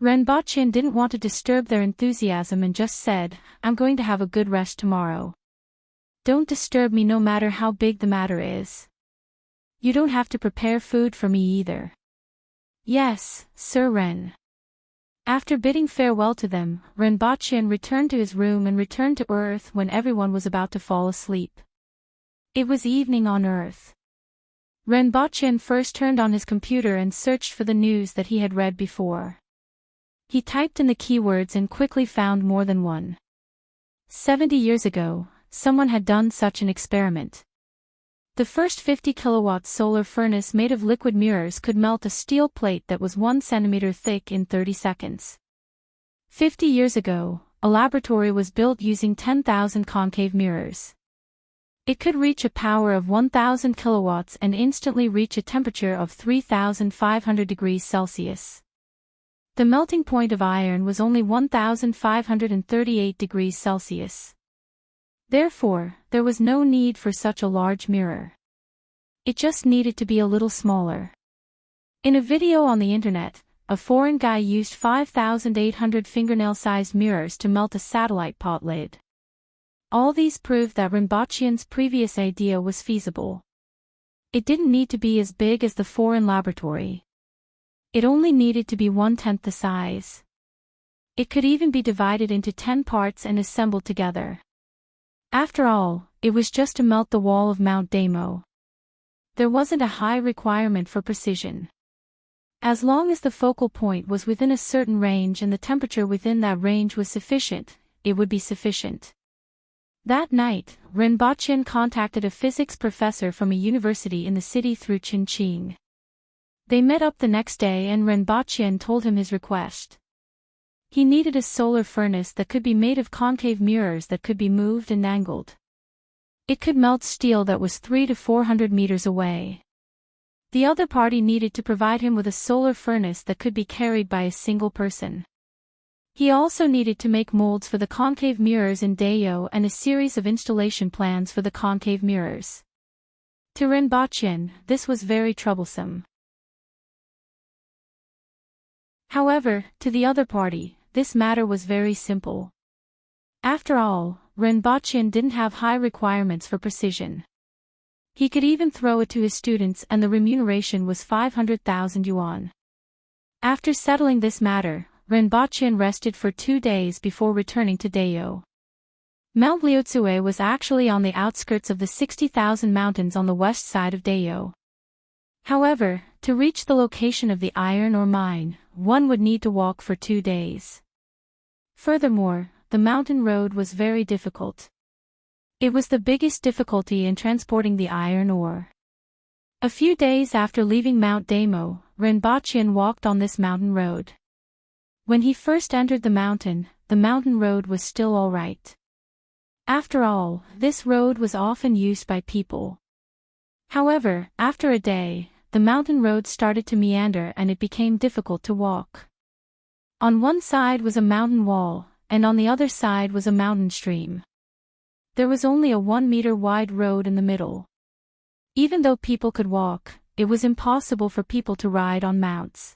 Rinpochen didn't want to disturb their enthusiasm and just said, I'm going to have a good rest tomorrow. Don't disturb me no matter how big the matter is. You don't have to prepare food for me either. Yes, Sir Ren. After bidding farewell to them, Rinpochen returned to his room and returned to Earth when everyone was about to fall asleep. It was evening on Earth. Rinpochen first turned on his computer and searched for the news that he had read before. He typed in the keywords and quickly found more than one. 70 years ago, someone had done such an experiment. The first 50 kilowatt solar furnace made of liquid mirrors could melt a steel plate that was 1 centimeter thick in 30 seconds. 50 years ago, a laboratory was built using 10,000 concave mirrors. It could reach a power of 1,000 kilowatts and instantly reach a temperature of 3,500 degrees Celsius. The melting point of iron was only 1,538 degrees Celsius. Therefore, there was no need for such a large mirror. It just needed to be a little smaller. In a video on the internet, a foreign guy used 5,800 fingernail-sized mirrors to melt a satellite pot lid. All these proved that Rinpochen's previous idea was feasible. It didn't need to be as big as the foreign laboratory. It only needed to be 1/10 the size. It could even be divided into 10 parts and assembled together. After all, it was just to melt the wall of Mount Damo. There wasn't a high requirement for precision. As long as the focal point was within a certain range and the temperature within that range was sufficient, it would be sufficient. That night, Rinpochen contacted a physics professor from a university in the city through Chongqing. They met up the next day and Rinpochen told him his request. He needed a solar furnace that could be made of concave mirrors that could be moved and angled. It could melt steel that was 300 to 400 meters away. The other party needed to provide him with a solar furnace that could be carried by a single person. He also needed to make molds for the concave mirrors in Dayo and a series of installation plans for the concave mirrors. To Rinpochen, this was very troublesome. However, to the other party, this matter was very simple. After all, Rinpochen didn't have high requirements for precision. He could even throw it to his students and the remuneration was 500,000 yuan. After settling this matter, Rinpochen rested for 2 days before returning to Dayo. Mount Liutsue was actually on the outskirts of the 60,000 mountains on the west side of Dayo. However, to reach the location of the iron ore mine, one would need to walk for 2 days. Furthermore, the mountain road was very difficult. It was the biggest difficulty in transporting the iron ore. A few days after leaving Mount Damo, Rinpochen walked on this mountain road. When he first entered the mountain road was still all right. After all, this road was often used by people. However, after a day, the mountain road started to meander and it became difficult to walk. On one side was a mountain wall, and on the other side was a mountain stream. There was only a 1-meter wide road in the middle. Even though people could walk, it was impossible for people to ride on mounts.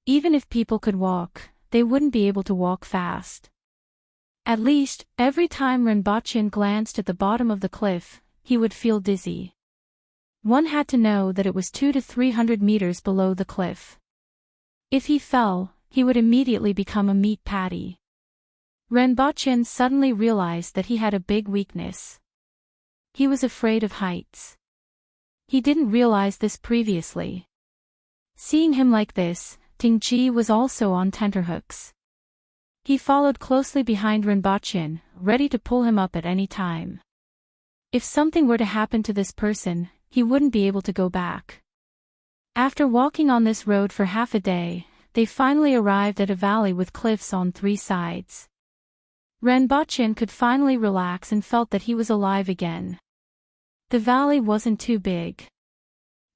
Even if people could walk, they wouldn't be able to walk fast. At least, every time Rinpochen glanced at the bottom of the cliff, he would feel dizzy. One had to know that it was 200 to 300 meters below the cliff. If he fell, he would immediately become a meat patty. Renbochin suddenly realized that he had a big weakness. He was afraid of heights. He didn't realize this previously. Seeing him like this, Tingji was also on tenterhooks. He followed closely behind Renbochin, ready to pull him up at any time. If something were to happen to this person, he wouldn't be able to go back. After walking on this road for half a day, they finally arrived at a valley with cliffs on 3 sides. Renbochin could finally relax and felt that he was alive again. The valley wasn't too big.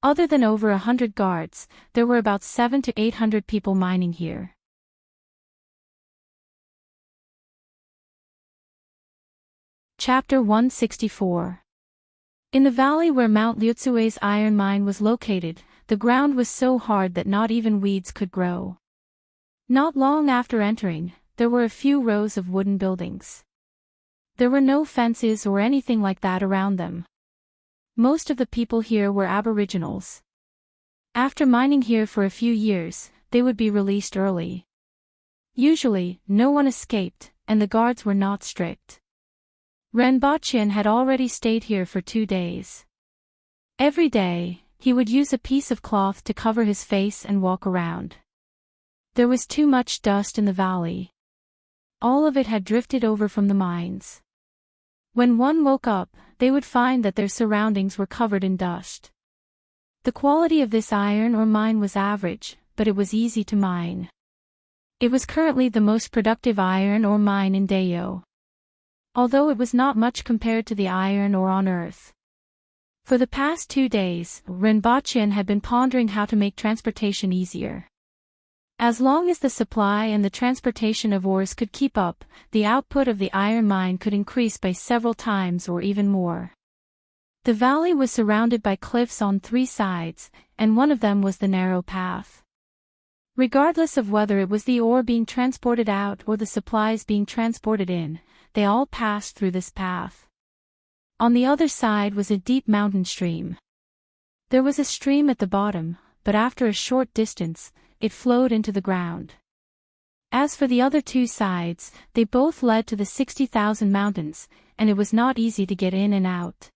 Other than over 100 guards, there were about 700 to 800 people mining here. Chapter 164. In the valley where Mount Liuzue's iron mine was located, the ground was so hard that not even weeds could grow. Not long after entering, there were a few rows of wooden buildings. There were no fences or anything like that around them. Most of the people here were aboriginals. After mining here for a few years, they would be released early. Usually, no one escaped, and the guards were not strict. Renbochin had already stayed here for 2 days. Every day, he would use a piece of cloth to cover his face and walk around. There was too much dust in the valley. All of it had drifted over from the mines. When one woke up, they would find that their surroundings were covered in dust. The quality of this iron ore mine was average, but it was easy to mine. It was currently the most productive iron ore mine in Dayo. Although it was not much compared to the iron ore on Earth. For the past 2 days, Renbochin had been pondering how to make transportation easier. As long as the supply and the transportation of ores could keep up, the output of the iron mine could increase by several times or even more. The valley was surrounded by cliffs on 3 sides, and one of them was the narrow path. Regardless of whether it was the ore being transported out or the supplies being transported in, they all passed through this path. On the other side was a deep mountain stream. There was a stream at the bottom, but after a short distance, it flowed into the ground. As for the other 2 sides, they both led to the 60,000 mountains, and it was not easy to get in and out.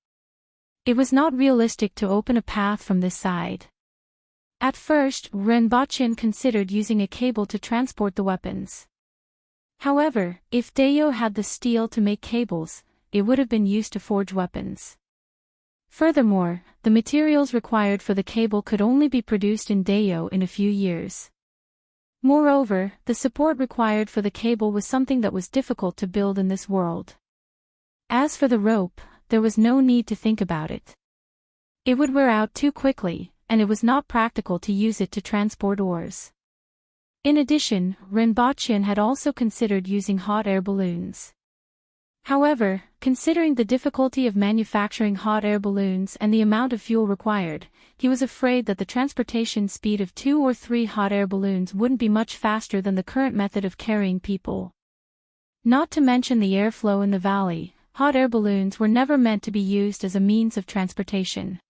It was not realistic to open a path from this side. At first, Renbochin considered using a cable to transport the weapons. However, if Dayo had the steel to make cables, it would have been used to forge weapons. Furthermore, the materials required for the cable could only be produced in Dayo in a few years. Moreover, the support required for the cable was something that was difficult to build in this world. As for the rope, there was no need to think about it. It would wear out too quickly, and it was not practical to use it to transport ores. In addition, Renbochin had also considered using hot air balloons. However, considering the difficulty of manufacturing hot air balloons and the amount of fuel required, he was afraid that the transportation speed of 2 or 3 hot air balloons wouldn't be much faster than the current method of carrying people. Not to mention the airflow in the valley, hot air balloons were never meant to be used as a means of transportation.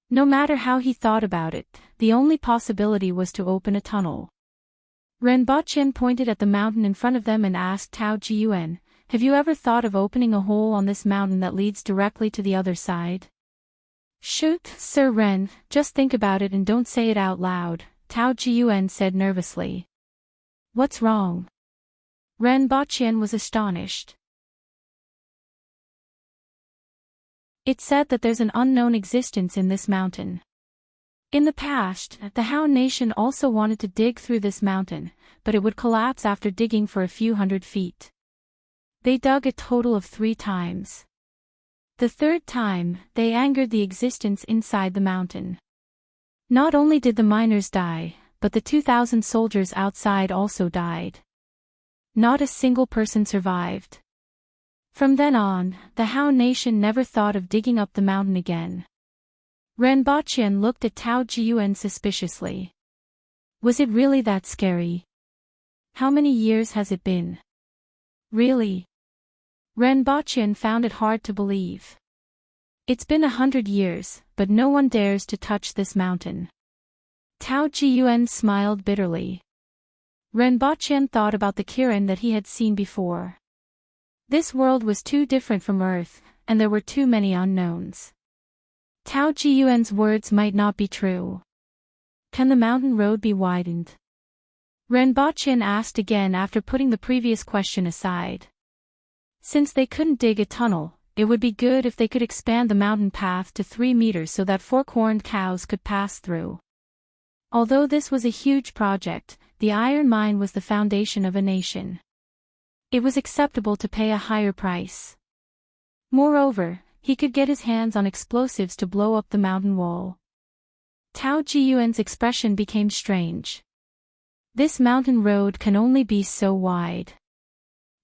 No matter how he thought about it, the only possibility was to open a tunnel. Renbochin pointed at the mountain in front of them and asked Tao Jiyuan, "Have you ever thought of opening a hole on this mountain that leads directly to the other side?" "Shoot, Sir Ren, just think about it and don't say it out loud," Tao Jiyuan said nervously. "What's wrong?" Renbochin was astonished. "It said that there's an unknown existence in this mountain. In the past, the Han nation also wanted to dig through this mountain, but it would collapse after digging for a few hundred feet. They dug a total of 3 times. The 3rd time, they angered the existence inside the mountain. Not only did the miners die, but the 2,000 soldiers outside also died. Not a single person survived. From then on, the Han nation never thought of digging up the mountain again." Renbochin looked at Tao Jiyuan suspiciously. "Was it really that scary? How many years has it been?" "Really?" Renbochin found it hard to believe. "It's been 100 years, but no one dares to touch this mountain." Tao Jiyuan smiled bitterly. Renbocchen thought about the Kirin that he had seen before. This world was too different from Earth, and there were too many unknowns. Tao Jiyuan's words might not be true. Can the mountain road be widened? Renbocchen asked again after putting the previous question aside. Since they couldn't dig a tunnel, it would be good if they could expand the mountain path to 3 meters so that fork-horned cows could pass through. Although this was a huge project, the iron mine was the foundation of a nation. It was acceptable to pay a higher price. Moreover, he could get his hands on explosives to blow up the mountain wall. Tao Jiyuan's expression became strange. This mountain road can only be so wide.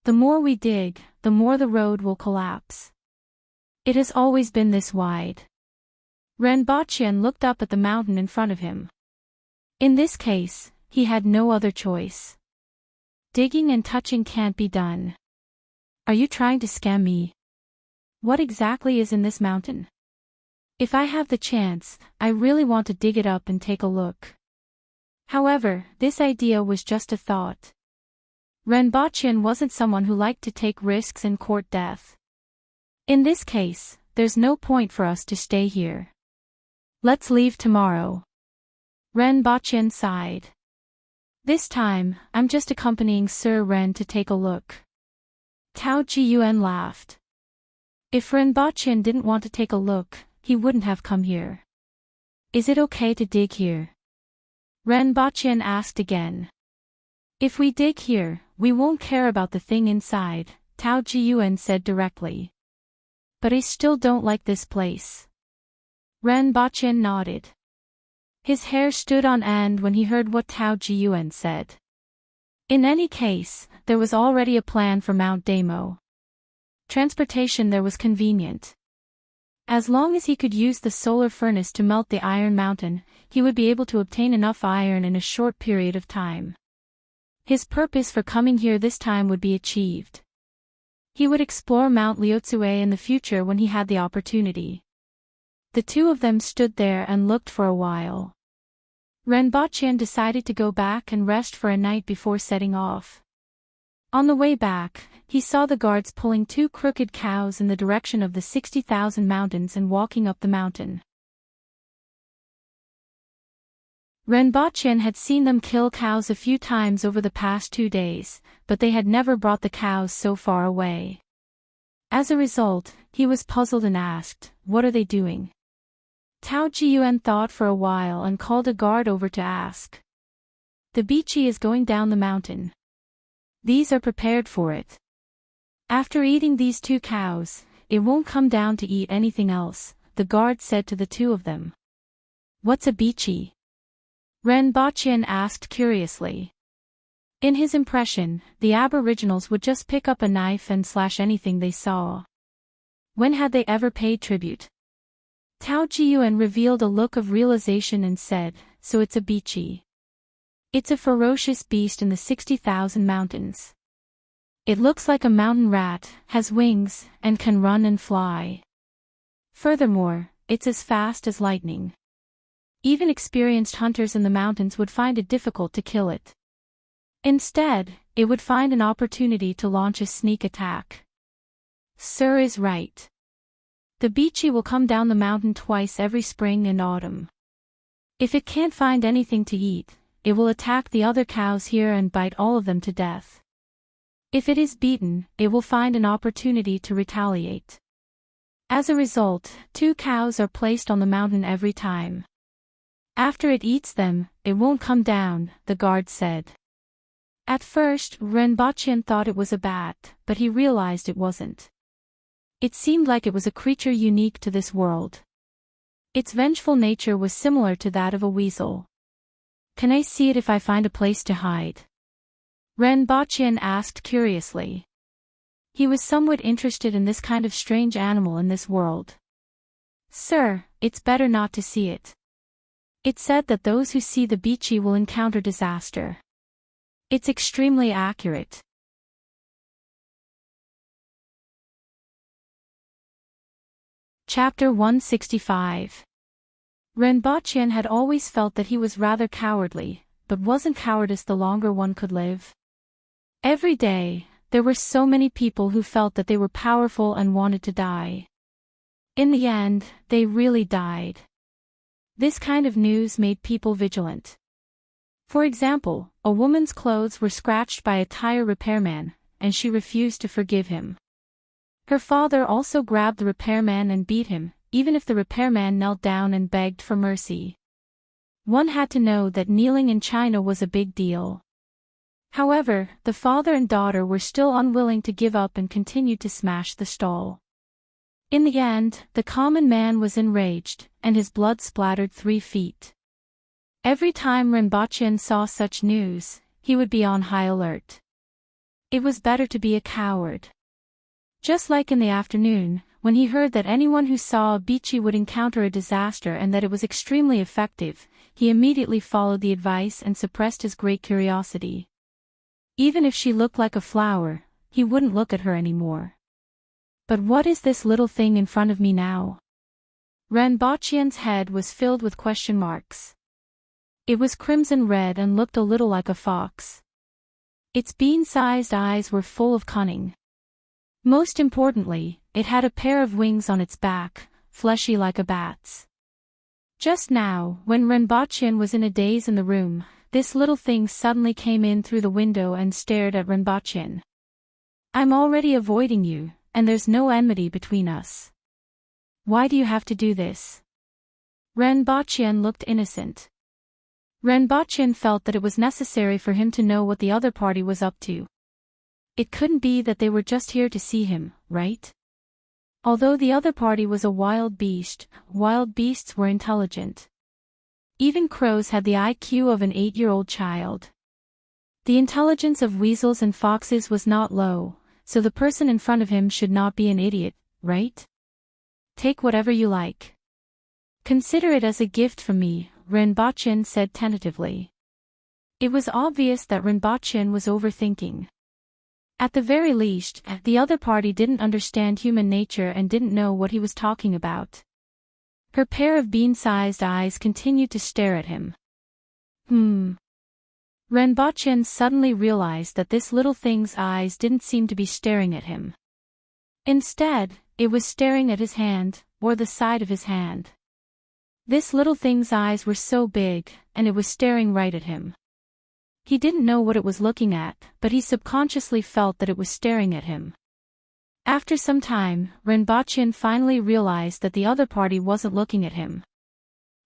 The more we dig, the more the road will collapse. It has always been this wide. Renbocchen looked up at the mountain in front of him. In this case, he had no other choice. Digging and touching can't be done. Are you trying to scam me? What exactly is in this mountain? If I have the chance, I really want to dig it up and take a look. However, this idea was just a thought. Renbocchen wasn't someone who liked to take risks and court death. In this case, there's no point for us to stay here. Let's leave tomorrow. Renbocchen sighed. This time, I'm just accompanying Sir Ren to take a look. Tao Jiyuan laughed. If Renbocchen didn't want to take a look, he wouldn't have come here. Is it okay to dig here? Renbocchen asked again. If we dig here, we won't care about the thing inside, Tao Jiyuan said directly. But I still don't like this place. Renbocchen nodded. His hair stood on end when he heard what Tao Jiyuan said. In any case, there was already a plan for Mount Damo. Transportation there was convenient. As long as he could use the solar furnace to melt the iron mountain, he would be able to obtain enough iron in a short period of time. His purpose for coming here this time would be achieved. He would explore Mount Liuzue in the future when he had the opportunity. The two of them stood there and looked for a while. Renbocchen decided to go back and rest for a night before setting off. On the way back, he saw the guards pulling 2 crooked cows in the direction of the 60,000 mountains and walking up the mountain. Renbocchen had seen them kill cows a few times over the past 2 days, but they had never brought the cows so far away. As a result, he was puzzled and asked, "What are they doing?" Tao Jiyuan thought for a while and called a guard over to ask. "The Bichi is going down the mountain. These are prepared for it. After eating these 2 cows, it won't come down to eat anything else," the guard said to the 2 of them. "What's a Bichi?" Renbocchen asked curiously. In his impression, the aboriginals would just pick up a knife and slash anything they saw. When had they ever paid tribute? Tao Jiyuan revealed a look of realization and said, "So it's a Bichi. It's a ferocious beast in the 60,000 mountains. It looks like a mountain rat, has wings, and can run and fly. Furthermore, it's as fast as lightning. Even experienced hunters in the mountains would find it difficult to kill it. Instead, it would find an opportunity to launch a sneak attack." Sir is right. The Bichi will come down the mountain twice every spring and autumn. If it can't find anything to eat, it will attack the other cows here and bite all of them to death. If it is beaten, it will find an opportunity to retaliate. As a result, 2 cows are placed on the mountain every time. After it eats them, it won't come down, the guard said. At first, Renbocchen thought it was a bat, but he realized it wasn't. It seemed like it was a creature unique to this world. Its vengeful nature was similar to that of a weasel. "Can I see it if I find a place to hide?" Renbocchen asked curiously. He was somewhat interested in this kind of strange animal in this world. "Sir, it's better not to see it. It's said that those who see the Bichi will encounter disaster. It's extremely accurate." Chapter 165. Renbocchen had always felt that he was rather cowardly, but wasn't cowardice the longer one could live? Every day, there were so many people who felt that they were powerful and wanted to die. In the end, they really died. This kind of news made people vigilant. For example, a woman's clothes were scratched by a tire repairman, and she refused to forgive him. Her father also grabbed the repairman and beat him, even if the repairman knelt down and begged for mercy. One had to know that kneeling in China was a big deal. However, the father and daughter were still unwilling to give up and continued to smash the stall. In the end, the common man was enraged, and his blood splattered 3 feet. Every time Rinpoche saw such news, he would be on high alert. It was better to be a coward. Just like in the afternoon, when he heard that anyone who saw a bichi would encounter a disaster and that it was extremely effective, he immediately followed the advice and suppressed his great curiosity. Even if she looked like a flower, he wouldn't look at her anymore. But what is this little thing in front of me now? Rinpoche's head was filled with question marks. It was crimson red and looked a little like a fox. Its bean-sized eyes were full of cunning. Most importantly, it had a pair of wings on its back, fleshy like a bat's. Just now, when Rinpoche was in a daze in the room, this little thing suddenly came in through the window and stared at Rinpoche. "I'm already avoiding you, and there's no enmity between us. Why do you have to do this?" Rinpoche looked innocent. Rinpoche felt that it was necessary for him to know what the other party was up to. It couldn't be that they were just here to see him, right? Although the other party was a wild beast, wild beasts were intelligent. Even crows had the IQ of an 8-year-old child. The intelligence of weasels and foxes was not low, so the person in front of him should not be an idiot, right? "Take whatever you like. Consider it as a gift from me," Rinpoche said tentatively. It was obvious that Rinpoche was overthinking. At the very least, the other party didn't understand human nature and didn't know what he was talking about. Her pair of bean-sized eyes continued to stare at him. Rinpoche suddenly realized that this little thing's eyes didn't seem to be staring at him. Instead, it was staring at his hand, or the side of his hand. This little thing's eyes were so big, and it was staring right at him. He didn't know what it was looking at, but he subconsciously felt that it was staring at him. After some time, Rinpoche finally realized that the other party wasn't looking at him.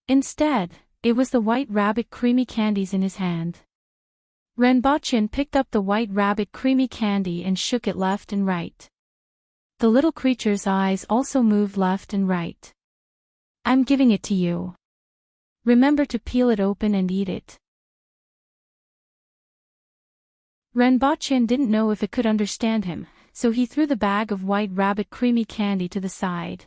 Instead, it was the white rabbit creamy candies in his hand. Rinpoche picked up the white rabbit creamy candy and shook it left and right. The little creature's eyes also moved left and right. "I'm giving it to you. Remember to peel it open and eat it." Rinpoche didn't know if it could understand him, so he threw the bag of white rabbit creamy candy to the side.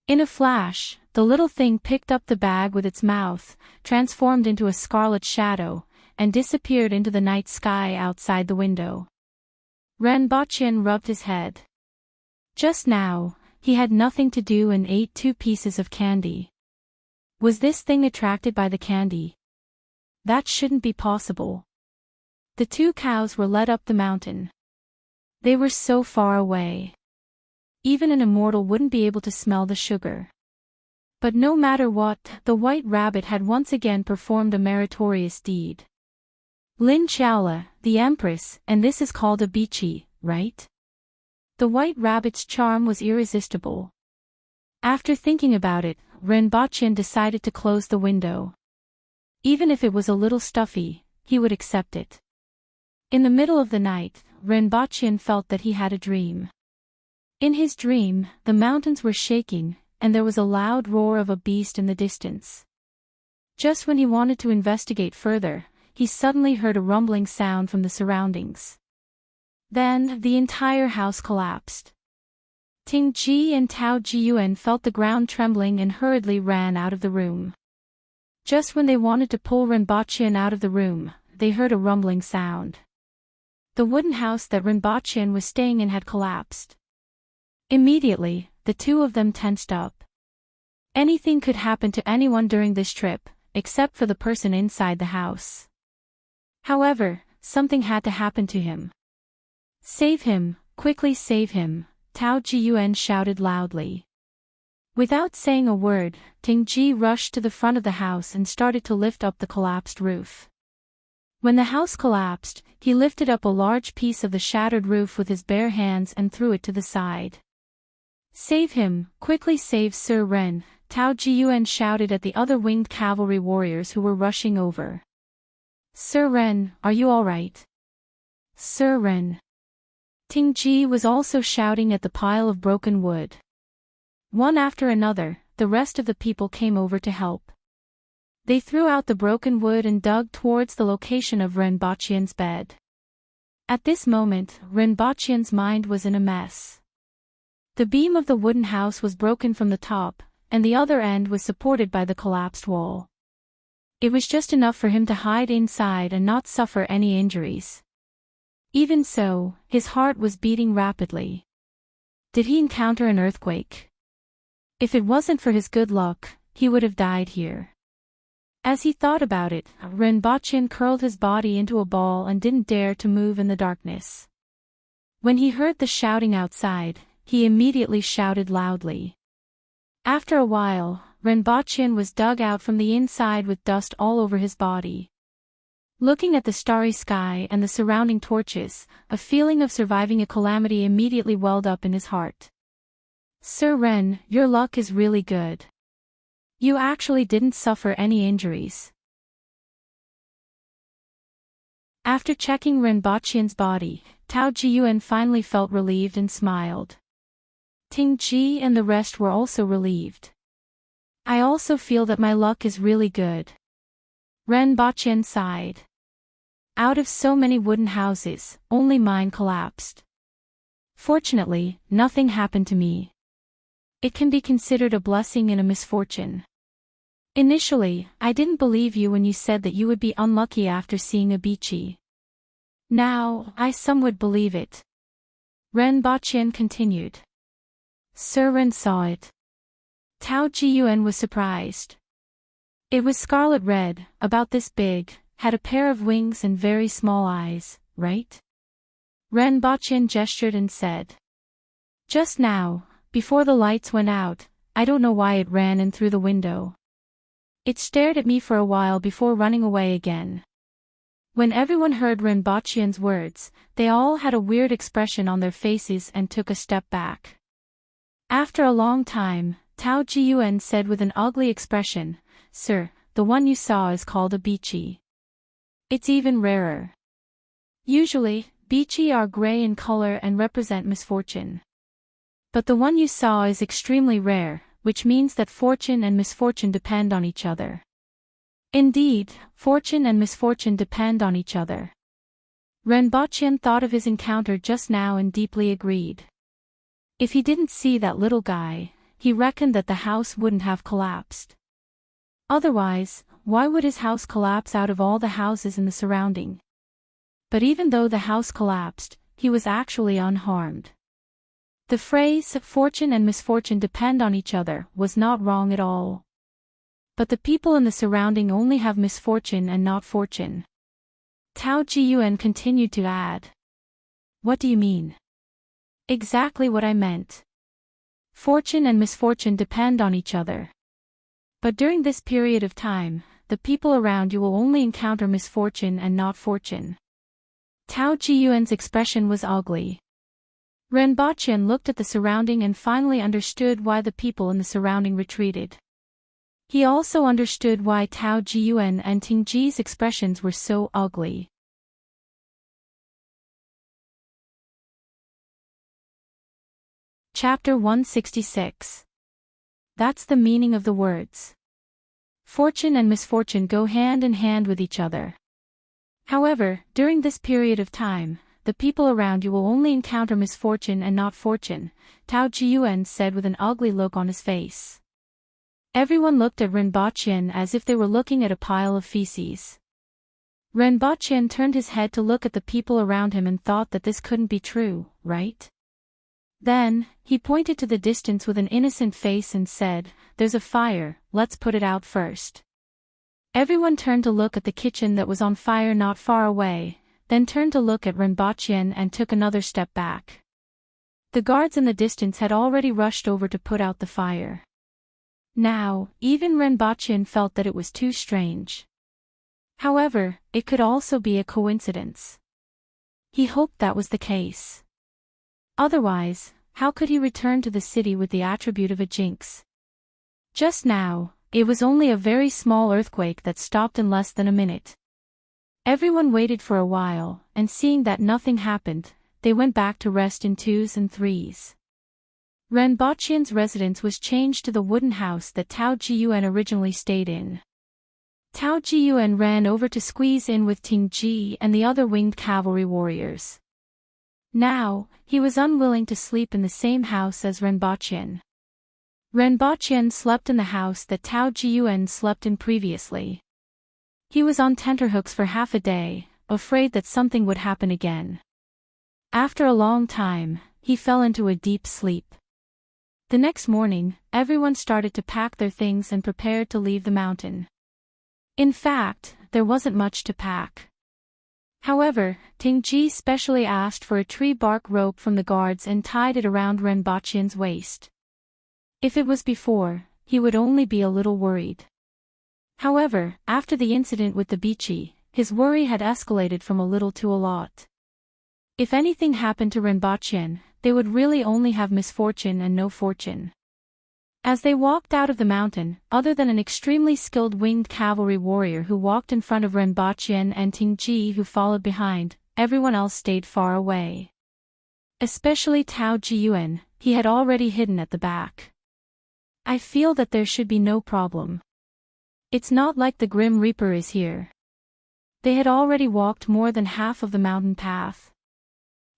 In a flash, the little thing picked up the bag with its mouth, transformed into a scarlet shadow, and disappeared into the night sky outside the window. Rinpoche rubbed his head. Just now, he had nothing to do and ate 2 pieces of candy. Was this thing attracted by the candy? That shouldn't be possible. The 2 cows were led up the mountain. They were so far away. Even an immortal wouldn't be able to smell the sugar. But no matter what, the white rabbit had once again performed a meritorious deed. Lin Chaola, the Empress, and this is called a bichi, right? The white rabbit's charm was irresistible. After thinking about it, Rinpoche decided to close the window. Even if it was a little stuffy, he would accept it. In the middle of the night, Rinpoche felt that he had a dream. In his dream, the mountains were shaking, and there was a loud roar of a beast in the distance. Just when he wanted to investigate further, he suddenly heard a rumbling sound from the surroundings. Then, the entire house collapsed. Ting Ji and Tao Jiyuan felt the ground trembling and hurriedly ran out of the room. Just when they wanted to pull Rinpoche out of the room, they heard a rumbling sound. The wooden house that Rinpoche was staying in had collapsed. Immediately, the 2 of them tensed up. Anything could happen to anyone during this trip, except for the person inside the house. However, something had to happen to him. Save him, quickly save him, Tao Jiyuan shouted loudly. Without saying a word, Ting Ji rushed to the front of the house and started to lift up the collapsed roof. When the house collapsed, he lifted up a large piece of the shattered roof with his bare hands and threw it to the side. Save him, quickly save Sir Ren, Tao Jiyuan shouted at the other winged cavalry warriors who were rushing over. Sir Ren, are you all right? Sir Ren. Ting Ji was also shouting at the pile of broken wood. One after another, the rest of the people came over to help. They threw out the broken wood and dug towards the location of Ren Baqian's bed. At this moment, Ren Baqian's mind was in a mess. The beam of the wooden house was broken from the top, and the other end was supported by the collapsed wall. It was just enough for him to hide inside and not suffer any injuries. Even so, his heart was beating rapidly. Did he encounter an earthquake? If it wasn't for his good luck, he would have died here. As he thought about it, Ren Baqian curled his body into a ball and didn't dare to move in the darkness. When he heard the shouting outside, he immediately shouted loudly. After a while, Ren Baqian was dug out from the inside with dust all over his body. Looking at the starry sky and the surrounding torches, a feeling of surviving a calamity immediately welled up in his heart. Sir Ren, your luck is really good. You actually didn't suffer any injuries. After checking Ren Baqian's body, Tao Jiyuan finally felt relieved and smiled. Ting Ji and the rest were also relieved. I also feel that my luck is really good. Ren Baqian sighed. Out of so many wooden houses, only mine collapsed. Fortunately, nothing happened to me. It can be considered a blessing and a misfortune. Initially, I didn't believe you when you said that you would be unlucky after seeing a beachy. Now, I somewhat believe it. Ren Baqian continued. Sir Ren saw it. Tao Jiyuan was surprised. It was scarlet red, about this big, had a pair of wings and very small eyes, right? Ren Baqian gestured and said. Just now, before the lights went out, I don't know why it ran in through the window. It stared at me for a while before running away again. When everyone heard Ren Baqian's words, they all had a weird expression on their faces and took a step back. After a long time, Tao Jiyuan said with an ugly expression, Sir, the one you saw is called a beachy. It's even rarer. Usually, beachy are gray in color and represent misfortune. But the one you saw is extremely rare, which means that fortune and misfortune depend on each other. Indeed, fortune and misfortune depend on each other. Ren Baqian thought of his encounter just now and deeply agreed. If he didn't see that little guy, he reckoned that the house wouldn't have collapsed. Otherwise, why would his house collapse out of all the houses in the surrounding? But even though the house collapsed, he was actually unharmed. The phrase, fortune and misfortune depend on each other, was not wrong at all. But the people in the surrounding only have misfortune and not fortune. Tao Jiyuan continued to add. What do you mean? Exactly what I meant. Fortune and misfortune depend on each other. But during this period of time, the people around you will only encounter misfortune and not fortune. Tao Jiyuan's expression was ugly. Ren Baqian looked at the surrounding and finally understood why the people in the surrounding retreated. He also understood why Tao Jiyuan and Ting Ji's expressions were so ugly. Chapter 166. That's the meaning of the words. Fortune and misfortune go hand in hand with each other. However, during this period of time, the people around you will only encounter misfortune and not fortune, Tao Jiyuan said with an ugly look on his face. Everyone looked at Ren Baqian as if they were looking at a pile of feces. Ren Baqian turned his head to look at the people around him and thought that this couldn't be true, right? Then, he pointed to the distance with an innocent face and said, There's a fire, let's put it out first. Everyone turned to look at the kitchen that was on fire not far away, then turned to look at Renbachien and took another step back. The guards in the distance had already rushed over to put out the fire. Now, even Renbachien felt that it was too strange. However, it could also be a coincidence. He hoped that was the case. Otherwise, how could he return to the city with the attribute of a jinx? Just now, it was only a very small earthquake that stopped in less than a minute. Everyone waited for a while, and seeing that nothing happened, they went back to rest in 2s and 3s. Renbachien's residence was changed to the wooden house that Tao Jiyuan originally stayed in. Tao Jiyuan ran over to squeeze in with Ting Ji and the other winged cavalry warriors. Now, he was unwilling to sleep in the same house as Renbachien. Renbachien slept in the house that Tao Jiyuan slept in previously. He was on tenterhooks for half a day, afraid that something would happen again. After a long time, he fell into a deep sleep. The next morning, everyone started to pack their things and prepared to leave the mountain. In fact, there wasn't much to pack. However, Ting Ji specially asked for a tree bark rope from the guards and tied it around Renbachien's waist. If it was before, he would only be a little worried. However, after the incident with the Bichi, his worry had escalated from a little to a lot. If anything happened to Renbachien, they would really only have misfortune and no fortune. As they walked out of the mountain, other than an extremely skilled winged cavalry warrior who walked in front of Renbachien and Ting Ji who followed behind, everyone else stayed far away. Especially Tao Jiyuan, he had already hidden at the back. I feel that there should be no problem. It's not like the Grim Reaper is here. They had already walked more than half of the mountain path.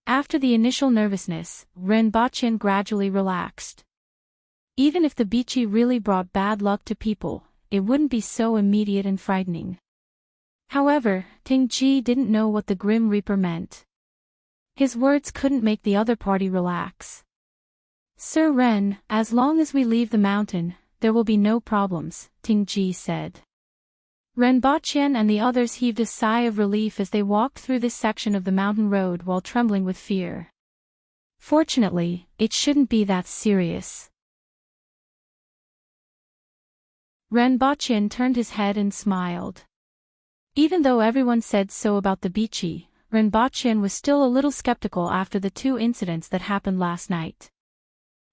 After the initial nervousness, Renbachien gradually relaxed. Even if the Bichi really brought bad luck to people, it wouldn't be so immediate and frightening. However, Ting Ji didn't know what the Grim Reaper meant. His words couldn't make the other party relax. Sir Ren, as long as we leave the mountain, there will be no problems, Ting Ji said. Renbachien and the others heaved a sigh of relief as they walked through this section of the mountain road while trembling with fear. Fortunately, it shouldn't be that serious. Renbachien turned his head and smiled. Even though everyone said so about the Bichi, Renbachien was still a little skeptical after the 2 incidents that happened last night.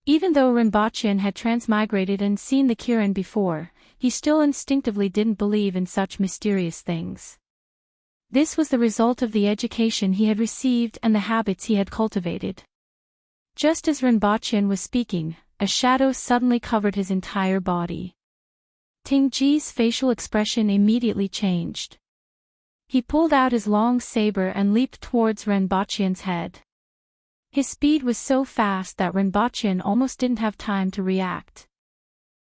Even though Renbachien had transmigrated and seen the Kirin before, he still instinctively didn't believe in such mysterious things. This was the result of the education he had received and the habits he had cultivated. Just as Renbachien was speaking, a shadow suddenly covered his entire body. Ting Ji's facial expression immediately changed. He pulled out his long saber and leaped towards Renbachien's head. His speed was so fast that Renbachien almost didn't have time to react.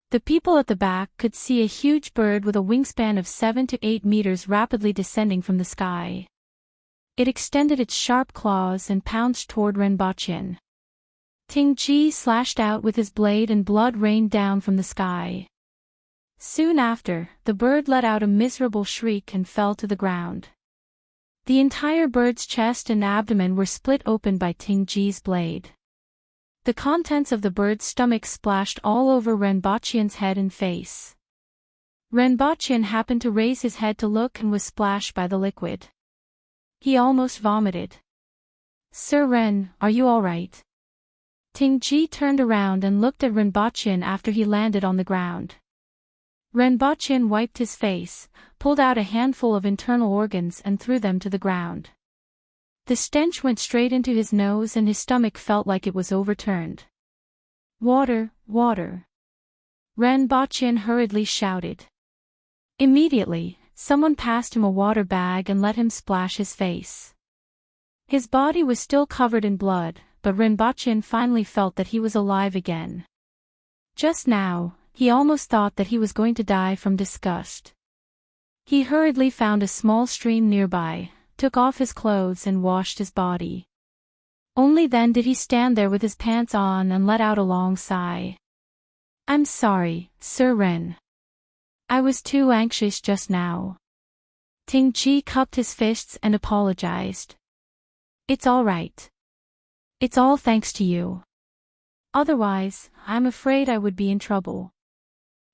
The people at the back could see a huge bird with a wingspan of 7 to 8 meters rapidly descending from the sky. It extended its sharp claws and pounced toward Renbachien. Ting Ji slashed out with his blade and blood rained down from the sky. Soon after, the bird let out a miserable shriek and fell to the ground. The entire bird's chest and abdomen were split open by Ting Ji's blade. The contents of the bird's stomach splashed all over Renbachien's head and face. Renbachien happened to raise his head to look and was splashed by the liquid. He almost vomited. Sir Ren, are you all right? Ting Ji turned around and looked at Renbachien after he landed on the ground. Renbachien wiped his face, pulled out a handful of internal organs and threw them to the ground. The stench went straight into his nose and his stomach felt like it was overturned. Water, water. Renbachien hurriedly shouted. Immediately, someone passed him a water bag and let him splash his face. His body was still covered in blood, but Renbachien finally felt that he was alive again. Just now, he almost thought that he was going to die from disgust. He hurriedly found a small stream nearby, took off his clothes and washed his body. Only then did he stand there with his pants on and let out a long sigh. I'm sorry, Sir Ren. I was too anxious just now. Ting-ji cupped his fists and apologized. It's all right. It's all thanks to you. Otherwise, I'm afraid I would be in trouble.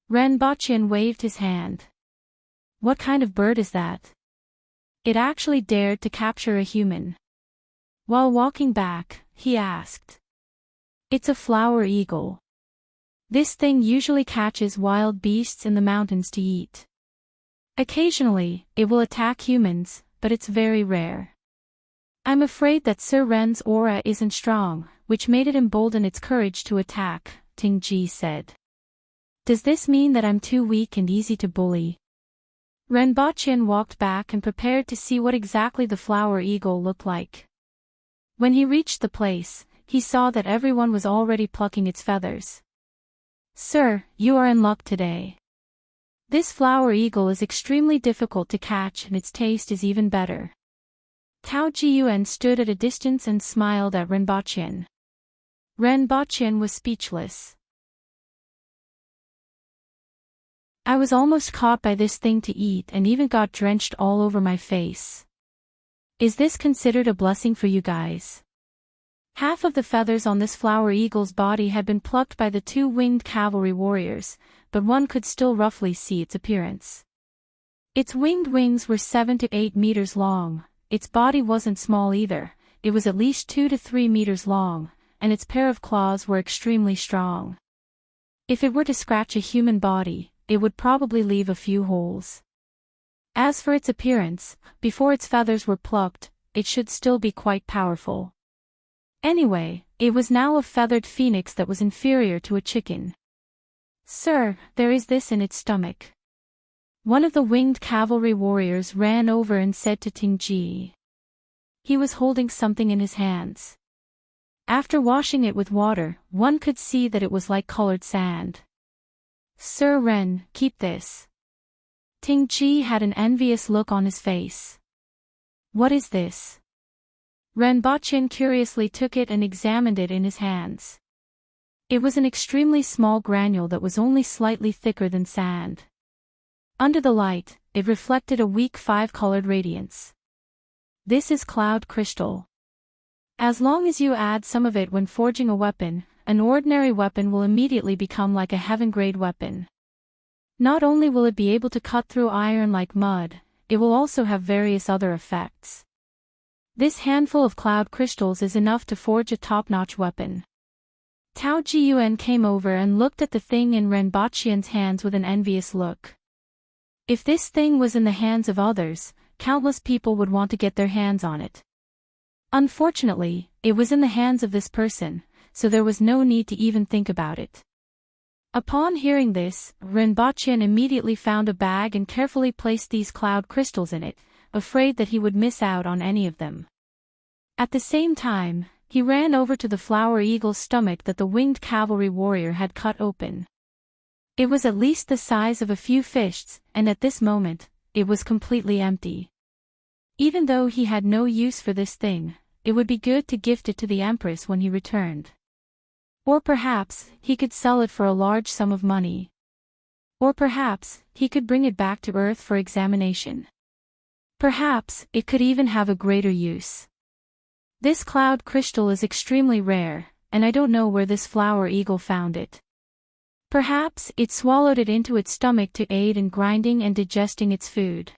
Renbochin waved his hand. What kind of bird is that? It actually dared to capture a human. While walking back, he asked. It's a flower eagle. This thing usually catches wild beasts in the mountains to eat. Occasionally, it will attack humans, but it's very rare. I'm afraid that Sir Ren's aura isn't strong, which made it embolden its courage to attack, Ting-ji said. Does this mean that I'm too weak and easy to bully? Renbochin walked back and prepared to see what exactly the flower eagle looked like. When he reached the place, he saw that everyone was already plucking its feathers. Sir, you are in luck today. This flower eagle is extremely difficult to catch and its taste is even better. Tao Jiyuan stood at a distance and smiled at Renbochin. Renbochin was speechless. I was almost caught by this thing to eat and even got drenched all over my face. Is this considered a blessing for you guys? Half of the feathers on this flower eagle's body had been plucked by the two winged cavalry warriors, but one could still roughly see its appearance. Its winged wings were 7 to 8 meters long, its body wasn't small either, it was at least 2 to 3 meters long, and its pair of claws were extremely strong. If it were to scratch a human body, it would probably leave a few holes. As for its appearance, before its feathers were plucked, it should still be quite powerful. Anyway, it was now a feathered phoenix that was inferior to a chicken. Sir, there is this in its stomach. One of the winged cavalry warriors ran over and said to Ting-ji. He was holding something in his hands. After washing it with water, one could see that it was like colored sand. Sir Ren, keep this. Ting-ji had an envious look on his face. What is this? Renbochin curiously took it and examined it in his hands. It was an extremely small granule that was only slightly thicker than sand. Under the light, it reflected a weak 5-colored radiance. This is cloud crystal. As long as you add some of it when forging a weapon, an ordinary weapon will immediately become like a heaven-grade weapon. Not only will it be able to cut through iron like mud, it will also have various other effects. This handful of cloud crystals is enough to forge a top-notch weapon. Tao Jiyuan came over and looked at the thing in Renbochin's hands with an envious look. If this thing was in the hands of others, countless people would want to get their hands on it. Unfortunately, it was in the hands of this person, so there was no need to even think about it. Upon hearing this, Renbochin immediately found a bag and carefully placed these cloud crystals in it, afraid that he would miss out on any of them. At the same time, he ran over to the flower eagle's stomach that the winged cavalry warrior had cut open. It was at least the size of a few fists, and at this moment, it was completely empty. Even though he had no use for this thing, it would be good to gift it to the Empress when he returned. Or perhaps, he could sell it for a large sum of money. Or perhaps, he could bring it back to Earth for examination. Perhaps, it could even have a greater use. This cloud crystal is extremely rare, and I don't know where this flower eagle found it. Perhaps, it swallowed it into its stomach to aid in grinding and digesting its food.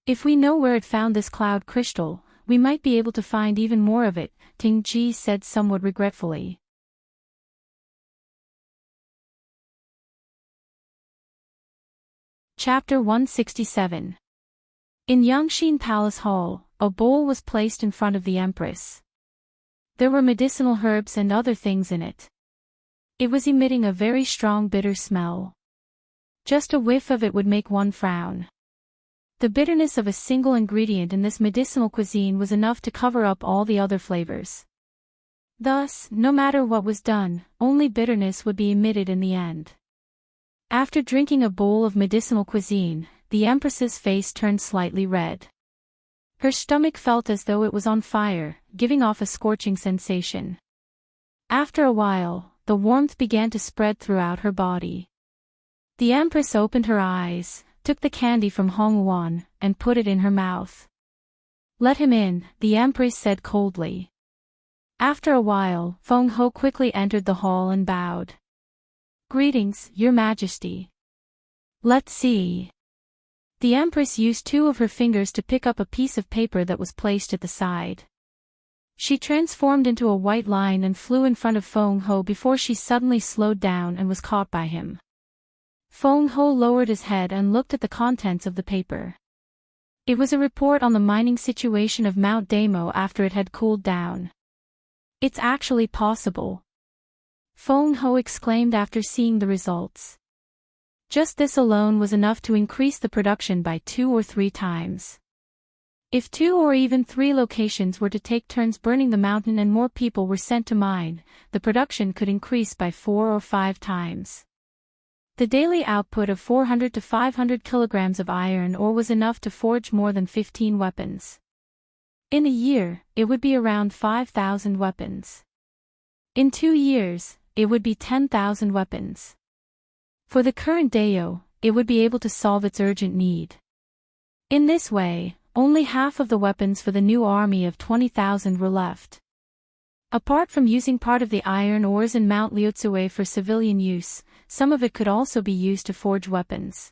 If we know where it found this cloud crystal, we might be able to find even more of it, Ting-ji said somewhat regretfully. Chapter 167. In Yangxin Palace Hall, a bowl was placed in front of the Empress. There were medicinal herbs and other things in it. It was emitting a very strong bitter smell. Just a whiff of it would make one frown. The bitterness of a single ingredient in this medicinal cuisine was enough to cover up all the other flavors. Thus, no matter what was done, only bitterness would be emitted in the end. After drinking a bowl of medicinal cuisine, the Empress's face turned slightly red. Her stomach felt as though it was on fire, giving off a scorching sensation. After a while, the warmth began to spread throughout her body. The Empress opened her eyes, took the candy from Hong Wan, and put it in her mouth. "Let him in," the Empress said coldly. After a while, Feng Ho quickly entered the hall and bowed. "Greetings, Your Majesty." "Let's see." The Empress used two of her fingers to pick up a piece of paper that was placed at the side. She transformed into a white line and flew in front of Feng Ho before she suddenly slowed down and was caught by him. Feng Ho lowered his head and looked at the contents of the paper. It was a report on the mining situation of Mount Damo after it had cooled down. "It's actually possible," Feng Ho exclaimed after seeing the results. Just this alone was enough to increase the production by 2 or 3 times. If 2 or even 3 locations were to take turns burning the mountain and more people were sent to mine, the production could increase by 4 or 5 times. The daily output of 400 to 500 kilograms of iron ore was enough to forge more than 15 weapons. In a year, it would be around 5,000 weapons. In 2 years, it would be 10,000 weapons. For the current Dao, it would be able to solve its urgent need. In this way, only half of the weapons for the new army of 20,000 were left. Apart from using part of the iron ores in Mount Liuzue for civilian use, some of it could also be used to forge weapons.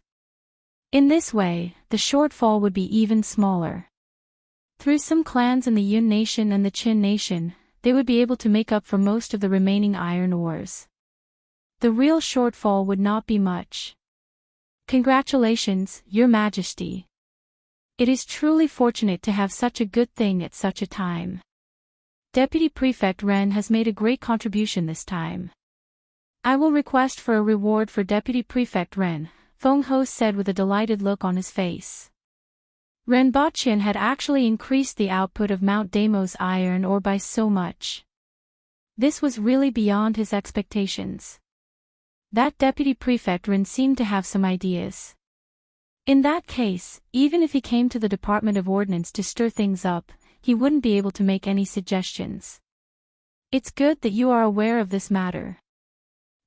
In this way, the shortfall would be even smaller. Through some clans in the Yun Nation and the Qin Nation, they would be able to make up for most of the remaining iron ores. The real shortfall would not be much. Congratulations, Your Majesty. It is truly fortunate to have such a good thing at such a time. Deputy Prefect Ren has made a great contribution this time. I will request for a reward for Deputy Prefect Ren, Feng Ho said with a delighted look on his face. Ren Baqian had actually increased the output of Mount Damo's iron ore by so much. This was really beyond his expectations. That Deputy Prefect Ren seemed to have some ideas. In that case, even if he came to the Department of Ordnance to stir things up, he wouldn't be able to make any suggestions. It's good that you are aware of this matter.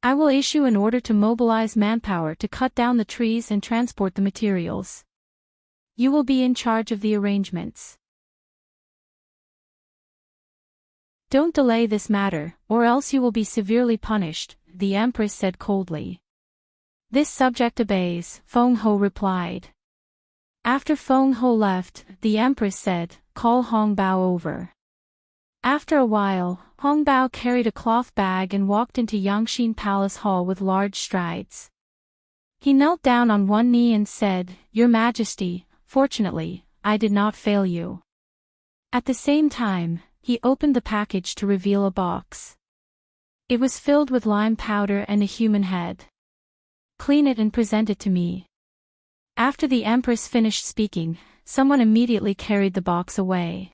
I will issue an order to mobilize manpower to cut down the trees and transport the materials. You will be in charge of the arrangements. Don't delay this matter, or else you will be severely punished, the Empress said coldly. This subject obeys, Feng Ho replied. After Feng Ho left, the Empress said, "Call Hong Bao over." After a while, Hong Bao carried a cloth bag and walked into Yangxin Palace Hall with large strides. He knelt down on one knee and said, "Your Majesty, fortunately, I did not fail you." At the same time, he opened the package to reveal a box. It was filled with lime powder and a human head. "Clean it and present it to me." After the Empress finished speaking, someone immediately carried the box away.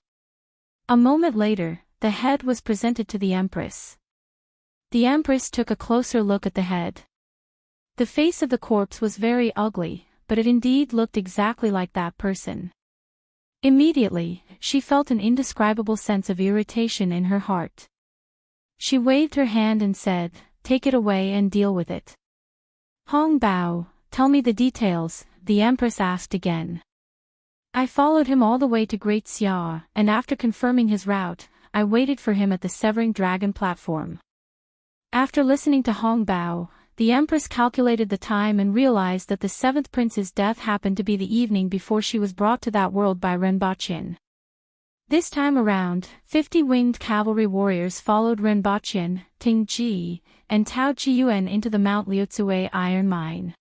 A moment later, the head was presented to the Empress. The Empress took a closer look at the head. The face of the corpse was very ugly, but it indeed looked exactly like that person. Immediately, she felt an indescribable sense of irritation in her heart. She waved her hand and said, "Take it away and deal with it." "Hong Bao, tell me the details," the Empress asked again. I followed him all the way to Great Xia, and after confirming his route, I waited for him at the Severing Dragon platform. After listening to Hong Bao, the Empress calculated the time and realized that the 7th prince's death happened to be the evening before she was brought to that world by Renbaqian. This time around, 50 winged cavalry warriors followed Renbaqian, Ting Ji, and Tao Jiyuan into the Mount Liuzue iron mine.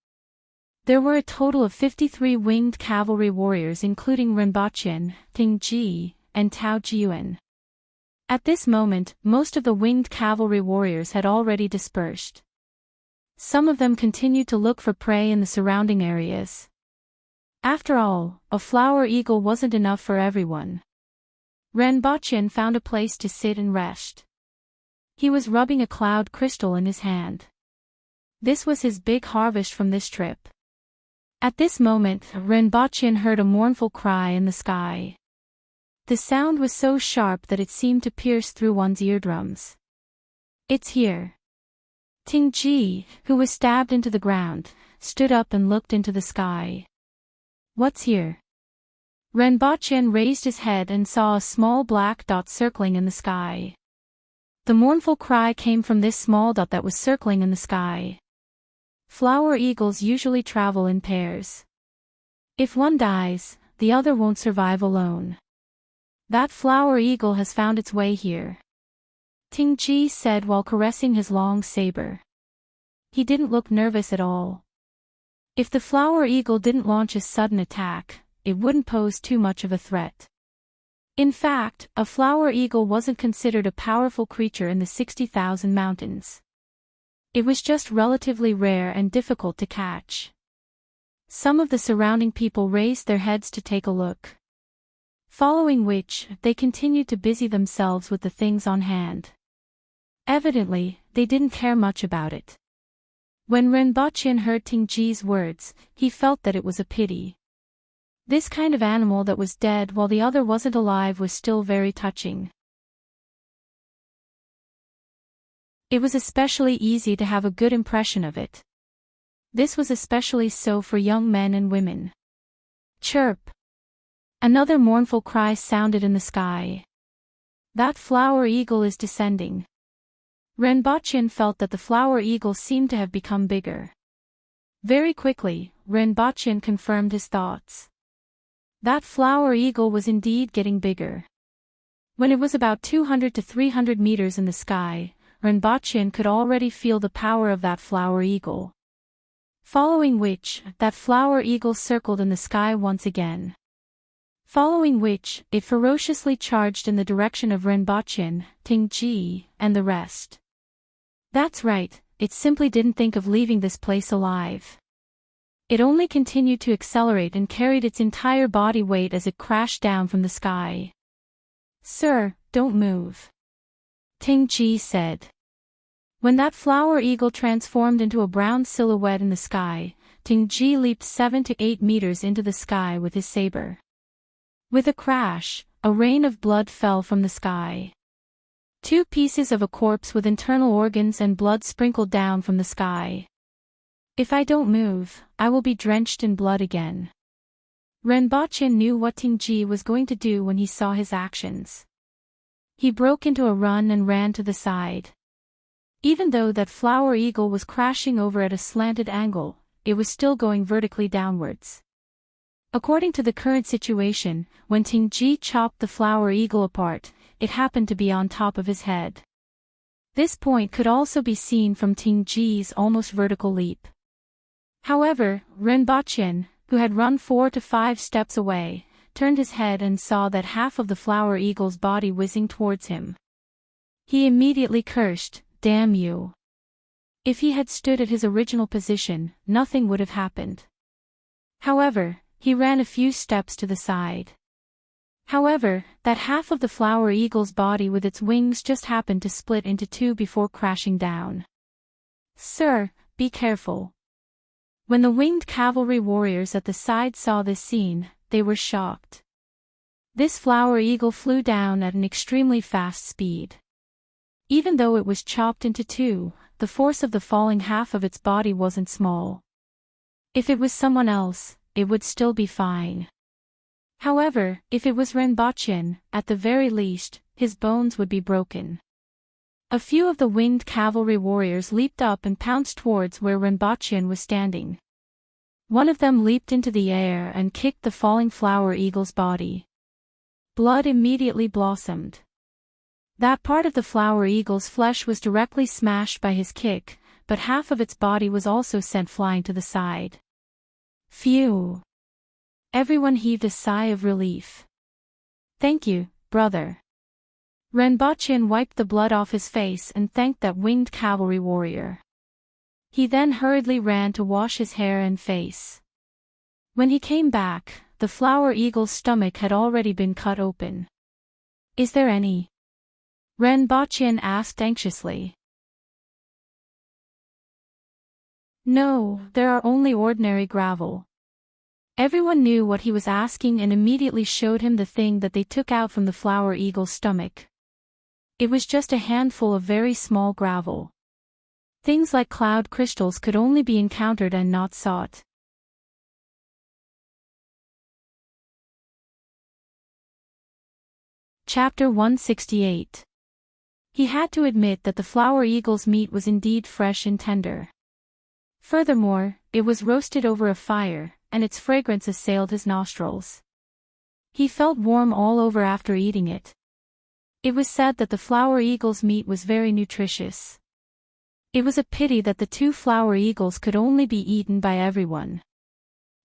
There were a total of 53 winged cavalry warriors including Renbaqian, Ting Ji, and Tao Jiyuan. At this moment, most of the winged cavalry warriors had already dispersed. Some of them continued to look for prey in the surrounding areas. After all, a flower eagle wasn't enough for everyone. Renbaqian found a place to sit and rest. He was rubbing a cloud crystal in his hand. This was his big harvest from this trip. At this moment, Renbaqian heard a mournful cry in the sky. The sound was so sharp that it seemed to pierce through one's eardrums. "It's here." Ting Ji, who was stabbed into the ground, stood up and looked into the sky. What's here? Renbachien raised his head and saw a small black dot circling in the sky. The mournful cry came from this small dot that was circling in the sky. Flower eagles usually travel in pairs. If one dies, the other won't survive alone. That flower eagle has found its way here, Tingji said while caressing his long saber. He didn't look nervous at all. If the flower eagle didn't launch a sudden attack, it wouldn't pose too much of a threat. In fact, a flower eagle wasn't considered a powerful creature in the 60,000 mountains. It was just relatively rare and difficult to catch. Some of the surrounding people raised their heads to take a look. Following which, they continued to busy themselves with the things on hand. Evidently, they didn't care much about it. When Renbachien heard Tingji's words, he felt that it was a pity. This kind of animal that was dead while the other wasn't alive was still very touching. It was especially easy to have a good impression of it. This was especially so for young men and women. Chirp! Another mournful cry sounded in the sky. That flower eagle is descending. Renbachien felt that the flower eagle seemed to have become bigger. Very quickly, Renbachien confirmed his thoughts. That flower eagle was indeed getting bigger. When it was about 200 to 300 meters in the sky, Renbachien could already feel the power of that flower eagle. Following which, that flower eagle circled in the sky once again. Following which, it ferociously charged in the direction of Renbachien, Tingji, and the rest. That's right, it simply didn't think of leaving this place alive. It only continued to accelerate and carried its entire body weight as it crashed down from the sky. Sir, don't move, Tingji said. When that flower eagle transformed into a brown silhouette in the sky, Tingji leaped 7 to 8 meters into the sky with his saber. With a crash, a rain of blood fell from the sky. 2 pieces of a corpse with internal organs and blood sprinkled down from the sky. If I don't move, I will be drenched in blood again. Renbachien knew what Tingji was going to do when he saw his actions. He broke into a run and ran to the side. Even though that flower eagle was crashing over at a slanted angle, it was still going vertically downwards. According to the current situation, when Tingji chopped the flower eagle apart, it happened to be on top of his head. This point could also be seen from Tingji's almost vertical leap. However, Renbachien, who had run 4 to 5 steps away, turned his head and saw that half of the flower eagle's body whizzing towards him. He immediately cursed, "Damn you." If he had stood at his original position, nothing would have happened. However, he ran a few steps to the side. However, that half of the flower eagle's body with its wings just happened to split into 2 before crashing down. Sir, be careful. When the winged cavalry warriors at the side saw this scene, they were shocked. This flower eagle flew down at an extremely fast speed. Even though it was chopped into 2, the force of the falling half of its body wasn't small. If it was someone else, it would still be fine. However, if it was Renbachien, at the very least, his bones would be broken. A few of the winged cavalry warriors leaped up and pounced towards where Renbachien was standing. One of them leaped into the air and kicked the falling flower eagle's body. Blood immediately blossomed. That part of the flower eagle's flesh was directly smashed by his kick, but half of its body was also sent flying to the side. Phew! Everyone heaved a sigh of relief. Thank you, brother. Renbachien wiped the blood off his face and thanked that winged cavalry warrior. He then hurriedly ran to wash his hair and face. When he came back, the flower eagle's stomach had already been cut open. Is there any? Renbachien asked anxiously. No, there are only ordinary gravel. Everyone knew what he was asking and immediately showed him the thing that they took out from the flower eagle's stomach. It was just a handful of very small gravel. Things like cloud crystals could only be encountered and not sought. Chapter 168. He had to admit that the flower eagle's meat was indeed fresh and tender. Furthermore, it was roasted over a fire, and its fragrance assailed his nostrils. He felt warm all over after eating it. It was said that the flower eagle's meat was very nutritious. It was a pity that the 2 flower eagles could only be eaten by everyone.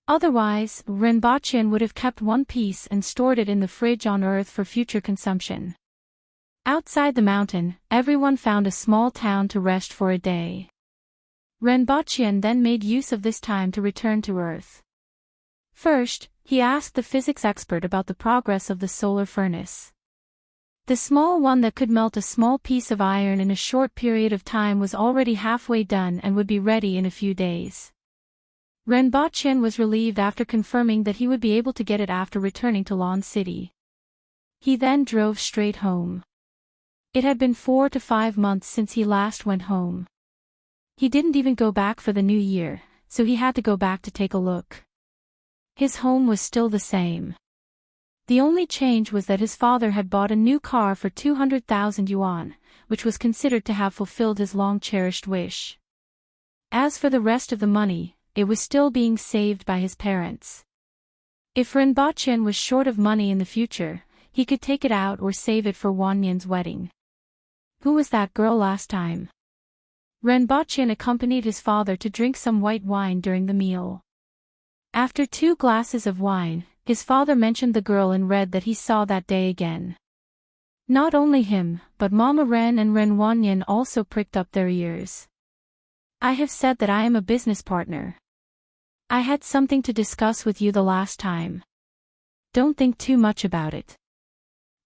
Otherwise, Rinpoche would have kept one piece and stored it in the fridge on earth for future consumption. Outside the mountain, everyone found a small town to rest for a day. Rinpoche then made use of this time to return to earth. First, he asked the physics expert about the progress of the solar furnace. The small one that could melt a small piece of iron in a short period of time was already halfway done and would be ready in a few days. Rinpoche was relieved after confirming that he would be able to get it after returning to Lon City. He then drove straight home. It had been 4 to 5 months since he last went home. He didn't even go back for the new year, so he had to go back to take a look. His home was still the same. The only change was that his father had bought a new car for 200,000 yuan, which was considered to have fulfilled his long-cherished wish. As for the rest of the money, it was still being saved by his parents. If Rinpoche was short of money in the future, he could take it out or save it for Wanyan's wedding. Who was that girl last time? Rinpoche accompanied his father to drink some white wine during the meal. After 2 glasses of wine, his father mentioned the girl in red that he saw that day again. Not only him, but Mama Ren and Ren Wanyan also pricked up their ears. I have said that I am a business partner. I had something to discuss with you the last time. Don't think too much about it.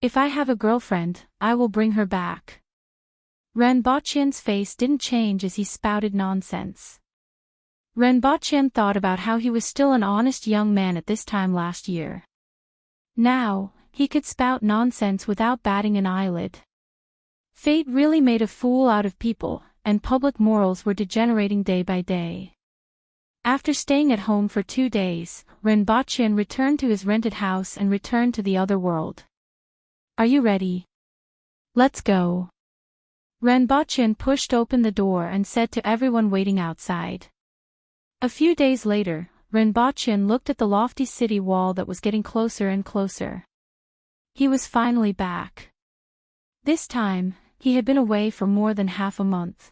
If I have a girlfriend, I will bring her back. Rinpoche's face didn't change as he spouted nonsense. Rinpoche thought about how he was still an honest young man at this time last year. Now, he could spout nonsense without batting an eyelid. Fate really made a fool out of people, and public morals were degenerating day by day. After staying at home for 2 days, Rinpoche returned to his rented house and returned to the other world. Are you ready? Let's go. Rinpoche pushed open the door and said to everyone waiting outside. A few days later, Rinpoche looked at the lofty city wall that was getting closer and closer. He was finally back. This time, he had been away for more than half a month.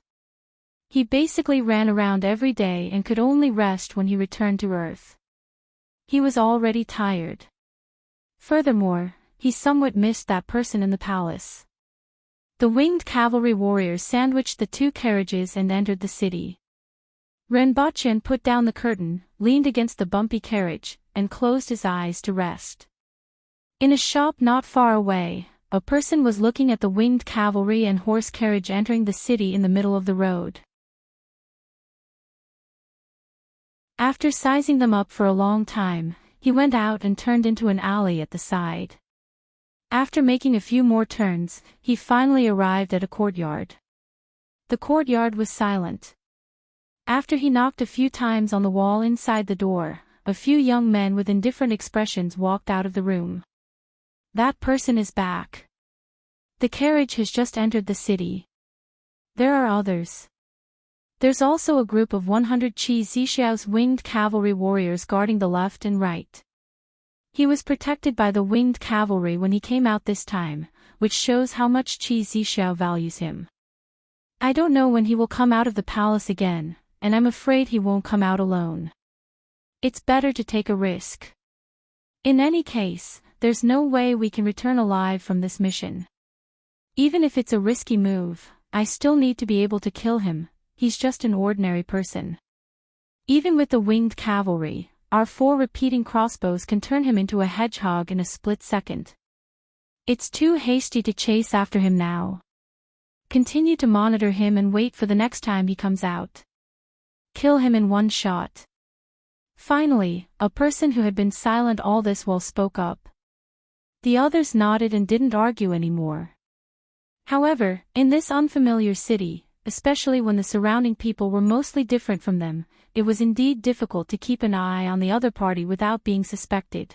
He basically ran around every day and could only rest when he returned to Earth. He was already tired. Furthermore, he somewhat missed that person in the palace. The winged cavalry warriors sandwiched the 2 carriages and entered the city. Rinpoche put down the curtain, leaned against the bumpy carriage, and closed his eyes to rest. In a shop not far away, a person was looking at the winged cavalry and horse carriage entering the city in the middle of the road. After sizing them up for a long time, he went out and turned into an alley at the side. After making a few more turns, he finally arrived at a courtyard. The courtyard was silent. After he knocked a few times on the wall inside the door, a few young men with indifferent expressions walked out of the room. That person is back. The carriage has just entered the city. There are others. There's also a group of 100 Qi Zixiao's winged cavalry warriors guarding the left and right. He was protected by the winged cavalry when he came out this time, which shows how much Qi Zixiao values him. I don't know when he will come out of the palace again, and I'm afraid he won't come out alone. It's better to take a risk. In any case, there's no way we can return alive from this mission. Even if it's a risky move, I still need to be able to kill him. He's just an ordinary person. Even with the winged cavalry, our 4 repeating crossbows can turn him into a hedgehog in a split second. It's too hasty to chase after him now. Continue to monitor him and wait for the next time he comes out. Kill him in one shot. Finally, a person who had been silent all this while spoke up. The others nodded and didn't argue anymore. However, in this unfamiliar city, especially when the surrounding people were mostly different from them. It was indeed difficult to keep an eye on the other party without being suspected.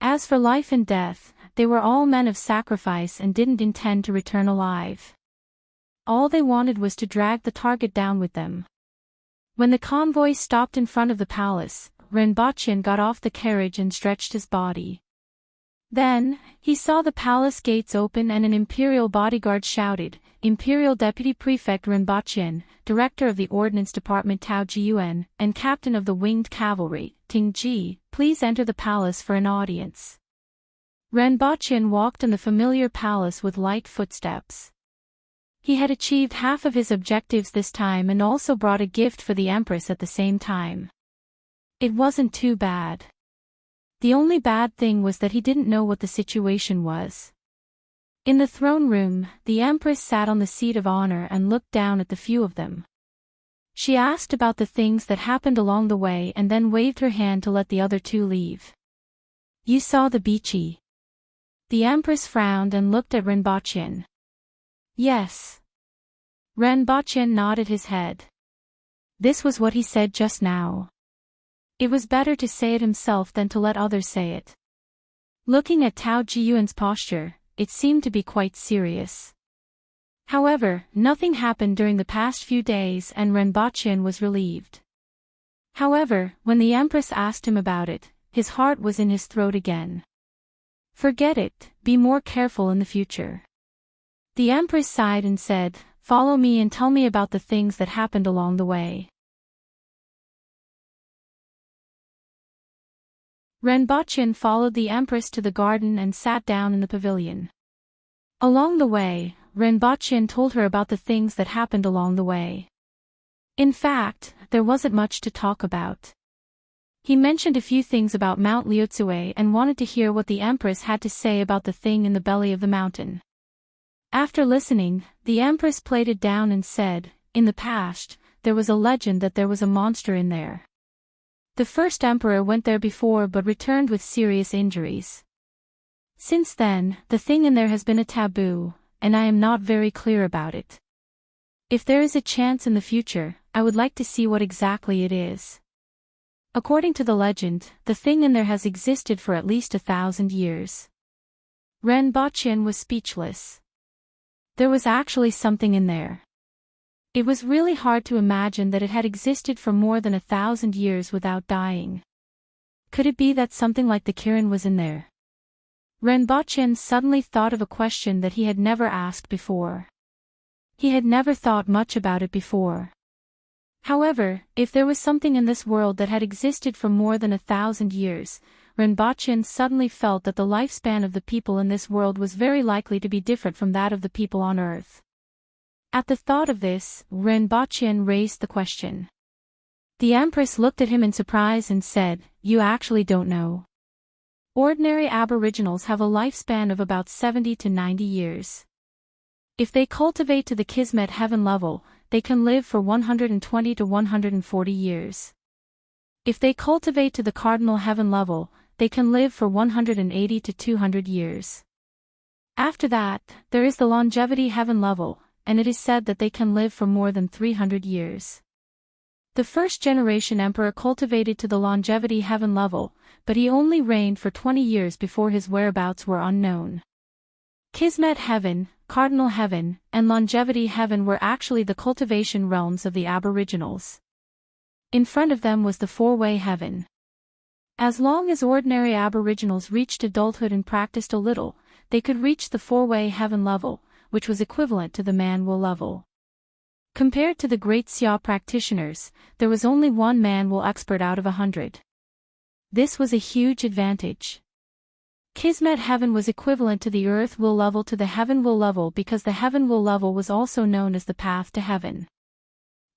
As for life and death, they were all men of sacrifice and didn't intend to return alive. All they wanted was to drag the target down with them. When the convoy stopped in front of the palace, Rinpoche got off the carriage and stretched his body. Then, he saw the palace gates open and an imperial bodyguard shouted, "Imperial Deputy Prefect Rinpoche, Director of the Ordnance Department Tao Jiyuan, and Captain of the Winged Cavalry, Ting Ji, please enter the palace for an audience." Rinpoche walked in the familiar palace with light footsteps. He had achieved half of his objectives this time and also brought a gift for the Empress at the same time. It wasn't too bad. The only bad thing was that he didn't know what the situation was. In the throne room, the Empress sat on the seat of honor and looked down at the few of them. She asked about the things that happened along the way and then waved her hand to let the other two leave. "You saw the Bichi." The Empress frowned and looked at Rinpoche. "Yes." Rinpoche nodded his head. This was what he said just now. It was better to say it himself than to let others say it. Looking at Tao Jiyuan's posture, it seemed to be quite serious. However, nothing happened during the past few days and Rinpoche was relieved. However, when the Empress asked him about it, his heart was in his throat again. "Forget it, be more careful in the future." The Empress sighed and said, "Follow me and tell me about the things that happened along the way." Rinpoche followed the Empress to the garden and sat down in the pavilion. Along the way, Rinpoche told her about the things that happened along the way. In fact, there wasn't much to talk about. He mentioned a few things about Mount Liutsue and wanted to hear what the Empress had to say about the thing in the belly of the mountain. After listening, the Empress played it down and said, "In the past, there was a legend that there was a monster in there. The first emperor went there before but returned with serious injuries. Since then, the thing in there has been a taboo, and I am not very clear about it. If there is a chance in the future, I would like to see what exactly it is." According to the legend, the thing in there has existed for at least 1,000 years. Rinpoche was speechless. There was actually something in there. It was really hard to imagine that it had existed for more than 1,000 years without dying. Could it be that something like the Kirin was in there? Rinpoche suddenly thought of a question that he had never asked before. He had never thought much about it before. However, if there was something in this world that had existed for more than 1,000 years, Rinpoche suddenly felt that the lifespan of the people in this world was very likely to be different from that of the people on Earth. At the thought of this, Rinpoche raised the question. The Empress looked at him in surprise and said, "You actually don't know. Ordinary Aboriginals have a lifespan of about 70 to 90 years. If they cultivate to the Kismet heaven level, they can live for 120 to 140 years. If they cultivate to the cardinal heaven level, they can live for 180 to 200 years. After that, there is the longevity heaven level, and it is said that they can live for more than 300 years. The first generation emperor cultivated to the longevity heaven level, but he only reigned for 20 years before his whereabouts were unknown. Kismet heaven, cardinal heaven, and longevity heaven were actually the cultivation realms of the Aboriginals. In front of them was the four-way heaven. As long as ordinary Aboriginals reached adulthood and practiced a little, they could reach the four-way heaven level, which was equivalent to the Man-Will level. Compared to the Great Xia practitioners, there was only one Man-Will expert out of 100. This was a huge advantage. Kismet heaven was equivalent to the Earth-Will level to the Heaven-Will level because the Heaven-Will level was also known as the path to heaven.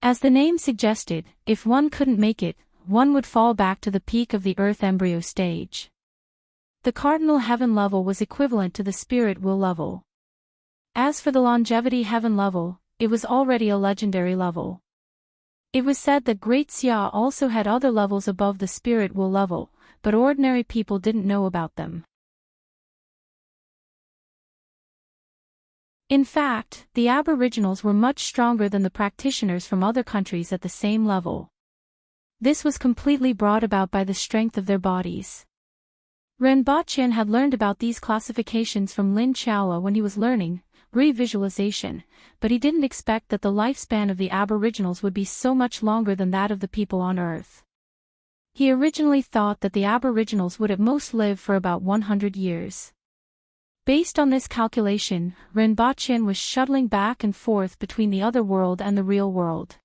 As the name suggested, if one couldn't make it, one would fall back to the peak of the Earth embryo stage. The cardinal heaven level was equivalent to the Spirit-Will level. As for the longevity heaven level, it was already a legendary level. It was said that Great Xia also had other levels above the Spirit-Will level, but ordinary people didn't know about them. In fact, the Aboriginals were much stronger than the practitioners from other countries at the same level. This was completely brought about by the strength of their bodies. Rinpoche had learned about these classifications from Lin Chaola when he was learning revisualization, but he didn't expect that the lifespan of the Aboriginals would be so much longer than that of the people on Earth. He originally thought that the Aboriginals would at most live for about 100 years. Based on this calculation, Rinpoche was shuttling back and forth between the other world and the real world.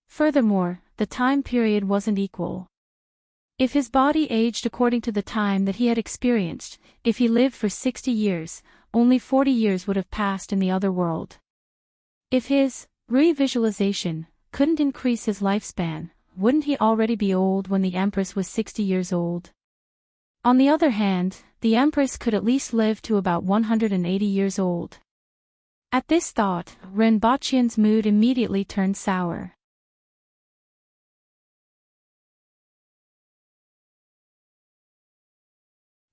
Furthermore, the time period wasn't equal. If his body aged according to the time that he had experienced, if he lived for 60 years, only 40 years would have passed in the other world. If his revisualization couldn't increase his lifespan, wouldn't he already be old when the Empress was 60 years old? On the other hand, the Empress could at least live to about 180 years old. At this thought, Rinpoche's mood immediately turned sour.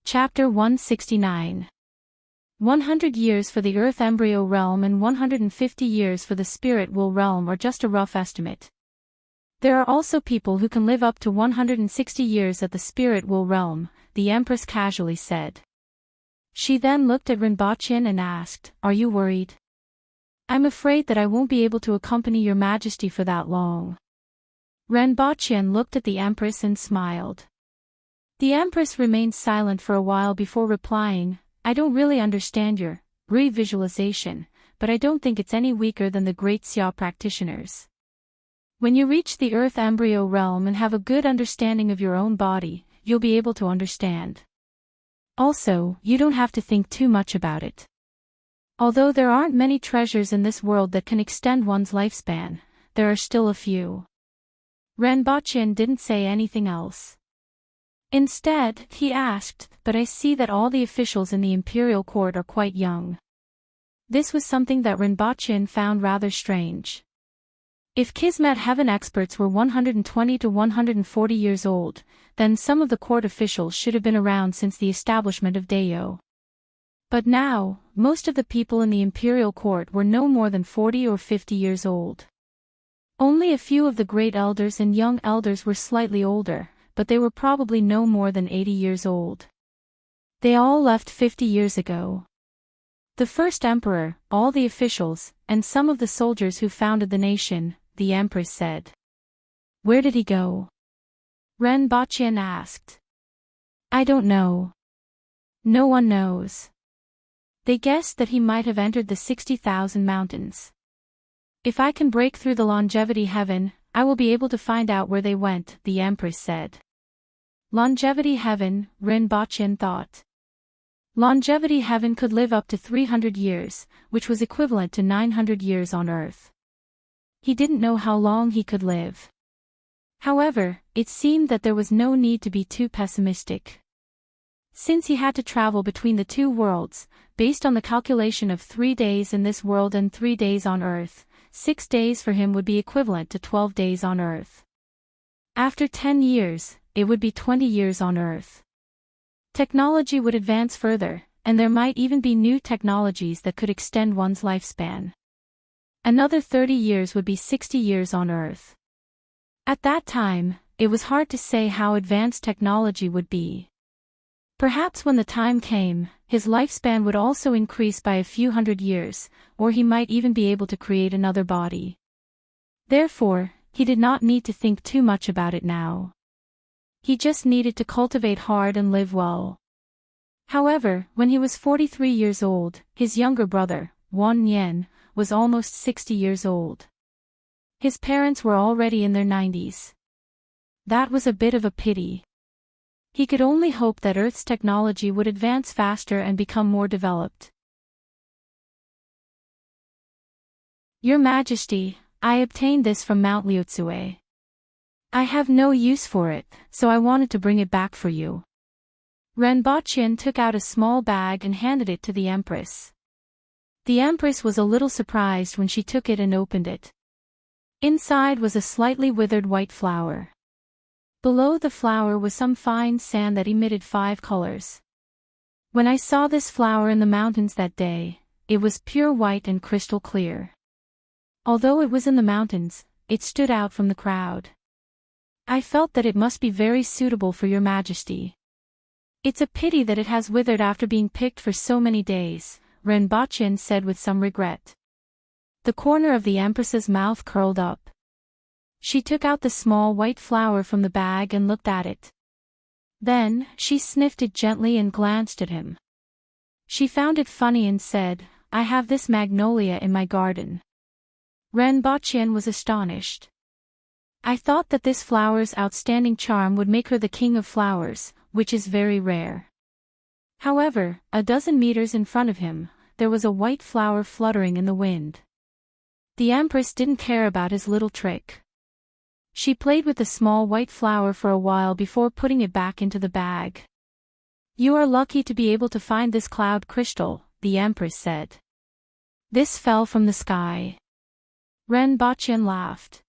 Chapter 169. 100 years for the Earth embryo realm and 150 years for the spirit will realm are just a rough estimate. There are also people who can live up to 160 years at the spirit will realm, the Empress casually said. She then looked at Rinpoche and asked, "Are you worried?" "I'm afraid that I won't be able to accompany your majesty for that long." Rinpoche looked at the Empress and smiled. The Empress remained silent for a while before replying, "I don't really understand your revisualization, but I don't think it's any weaker than the great Xia practitioners. When you reach the Earth embryo realm and have a good understanding of your own body, you'll be able to understand. Also, you don't have to think too much about it. Although there aren't many treasures in this world that can extend one's lifespan, there are still a few." Rinpoche didn't say anything else. Instead, he asked, "But I see that all the officials in the imperial court are quite young." This was something that Rinpoche found rather strange. If Kismet heaven experts were 120 to 140 years old, then some of the court officials should have been around since the establishment of Dayo. But now, most of the people in the imperial court were no more than 40 or 50 years old. Only a few of the great elders and young elders were slightly older, but they were probably no more than 80 years old. They all left 50 years ago. The first emperor, all the officials, and some of the soldiers who founded the nation, the Empress said. "Where did he go?" Rinpoche asked. "I don't know. No one knows. They guessed that he might have entered the 60,000 mountains. If I can break through the longevity heaven, I will be able to find out where they went," the Empress said. Longevity heaven, Rinpoche thought. Longevity heaven could live up to 300 years, which was equivalent to 900 years on Earth. He didn't know how long he could live. However, it seemed that there was no need to be too pessimistic. Since he had to travel between the two worlds, based on the calculation of 3 days in this world and 3 days on Earth, 6 days for him would be equivalent to 12 days on Earth. After 10 years, it would be 20 years on Earth. Technology would advance further, and there might even be new technologies that could extend one's lifespan. Another 30 years would be 60 years on Earth. At that time, it was hard to say how advanced technology would be. Perhaps when the time came, his lifespan would also increase by a few hundred years, or he might even be able to create another body. Therefore, he did not need to think too much about it now. He just needed to cultivate hard and live well. However, when he was 43 years old, his younger brother, Wan Yen, was almost 60 years old. His parents were already in their 90s. That was a bit of a pity. He could only hope that Earth's technology would advance faster and become more developed. "Your Majesty, I obtained this from Mount Liutsue. I have no use for it, so I wanted to bring it back for you." Rinpoche took out a small bag and handed it to the Empress. The Empress was a little surprised when she took it and opened it. Inside was a slightly withered white flower. Below the flower was some fine sand that emitted 5 colors. "When I saw this flower in the mountains that day, it was pure white and crystal clear. Although it was in the mountains, it stood out from the crowd. I felt that it must be very suitable for your majesty. It's a pity that it has withered after being picked for so many days, Rinpoche said with some regret. The corner of the Empress's mouth curled up. She took out the small white flower from the bag and looked at it. Then, she sniffed it gently and glanced at him. She found it funny and said, "I have this magnolia in my garden." Rinpoche was astonished. I thought that this flower's outstanding charm would make her the king of flowers, which is very rare. However, a dozen meters in front of him, there was a white flower fluttering in the wind. The Empress didn't care about his little trick. She played with the small white flower for a while before putting it back into the bag. "You are lucky to be able to find this cloud crystal," the Empress said. "This fell from the sky." Rinpoche laughed.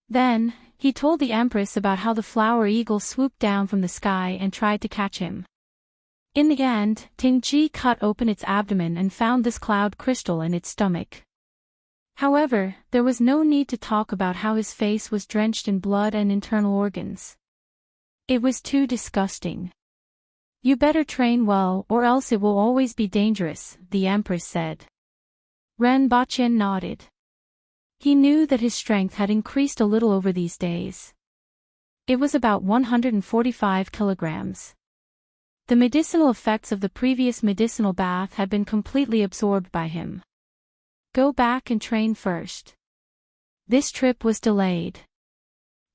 Then, he told the Empress about how the flower eagle swooped down from the sky and tried to catch him. In the end, Tingji cut open its abdomen and found this cloud crystal in its stomach. However, there was no need to talk about how his face was drenched in blood and internal organs. It was too disgusting. "You better train well or else it will always be dangerous," the Empress said. Rinpoche nodded. He knew that his strength had increased a little over these days. It was about 145 kilograms. The medicinal effects of the previous medicinal bath had been completely absorbed by him. "Go back and train first. This trip was delayed.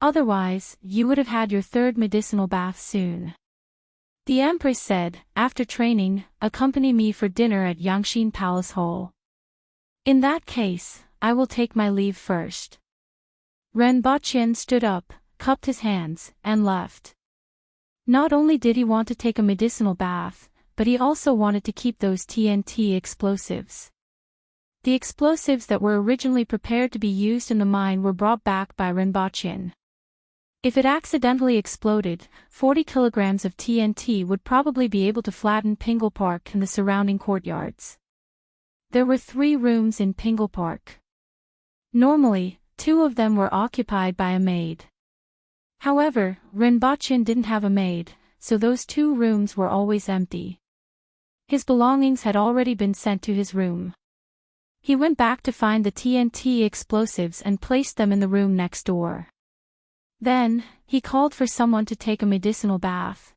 Otherwise, you would have had your third medicinal bath soon." The Empress said, "After training, accompany me for dinner at Yangshin Palace Hall." "In that case, I will take my leave first." Rinpoche stood up, cupped his hands, and left. Not only did he want to take a medicinal bath, but he also wanted to keep those TNT explosives. The explosives that were originally prepared to be used in the mine were brought back by Rinpoche. If it accidentally exploded, 40 kilograms of TNT would probably be able to flatten Pingle Park and the surrounding courtyards. There were 3 rooms in Pingle Park. Normally, 2 of them were occupied by a maid. However, Rinpoche didn't have a maid, so those 2 rooms were always empty. His belongings had already been sent to his room. He went back to find the TNT explosives and placed them in the room next door. Then, he called for someone to take a medicinal bath.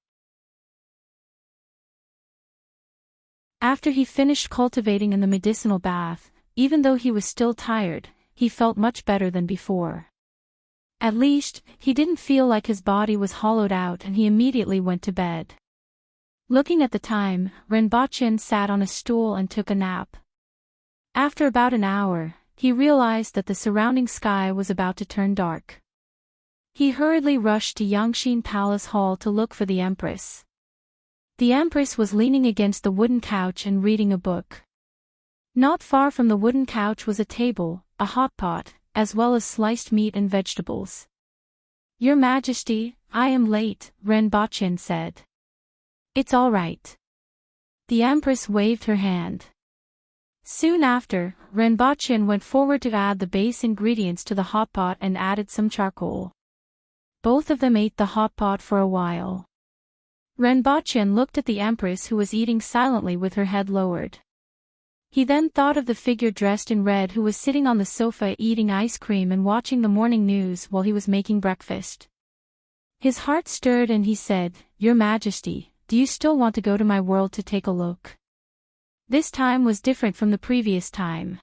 After he finished cultivating in the medicinal bath, even though he was still tired, he felt much better than before. At least, he didn't feel like his body was hollowed out and he immediately went to bed. Looking at the time, Rinpoche sat on a stool and took a nap. After about an hour, he realized that the surrounding sky was about to turn dark. He hurriedly rushed to Yangshin Palace Hall to look for the Empress. The Empress was leaning against the wooden couch and reading a book. Not far from the wooden couch was a table, a hot pot, as well as sliced meat and vegetables. "Your Majesty, I am late," Rinpoche said. "It's all right." The Empress waved her hand. Soon after, Rinpoche went forward to add the base ingredients to the hot pot and added some charcoal. Both of them ate the hot pot for a while. Rinpoche looked at the Empress who was eating silently with her head lowered. He then thought of the figure dressed in red who was sitting on the sofa eating ice cream and watching the morning news while he was making breakfast. His heart stirred and he said, "Your Majesty, do you still want to go to my world to take a look?" This time was different from the previous time.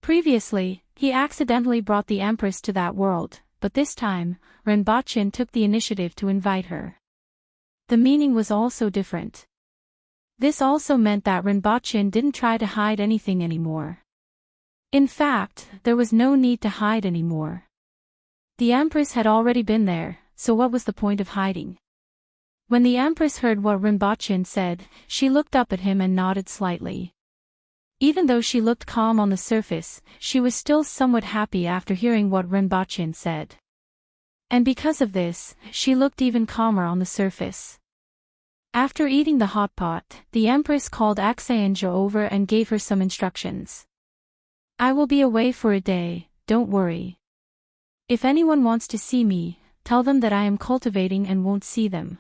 Previously, he accidentally brought the Empress to that world, but this time, Rinpoche took the initiative to invite her. The meaning was also different. This also meant that Rinpoche didn't try to hide anything anymore. In fact, there was no need to hide anymore. The Empress had already been there, so what was the point of hiding? When the Empress heard what Rinpoche said, she looked up at him and nodded slightly. Even though she looked calm on the surface, she was still somewhat happy after hearing what Rinpoche said. And because of this, she looked even calmer on the surface. After eating the hot pot, the Empress called Aksayanja over and gave her some instructions. I will be away for a day, don't worry. If anyone wants to see me, tell them that I am cultivating and won't see them.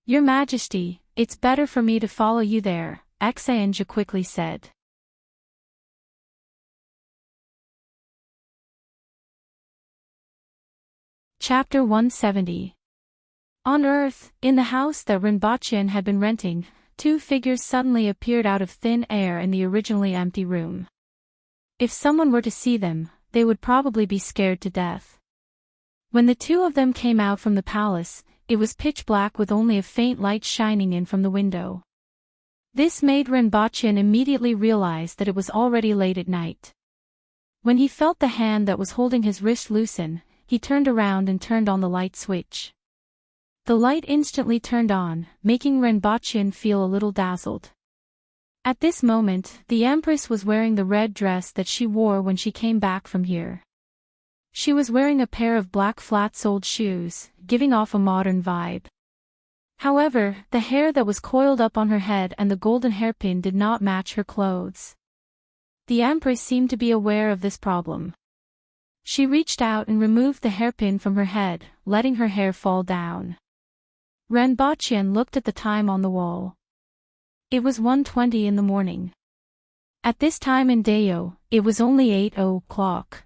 Your Majesty, it's better for me to follow you there, Aksayanja quickly said. Chapter 170. On Earth, in the house that Rinpochen had been renting, two figures suddenly appeared out of thin air in the originally empty room. If someone were to see them, they would probably be scared to death. When the two of them came out from the palace, it was pitch black with only a faint light shining in from the window. This made Rinpochen immediately realize that it was already late at night. When he felt the hand that was holding his wrist loosen, he turned around and turned on the light switch. The light instantly turned on, making Rinpochen feel a little dazzled. At this moment, the Empress was wearing the red dress that she wore when she came back from here. She was wearing a pair of black flat-soled shoes, giving off a modern vibe. However, the hair that was coiled up on her head and the golden hairpin did not match her clothes. The Empress seemed to be aware of this problem. She reached out and removed the hairpin from her head, letting her hair fall down. Rinpochen looked at the time on the wall. It was 1:20 in the morning. At this time in Dayo, it was only 8:00.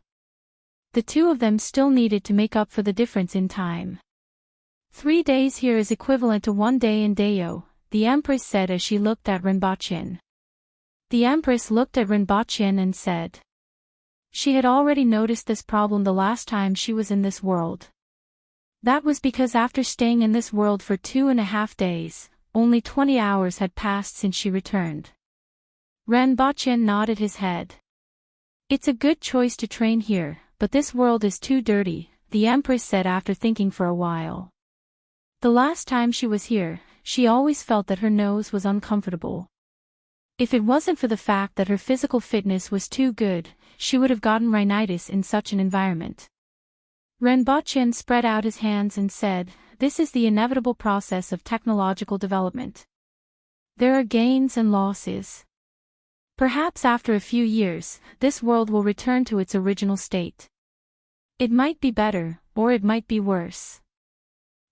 The two of them still needed to make up for the difference in time. 3 days here is equivalent to 1 day in Dayo, the Empress said as she looked at Rinpochen. The Empress looked at Rinpochen and said. She had already noticed this problem the last time she was in this world. That was because after staying in this world for 2.5 days, only 20 hours had passed since she returned. Rinpochen nodded his head. It's a good choice to train here, but this world is too dirty, the Empress said after thinking for a while. The last time she was here, she always felt that her nose was uncomfortable. If it wasn't for the fact that her physical fitness was too good, she would have gotten rhinitis in such an environment. Rinpochen spread out his hands and said, this is the inevitable process of technological development. There are gains and losses. Perhaps after a few years, this world will return to its original state. It might be better, or it might be worse.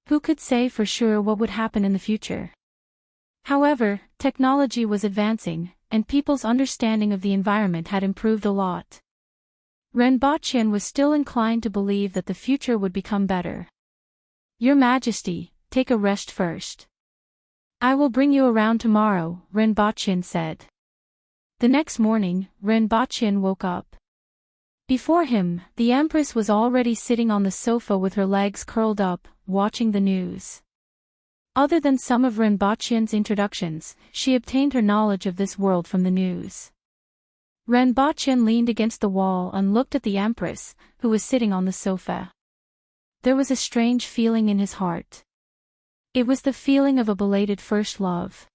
Who could say for sure what would happen in the future? However, technology was advancing, and people's understanding of the environment had improved a lot. Rinpochen was still inclined to believe that the future would become better. Your Majesty, take a rest first. I will bring you around tomorrow, Rinpochen said. The next morning, Rinpochen woke up. Before him, the Empress was already sitting on the sofa with her legs curled up, watching the news. Other than some of Rinpochen's introductions, she obtained her knowledge of this world from the news. Rinpochen leaned against the wall and looked at the Empress, who was sitting on the sofa. There was a strange feeling in his heart. It was the feeling of a belated first love.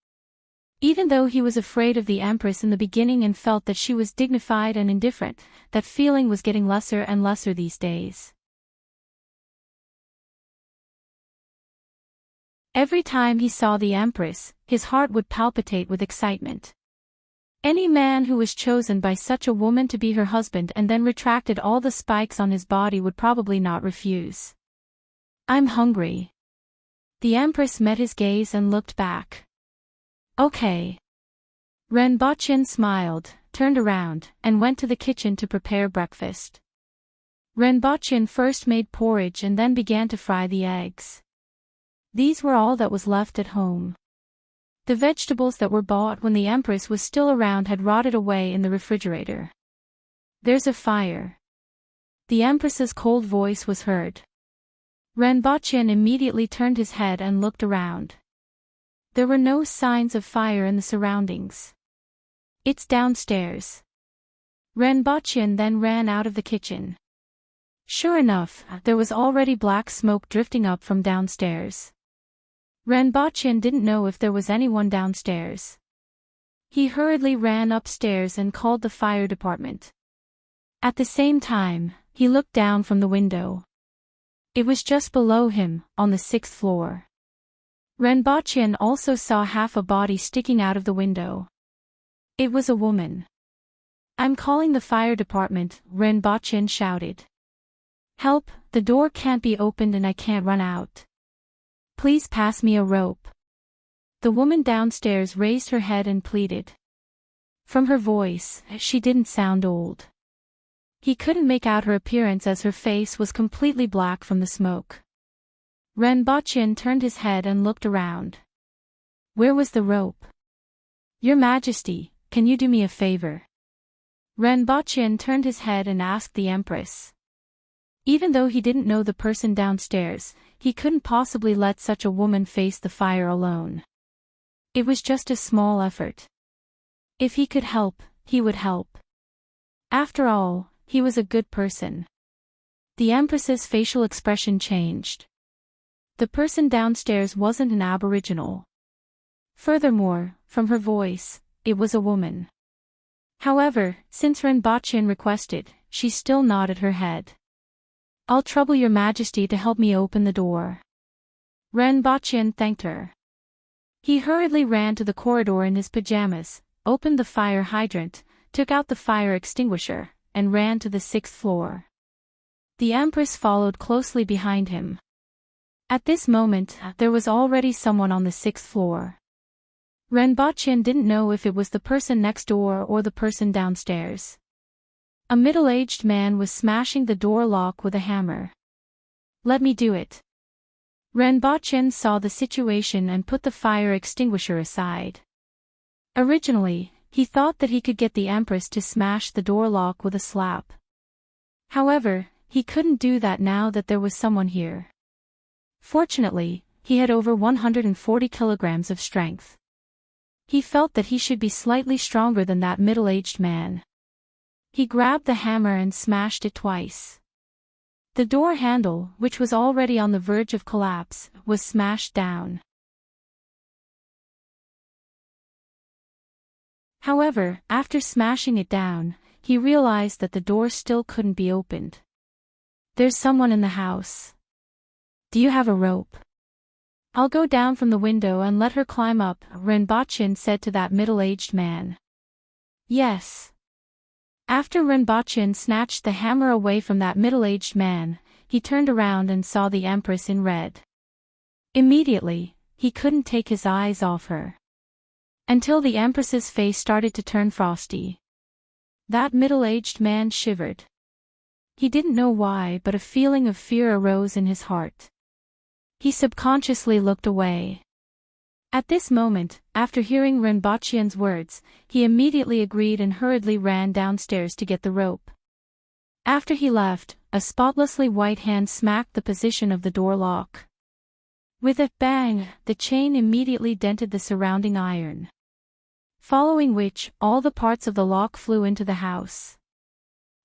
Even though he was afraid of the Empress in the beginning and felt that she was dignified and indifferent, that feeling was getting lesser and lesser these days. Every time he saw the Empress, his heart would palpitate with excitement. Any man who was chosen by such a woman to be her husband and then retracted all the spikes on his body would probably not refuse. I'm hungry. The Empress met his gaze and looked back. Okay. Rinpochen smiled, turned around, and went to the kitchen to prepare breakfast. Rinpochen first made porridge and then began to fry the eggs. These were all that was left at home. The vegetables that were bought when the Empress was still around had rotted away in the refrigerator. There's a fire. The Empress's cold voice was heard. Rinpochen immediately turned his head and looked around. There were no signs of fire in the surroundings. It's downstairs. Rinpochen then ran out of the kitchen. Sure enough, there was already black smoke drifting up from downstairs. Rinpochen didn't know if there was anyone downstairs. He hurriedly ran upstairs and called the fire department. At the same time, he looked down from the window. It was just below him, on the 6th floor. Renbochin also saw half a body sticking out of the window. It was a woman. "I'm calling the fire department," Renbochin shouted. "Help, the door can't be opened and I can't run out. Please pass me a rope." The woman downstairs raised her head and pleaded. From her voice, she didn't sound old. He couldn't make out her appearance as her face was completely black from the smoke. Renbochin turned his head and looked around. Where was the rope? "Your Majesty, can you do me a favor?" Renbochin turned his head and asked the Empress. Even though he didn't know the person downstairs, he couldn't possibly let such a woman face the fire alone. It was just a small effort. If he could help, he would help. After all, he was a good person. The Empress's facial expression changed. The person downstairs wasn't an aboriginal. Furthermore, from her voice, it was a woman. However, since Renbochin requested, she still nodded her head. "I'll trouble your Majesty to help me open the door." Renbochin thanked her. He hurriedly ran to the corridor in his pajamas, opened the fire hydrant, took out the fire extinguisher, and ran to the 6th floor. The Empress followed closely behind him. At this moment, there was already someone on the 6th floor. Renbochin didn't know if it was the person next door or the person downstairs. A middle-aged man was smashing the door lock with a hammer. "Let me do it." Renbochin saw the situation and put the fire extinguisher aside. Originally, he thought that he could get the Empress to smash the door lock with a slap. However, he couldn't do that now that there was someone here. Fortunately, he had over 140 kilograms of strength. He felt that he should be slightly stronger than that middle-aged man. He grabbed the hammer and smashed it twice. The door handle, which was already on the verge of collapse, was smashed down. However, after smashing it down, he realized that the door still couldn't be opened. "There's someone in the house. Do you have a rope?" "I'll go down from the window and let her climb up," Renbochin said to that middle-aged man. "Yes." After Renbochin snatched the hammer away from that middle-aged man, he turned around and saw the Empress in red. Immediately, he couldn't take his eyes off her. Until the Empress's face started to turn frosty. That middle-aged man shivered. He didn't know why, but a feeling of fear arose in his heart. He subconsciously looked away. At this moment, after hearing Renbochin's words, he immediately agreed and hurriedly ran downstairs to get the rope. After he left, a spotlessly white hand smacked the position of the door lock. With a bang, the chain immediately dented the surrounding iron. Following which, all the parts of the lock flew into the house.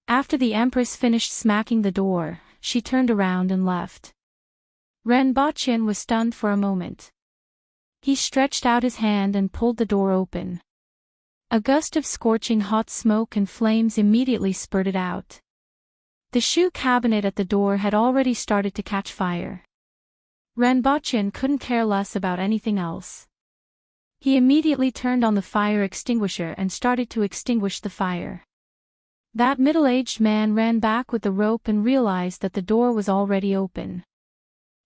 After the Empress finished smacking the door, she turned around and left. Renbochin was stunned for a moment. He stretched out his hand and pulled the door open. A gust of scorching hot smoke and flames immediately spurted out. The shoe cabinet at the door had already started to catch fire. Renbochin couldn't care less about anything else. He immediately turned on the fire extinguisher and started to extinguish the fire. That middle-aged man ran back with the rope and realized that the door was already open.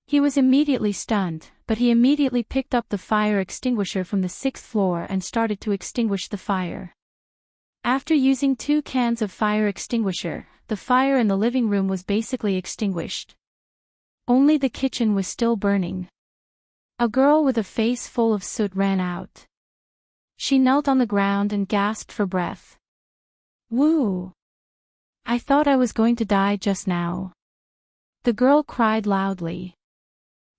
He was immediately stunned, but he immediately picked up the fire extinguisher from the 6th floor and started to extinguish the fire. After using 2 cans of fire extinguisher, the fire in the living room was basically extinguished. Only the kitchen was still burning. A girl with a face full of soot ran out. She knelt on the ground and gasped for breath. "Woo! I thought I was going to die just now." The girl cried loudly.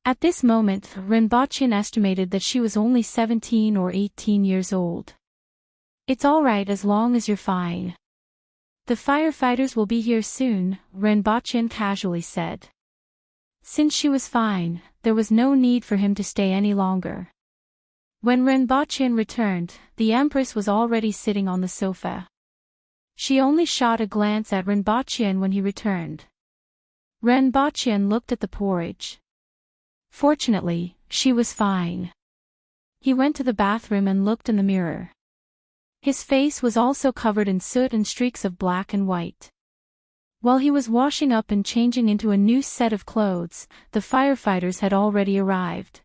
At this moment, Renbochin estimated that she was only 17 or 18 years old. "It's all right as long as you're fine. The firefighters will be here soon," Renbochin casually said. Since she was fine, there was no need for him to stay any longer. When Renbochin returned, the Empress was already sitting on the sofa. She only shot a glance at Renbochin when he returned. Renbochin looked at the porridge. Fortunately, she was fine. He went to the bathroom and looked in the mirror. His face was also covered in soot and streaks of black and white. While he was washing up and changing into a new set of clothes, the firefighters had already arrived.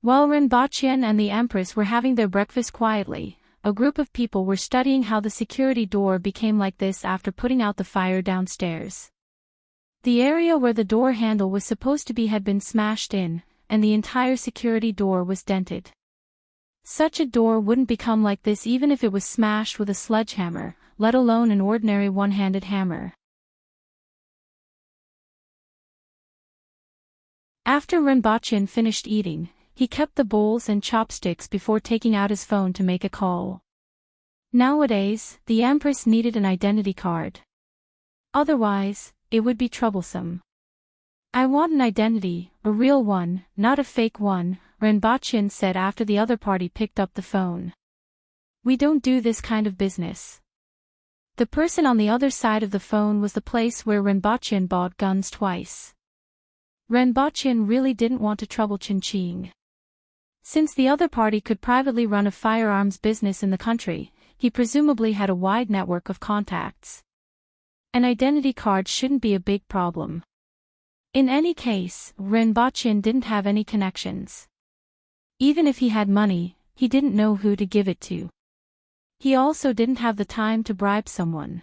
While Rinpochen and the Empress were having their breakfast quietly, a group of people were studying how the security door became like this after putting out the fire downstairs. The area where the door handle was supposed to be had been smashed in, and the entire security door was dented. Such a door wouldn't become like this even if it was smashed with a sledgehammer, let alone an ordinary one-handed hammer. After Rinpochen finished eating, he kept the bowls and chopsticks before taking out his phone to make a call. Nowadays, the Empress needed an identity card. Otherwise, it would be troublesome. "I want an identity, a real one, not a fake one," Rinpochen said after the other party picked up the phone. "We don't do this kind of business." The person on the other side of the phone was the place where Rinpochen bought guns twice. Rinpochen really didn't want to trouble Chin-Ching. Since the other party could privately run a firearms business in the country, he presumably had a wide network of contacts. An identity card shouldn't be a big problem. In any case, Rinpochen didn't have any connections. Even if he had money, he didn't know who to give it to. He also didn't have the time to bribe someone.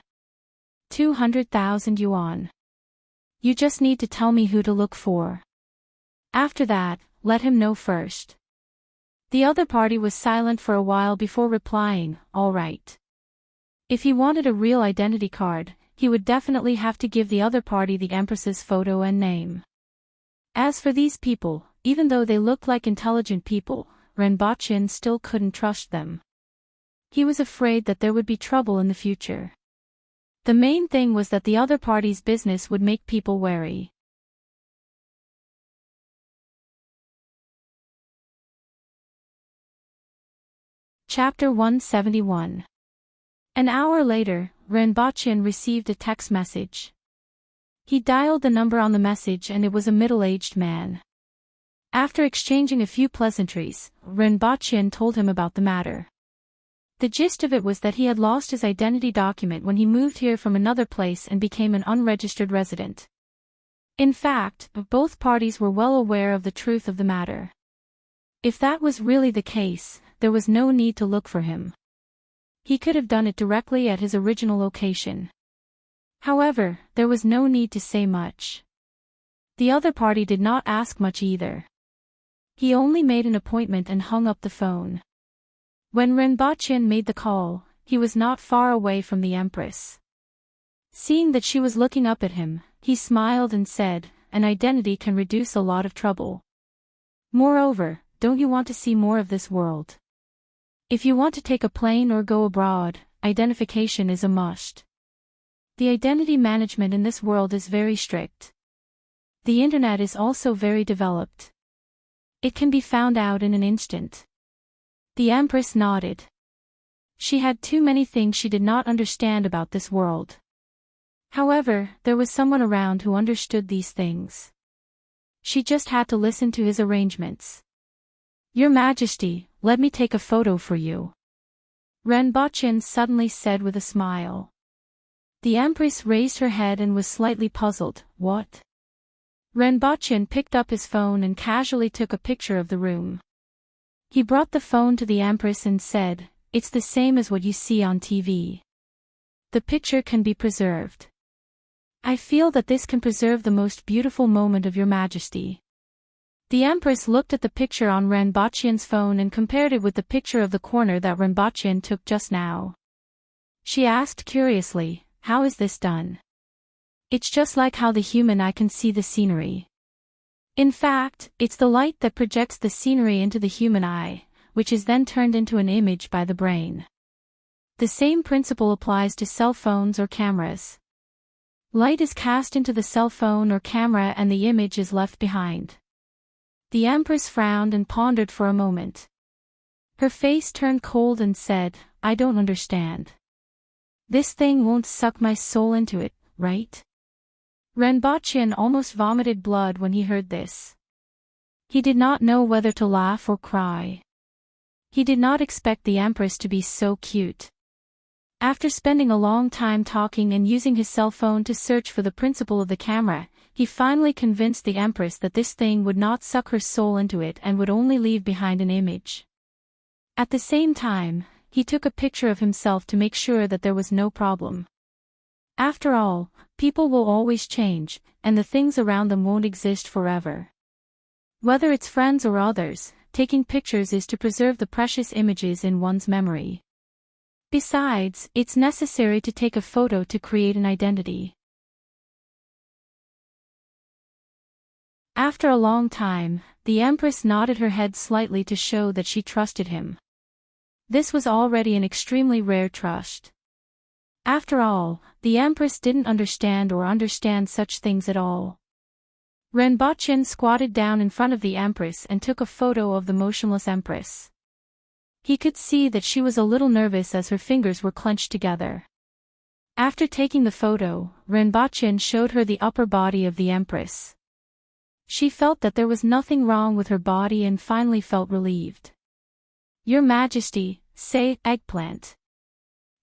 200,000 yuan. "You just need to tell me who to look for. After that, let him know first." The other party was silent for a while before replying, "All right." If he wanted a real identity card, he would definitely have to give the other party the Empress's photo and name. As for these people, even though they looked like intelligent people, Rinpochen still couldn't trust them. He was afraid that there would be trouble in the future. The main thing was that the other party's business would make people wary. Chapter 171. An hour later, Rinpochen received a text message. He dialed the number on the message and it was a middle-aged man. After exchanging a few pleasantries, Rinpochen told him about the matter. The gist of it was that he had lost his identity document when he moved here from another place and became an unregistered resident. In fact, both parties were well aware of the truth of the matter. If that was really the case, there was no need to look for him. He could have done it directly at his original location. However, there was no need to say much. The other party did not ask much either. He only made an appointment and hung up the phone. When Rinpochen made the call, he was not far away from the Empress. Seeing that she was looking up at him, he smiled and said, "An identity can reduce a lot of trouble. Moreover, don't you want to see more of this world? If you want to take a plane or go abroad, identification is a must. The identity management in this world is very strict. The internet is also very developed. It can be found out in an instant." The Empress nodded. She had too many things she did not understand about this world. However, there was someone around who understood these things. She just had to listen to his arrangements. "Your Majesty, let me take a photo for you," Rinpochen suddenly said with a smile. The Empress raised her head and was slightly puzzled. "What?" Rinpochen picked up his phone and casually took a picture of the room. He brought the phone to the Empress and said, "It's the same as what you see on TV. The picture can be preserved. I feel that this can preserve the most beautiful moment of your Majesty." The Empress looked at the picture on Rinpochen's phone and compared it with the picture of the corner that Rinpochen took just now. She asked curiously, "How is this done?" "It's just like how the human eye can see the scenery. In fact, it's the light that projects the scenery into the human eye, which is then turned into an image by the brain. The same principle applies to cell phones or cameras. Light is cast into the cell phone or camera and the image is left behind." The Empress frowned and pondered for a moment. Her face turned cold and said, "I don't understand. This thing won't suck my soul into it, right?" Rinpochen almost vomited blood when he heard this. He did not know whether to laugh or cry. He did not expect the Empress to be so cute. After spending a long time talking and using his cell phone to search for the principle of the camera, he finally convinced the Empress that this thing would not suck her soul into it and would only leave behind an image. At the same time, he took a picture of himself to make sure that there was no problem. After all, people will always change, and the things around them won't exist forever. Whether it's friends or others, taking pictures is to preserve the precious images in one's memory. Besides, it's necessary to take a photo to create an identity. After a long time, the Empress nodded her head slightly to show that she trusted him. This was already an extremely rare trust. After all, the Empress didn't understand such things at all. Renbochin squatted down in front of the Empress and took a photo of the motionless Empress. He could see that she was a little nervous as her fingers were clenched together. After taking the photo, Renbochin showed her the upper body of the Empress. She felt that there was nothing wrong with her body and finally felt relieved. "Your Majesty, say, eggplant."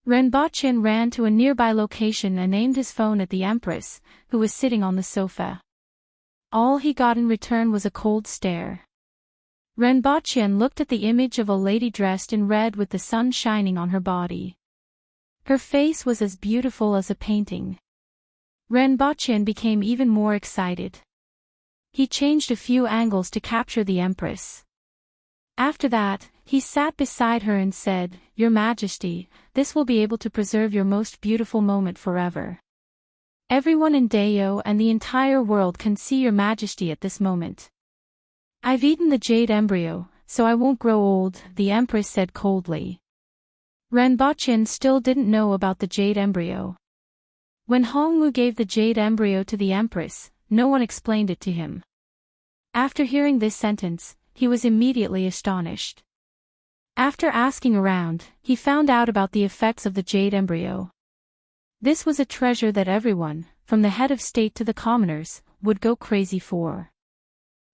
Renbochin ran to a nearby location and aimed his phone at the Empress, who was sitting on the sofa. All he got in return was a cold stare. Renbochin looked at the image of a lady dressed in red with the sun shining on her body. Her face was as beautiful as a painting. Renbochin became even more excited. He changed a few angles to capture the Empress. After that, he sat beside her and said, "Your Majesty, this will be able to preserve your most beautiful moment forever. Everyone in Dayo and the entire world can see your Majesty at this moment." "I've eaten the jade embryo, so I won't grow old," the Empress said coldly. Renbochin still didn't know about the jade embryo. When Hongwu gave the jade embryo to the Empress, no one explained it to him. After hearing this sentence, he was immediately astonished. After asking around, he found out about the effects of the jade embryo. This was a treasure that everyone, from the head of state to the commoners, would go crazy for.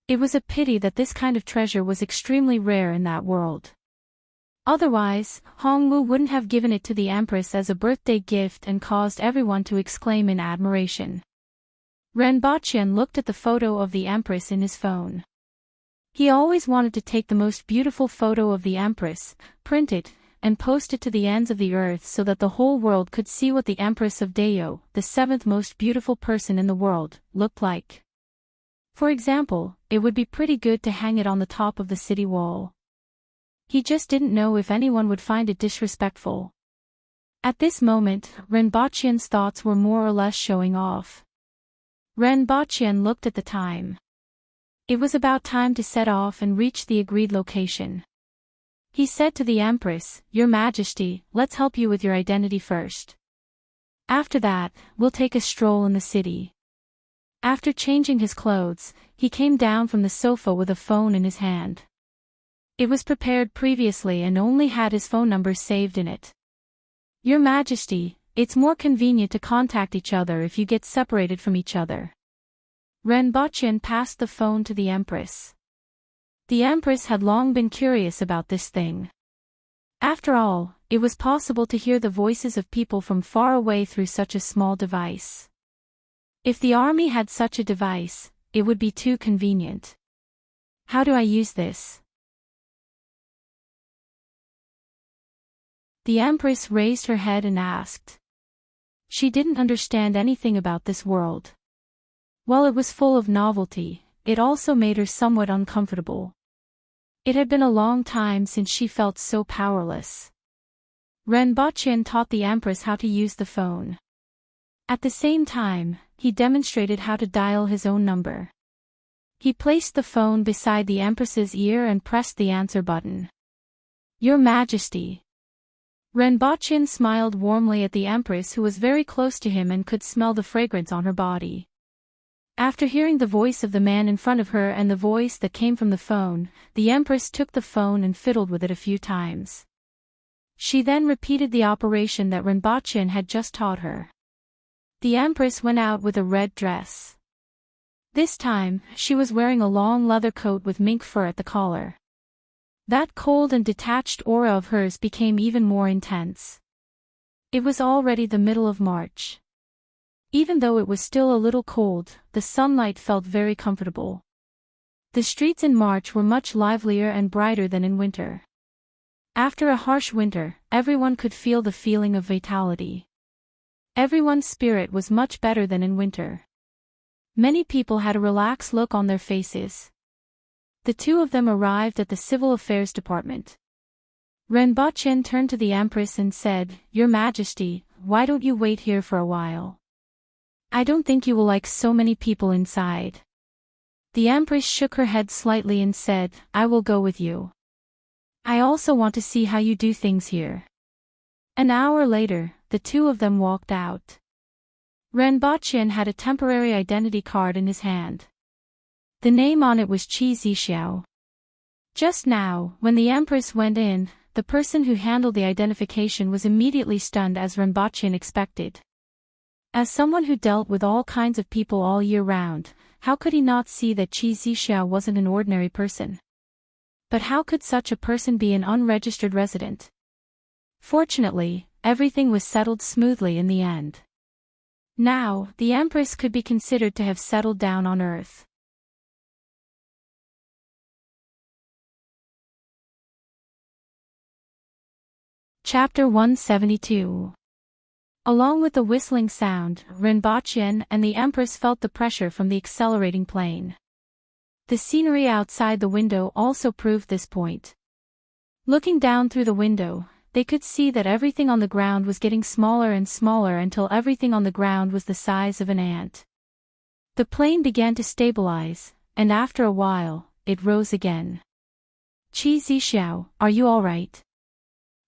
It was a pity that this kind of treasure was extremely rare in that world. Otherwise, Hongwu wouldn't have given it to the Empress as a birthday gift and caused everyone to exclaim in admiration. Renbochin looked at the photo of the Empress in his phone. He always wanted to take the most beautiful photo of the Empress, print it, and post it to the ends of the earth so that the whole world could see what the Empress of Dayo, the 7th most beautiful person in the world, looked like. For example, it would be pretty good to hang it on the top of the city wall. He just didn't know if anyone would find it disrespectful. At this moment, Renbochin's thoughts were more or less showing off. Renbochin looked at the time. It was about time to set off and reach the agreed location. He said to the Empress, "Your Majesty, let's help you with your identity first. After that, we'll take a stroll in the city." After changing his clothes, he came down from the sofa with a phone in his hand. It was prepared previously and only had his phone number saved in it. "Your Majesty, it's more convenient to contact each other if you get separated from each other." Renbochin passed the phone to the Empress. The Empress had long been curious about this thing. After all, it was possible to hear the voices of people from far away through such a small device. If the army had such a device, it would be too convenient. "How do I use this?" The Empress raised her head and asked. She didn't understand anything about this world. While it was full of novelty, it also made her somewhat uncomfortable. It had been a long time since she felt so powerless. Renbochin taught the Empress how to use the phone. At the same time, he demonstrated how to dial his own number. He placed the phone beside the Empress's ear and pressed the answer button. "Your Majesty." Renbochin smiled warmly at the Empress, who was very close to him and could smell the fragrance on her body. After hearing the voice of the man in front of her and the voice that came from the phone, the Empress took the phone and fiddled with it a few times. She then repeated the operation that Renbochin had just taught her. The Empress went out with a red dress. This time, she was wearing a long leather coat with mink fur at the collar. That cold and detached aura of hers became even more intense. It was already the middle of March. Even though it was still a little cold, the sunlight felt very comfortable. The streets in March were much livelier and brighter than in winter. After a harsh winter, everyone could feel the feeling of vitality. Everyone's spirit was much better than in winter. Many people had a relaxed look on their faces. The two of them arrived at the Civil Affairs Department. Renbochin turned to the Empress and said, "Your Majesty, why don't you wait here for a while? I don't think you will like so many people inside." The Empress shook her head slightly and said, "I will go with you. I also want to see how you do things here." An hour later, the two of them walked out. Renbochin had a temporary identity card in his hand. The name on it was Qi Zixiao. Just now, when the Empress went in, the person who handled the identification was immediately stunned as Renbochin expected. As someone who dealt with all kinds of people all year round, how could he not see that Qi Zixiao wasn't an ordinary person? But how could such a person be an unregistered resident? Fortunately, everything was settled smoothly in the end. Now, the Empress could be considered to have settled down on Earth. Chapter 172. Along with the whistling sound, Renbochin and the Empress felt the pressure from the accelerating plane. The scenery outside the window also proved this point. Looking down through the window, they could see that everything on the ground was getting smaller and smaller until everything on the ground was the size of an ant. The plane began to stabilize, and after a while, it rose again. "Qi Zixiao, are you all right?"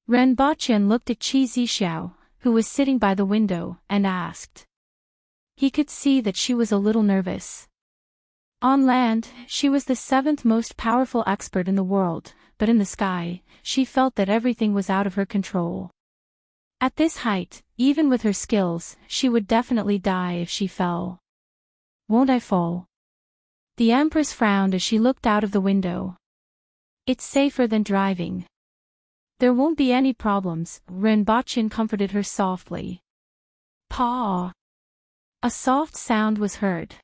Renbochin looked at Qi Zixiao, who was sitting by the window, and asked. He could see that she was a little nervous. On land, she was the seventh most powerful expert in the world, but in the sky, she felt that everything was out of her control. At this height, even with her skills, she would definitely die if she fell. "Won't I fall?" The Empress frowned as she looked out of the window. "It's safer than driving. There won't be any problems," Renbochin comforted her softly. "Paw." A soft sound was heard.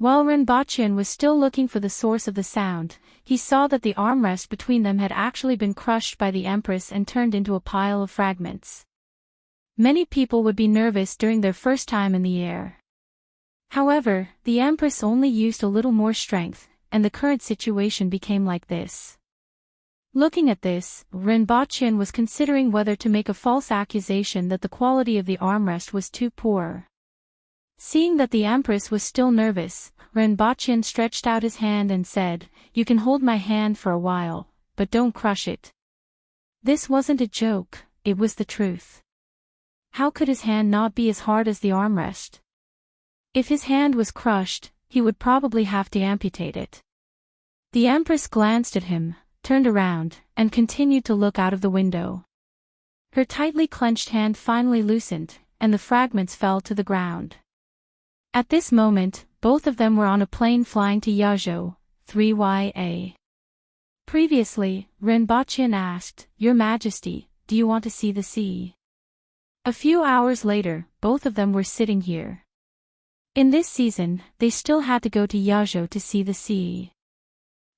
While Renbochin was still looking for the source of the sound, he saw that the armrest between them had actually been crushed by the Empress and turned into a pile of fragments. Many people would be nervous during their first time in the air. However, the Empress only used a little more strength, and the current situation became like this. Looking at this, Renbochin was considering whether to make a false accusation that the quality of the armrest was too poor. Seeing that the Empress was still nervous, Renbochin stretched out his hand and said, "You can hold my hand for a while, but don't crush it." This wasn't a joke, it was the truth. How could his hand not be as hard as the armrest? If his hand was crushed, he would probably have to amputate it. The Empress glanced at him, turned around, and continued to look out of the window. Her tightly clenched hand finally loosened, and the fragments fell to the ground. At this moment, both of them were on a plane flying to Yazhou, 3YA. Previously, Renbochin asked, "Your Majesty, do you want to see the sea?" A few hours later, both of them were sitting here. In this season, they still had to go to Yazhou to see the sea.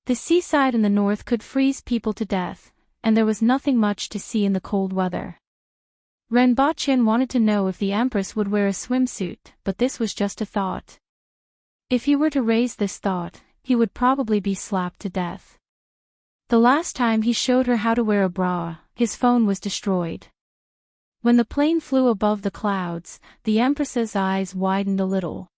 The seaside in the north could freeze people to death, and there was nothing much to see in the cold weather. Renbochin wanted to know if the Empress would wear a swimsuit, but this was just a thought. If he were to raise this thought, he would probably be slapped to death. The last time he showed her how to wear a bra, his phone was destroyed. When the plane flew above the clouds, the Empress's eyes widened a little.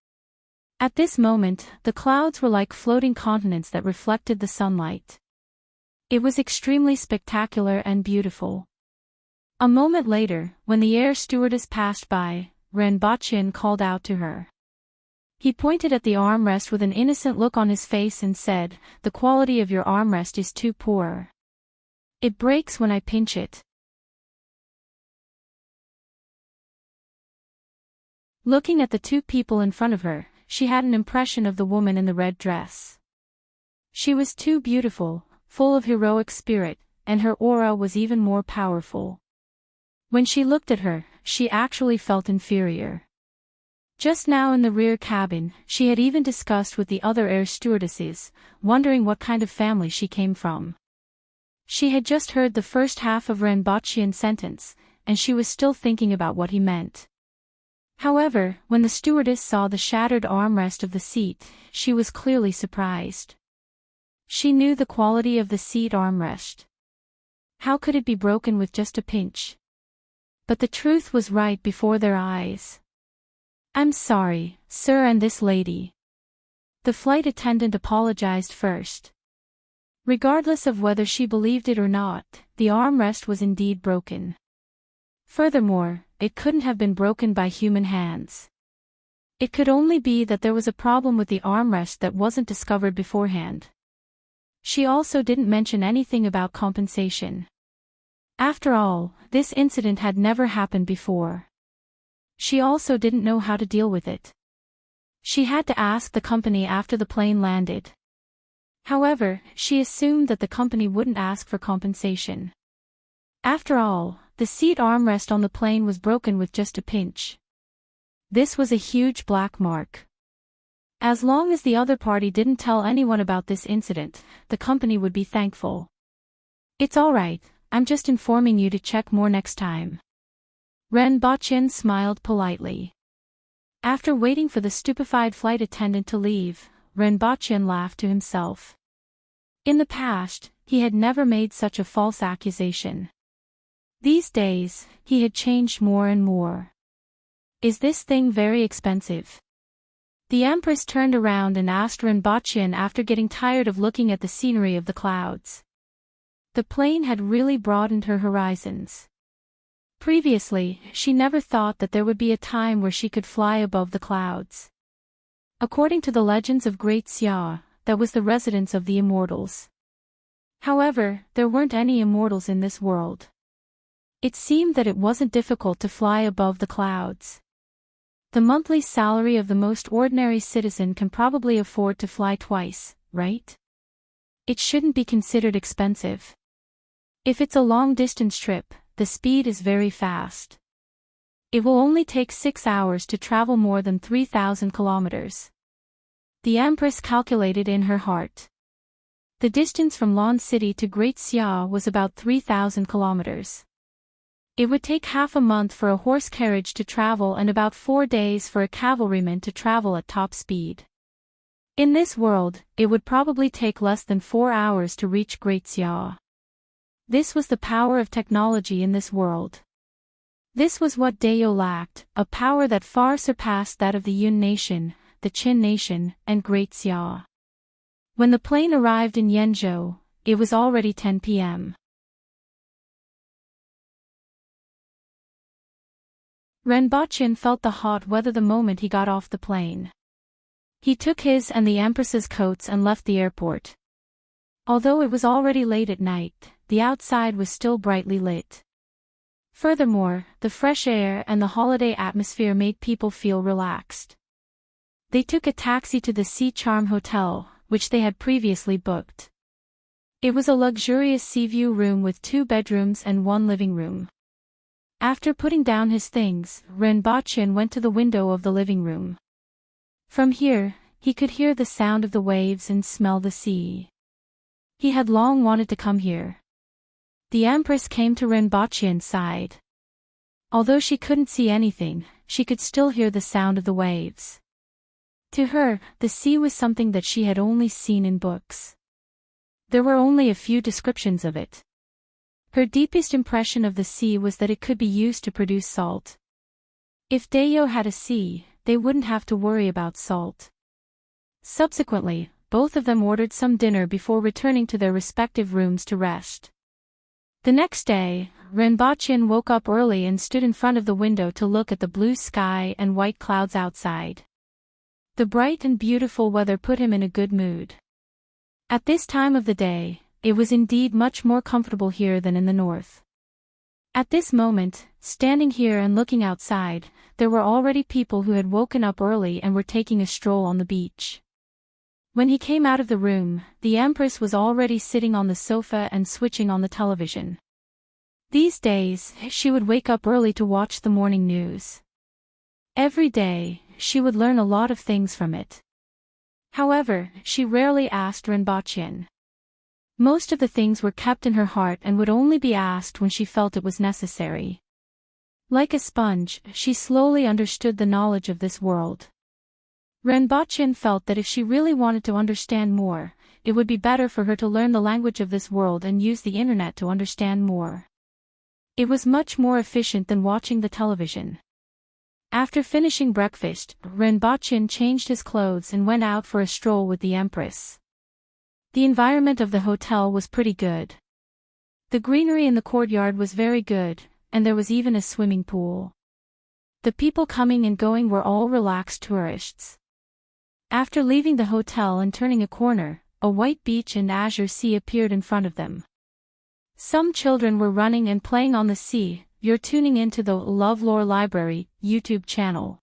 At this moment, the clouds were like floating continents that reflected the sunlight. It was extremely spectacular and beautiful. A moment later, when the air stewardess passed by, Renbochin called out to her. He pointed at the armrest with an innocent look on his face and said, "The quality of your armrest is too poor. It breaks when I pinch it." Looking at the two people in front of her, she had an impression of the woman in the red dress. She was too beautiful, full of heroic spirit, and her aura was even more powerful. When she looked at her, she actually felt inferior. Just now in the rear cabin, she had even discussed with the other air stewardesses, wondering what kind of family she came from. She had just heard the first half of Renbachian's sentence, and she was still thinking about what he meant. However, when the stewardess saw the shattered armrest of the seat, she was clearly surprised. She knew the quality of the seat armrest. How could it be broken with just a pinch? But the truth was right before their eyes. "I'm sorry, sir, and this lady." The flight attendant apologized first. Regardless of whether she believed it or not, the armrest was indeed broken. Furthermore, it couldn't have been broken by human hands. It could only be that there was a problem with the armrest that wasn't discovered beforehand. She also didn't mention anything about compensation. After all, this incident had never happened before. She also didn't know how to deal with it. She had to ask the company after the plane landed. However, she assumed that the company wouldn't ask for compensation. After all, the seat armrest on the plane was broken with just a pinch. This was a huge black mark. As long as the other party didn't tell anyone about this incident, the company would be thankful. "It's all right, I'm just informing you to check more next time." Renbachian smiled politely. After waiting for the stupefied flight attendant to leave, Renbachian laughed to himself. In the past, he had never made such a false accusation. These days, he had changed more and more. "Is this thing very expensive?" The Empress turned around and asked Renbachian after getting tired of looking at the scenery of the clouds. The plane had really broadened her horizons. Previously, she never thought that there would be a time where she could fly above the clouds. According to the legends of Great Xia, that was the residence of the immortals. However, there weren't any immortals in this world. It seemed that it wasn't difficult to fly above the clouds. The monthly salary of the most ordinary citizen can probably afford to fly twice, right? It shouldn't be considered expensive. If it's a long-distance trip, the speed is very fast. It will only take 6 hours to travel more than 3,000 kilometers. The Empress calculated in her heart. The distance from Lan City to Great Xia was about 3,000 kilometers. It would take half a month for a horse carriage to travel and about 4 days for a cavalryman to travel at top speed. In this world, it would probably take less than 4 hours to reach Great Xia. This was the power of technology in this world. This was what Dayo lacked, a power that far surpassed that of the Yun nation, the Qin nation, and Great Xia. When the plane arrived in Yenzhou, it was already 10 p.m. Renbachian felt the hot weather the moment he got off the plane. He took his and the Empress's coats and left the airport. Although it was already late at night, the outside was still brightly lit. Furthermore, the fresh air and the holiday atmosphere made people feel relaxed. They took a taxi to the Sea Charm Hotel, which they had previously booked. It was a luxurious sea-view room with 2 bedrooms and 1 living room. After putting down his things, Renbachian went to the window of the living room. From here, he could hear the sound of the waves and smell the sea. He had long wanted to come here. The Empress came to Renbachian's side. Although she couldn't see anything, she could still hear the sound of the waves. To her, the sea was something that she had only seen in books. There were only a few descriptions of it. Her deepest impression of the sea was that it could be used to produce salt. If Dayo had a sea, they wouldn't have to worry about salt. Subsequently, both of them ordered some dinner before returning to their respective rooms to rest. The next day, Renbachian woke up early and stood in front of the window to look at the blue sky and white clouds outside. The bright and beautiful weather put him in a good mood. At this time of the day, it was indeed much more comfortable here than in the north. At this moment, standing here and looking outside, there were already people who had woken up early and were taking a stroll on the beach. When he came out of the room, the Empress was already sitting on the sofa and switching on the television. These days, she would wake up early to watch the morning news. Every day, she would learn a lot of things from it. However, she rarely asked Rinpoche. Most of the things were kept in her heart and would only be asked when she felt it was necessary. Like a sponge, she slowly understood the knowledge of this world. Rinpoche felt that if she really wanted to understand more, it would be better for her to learn the language of this world and use the internet to understand more. It was much more efficient than watching the television. After finishing breakfast, Rinpoche changed his clothes and went out for a stroll with the Empress. The environment of the hotel was pretty good. The greenery in the courtyard was very good, and there was even a swimming pool. The people coming and going were all relaxed tourists. After leaving the hotel and turning a corner, a white beach and azure sea appeared in front of them. Some children were running and playing on the sea. You're tuning into the LoveLore Library YouTube channel.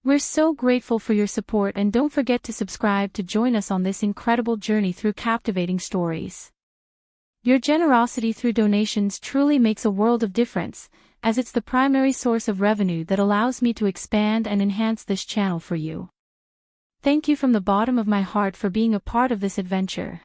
We're so grateful for your support, and don't forget to subscribe to join us on this incredible journey through captivating stories. Your generosity through donations truly makes a world of difference, as it's the primary source of revenue that allows me to expand and enhance this channel for you. Thank you from the bottom of my heart for being a part of this adventure.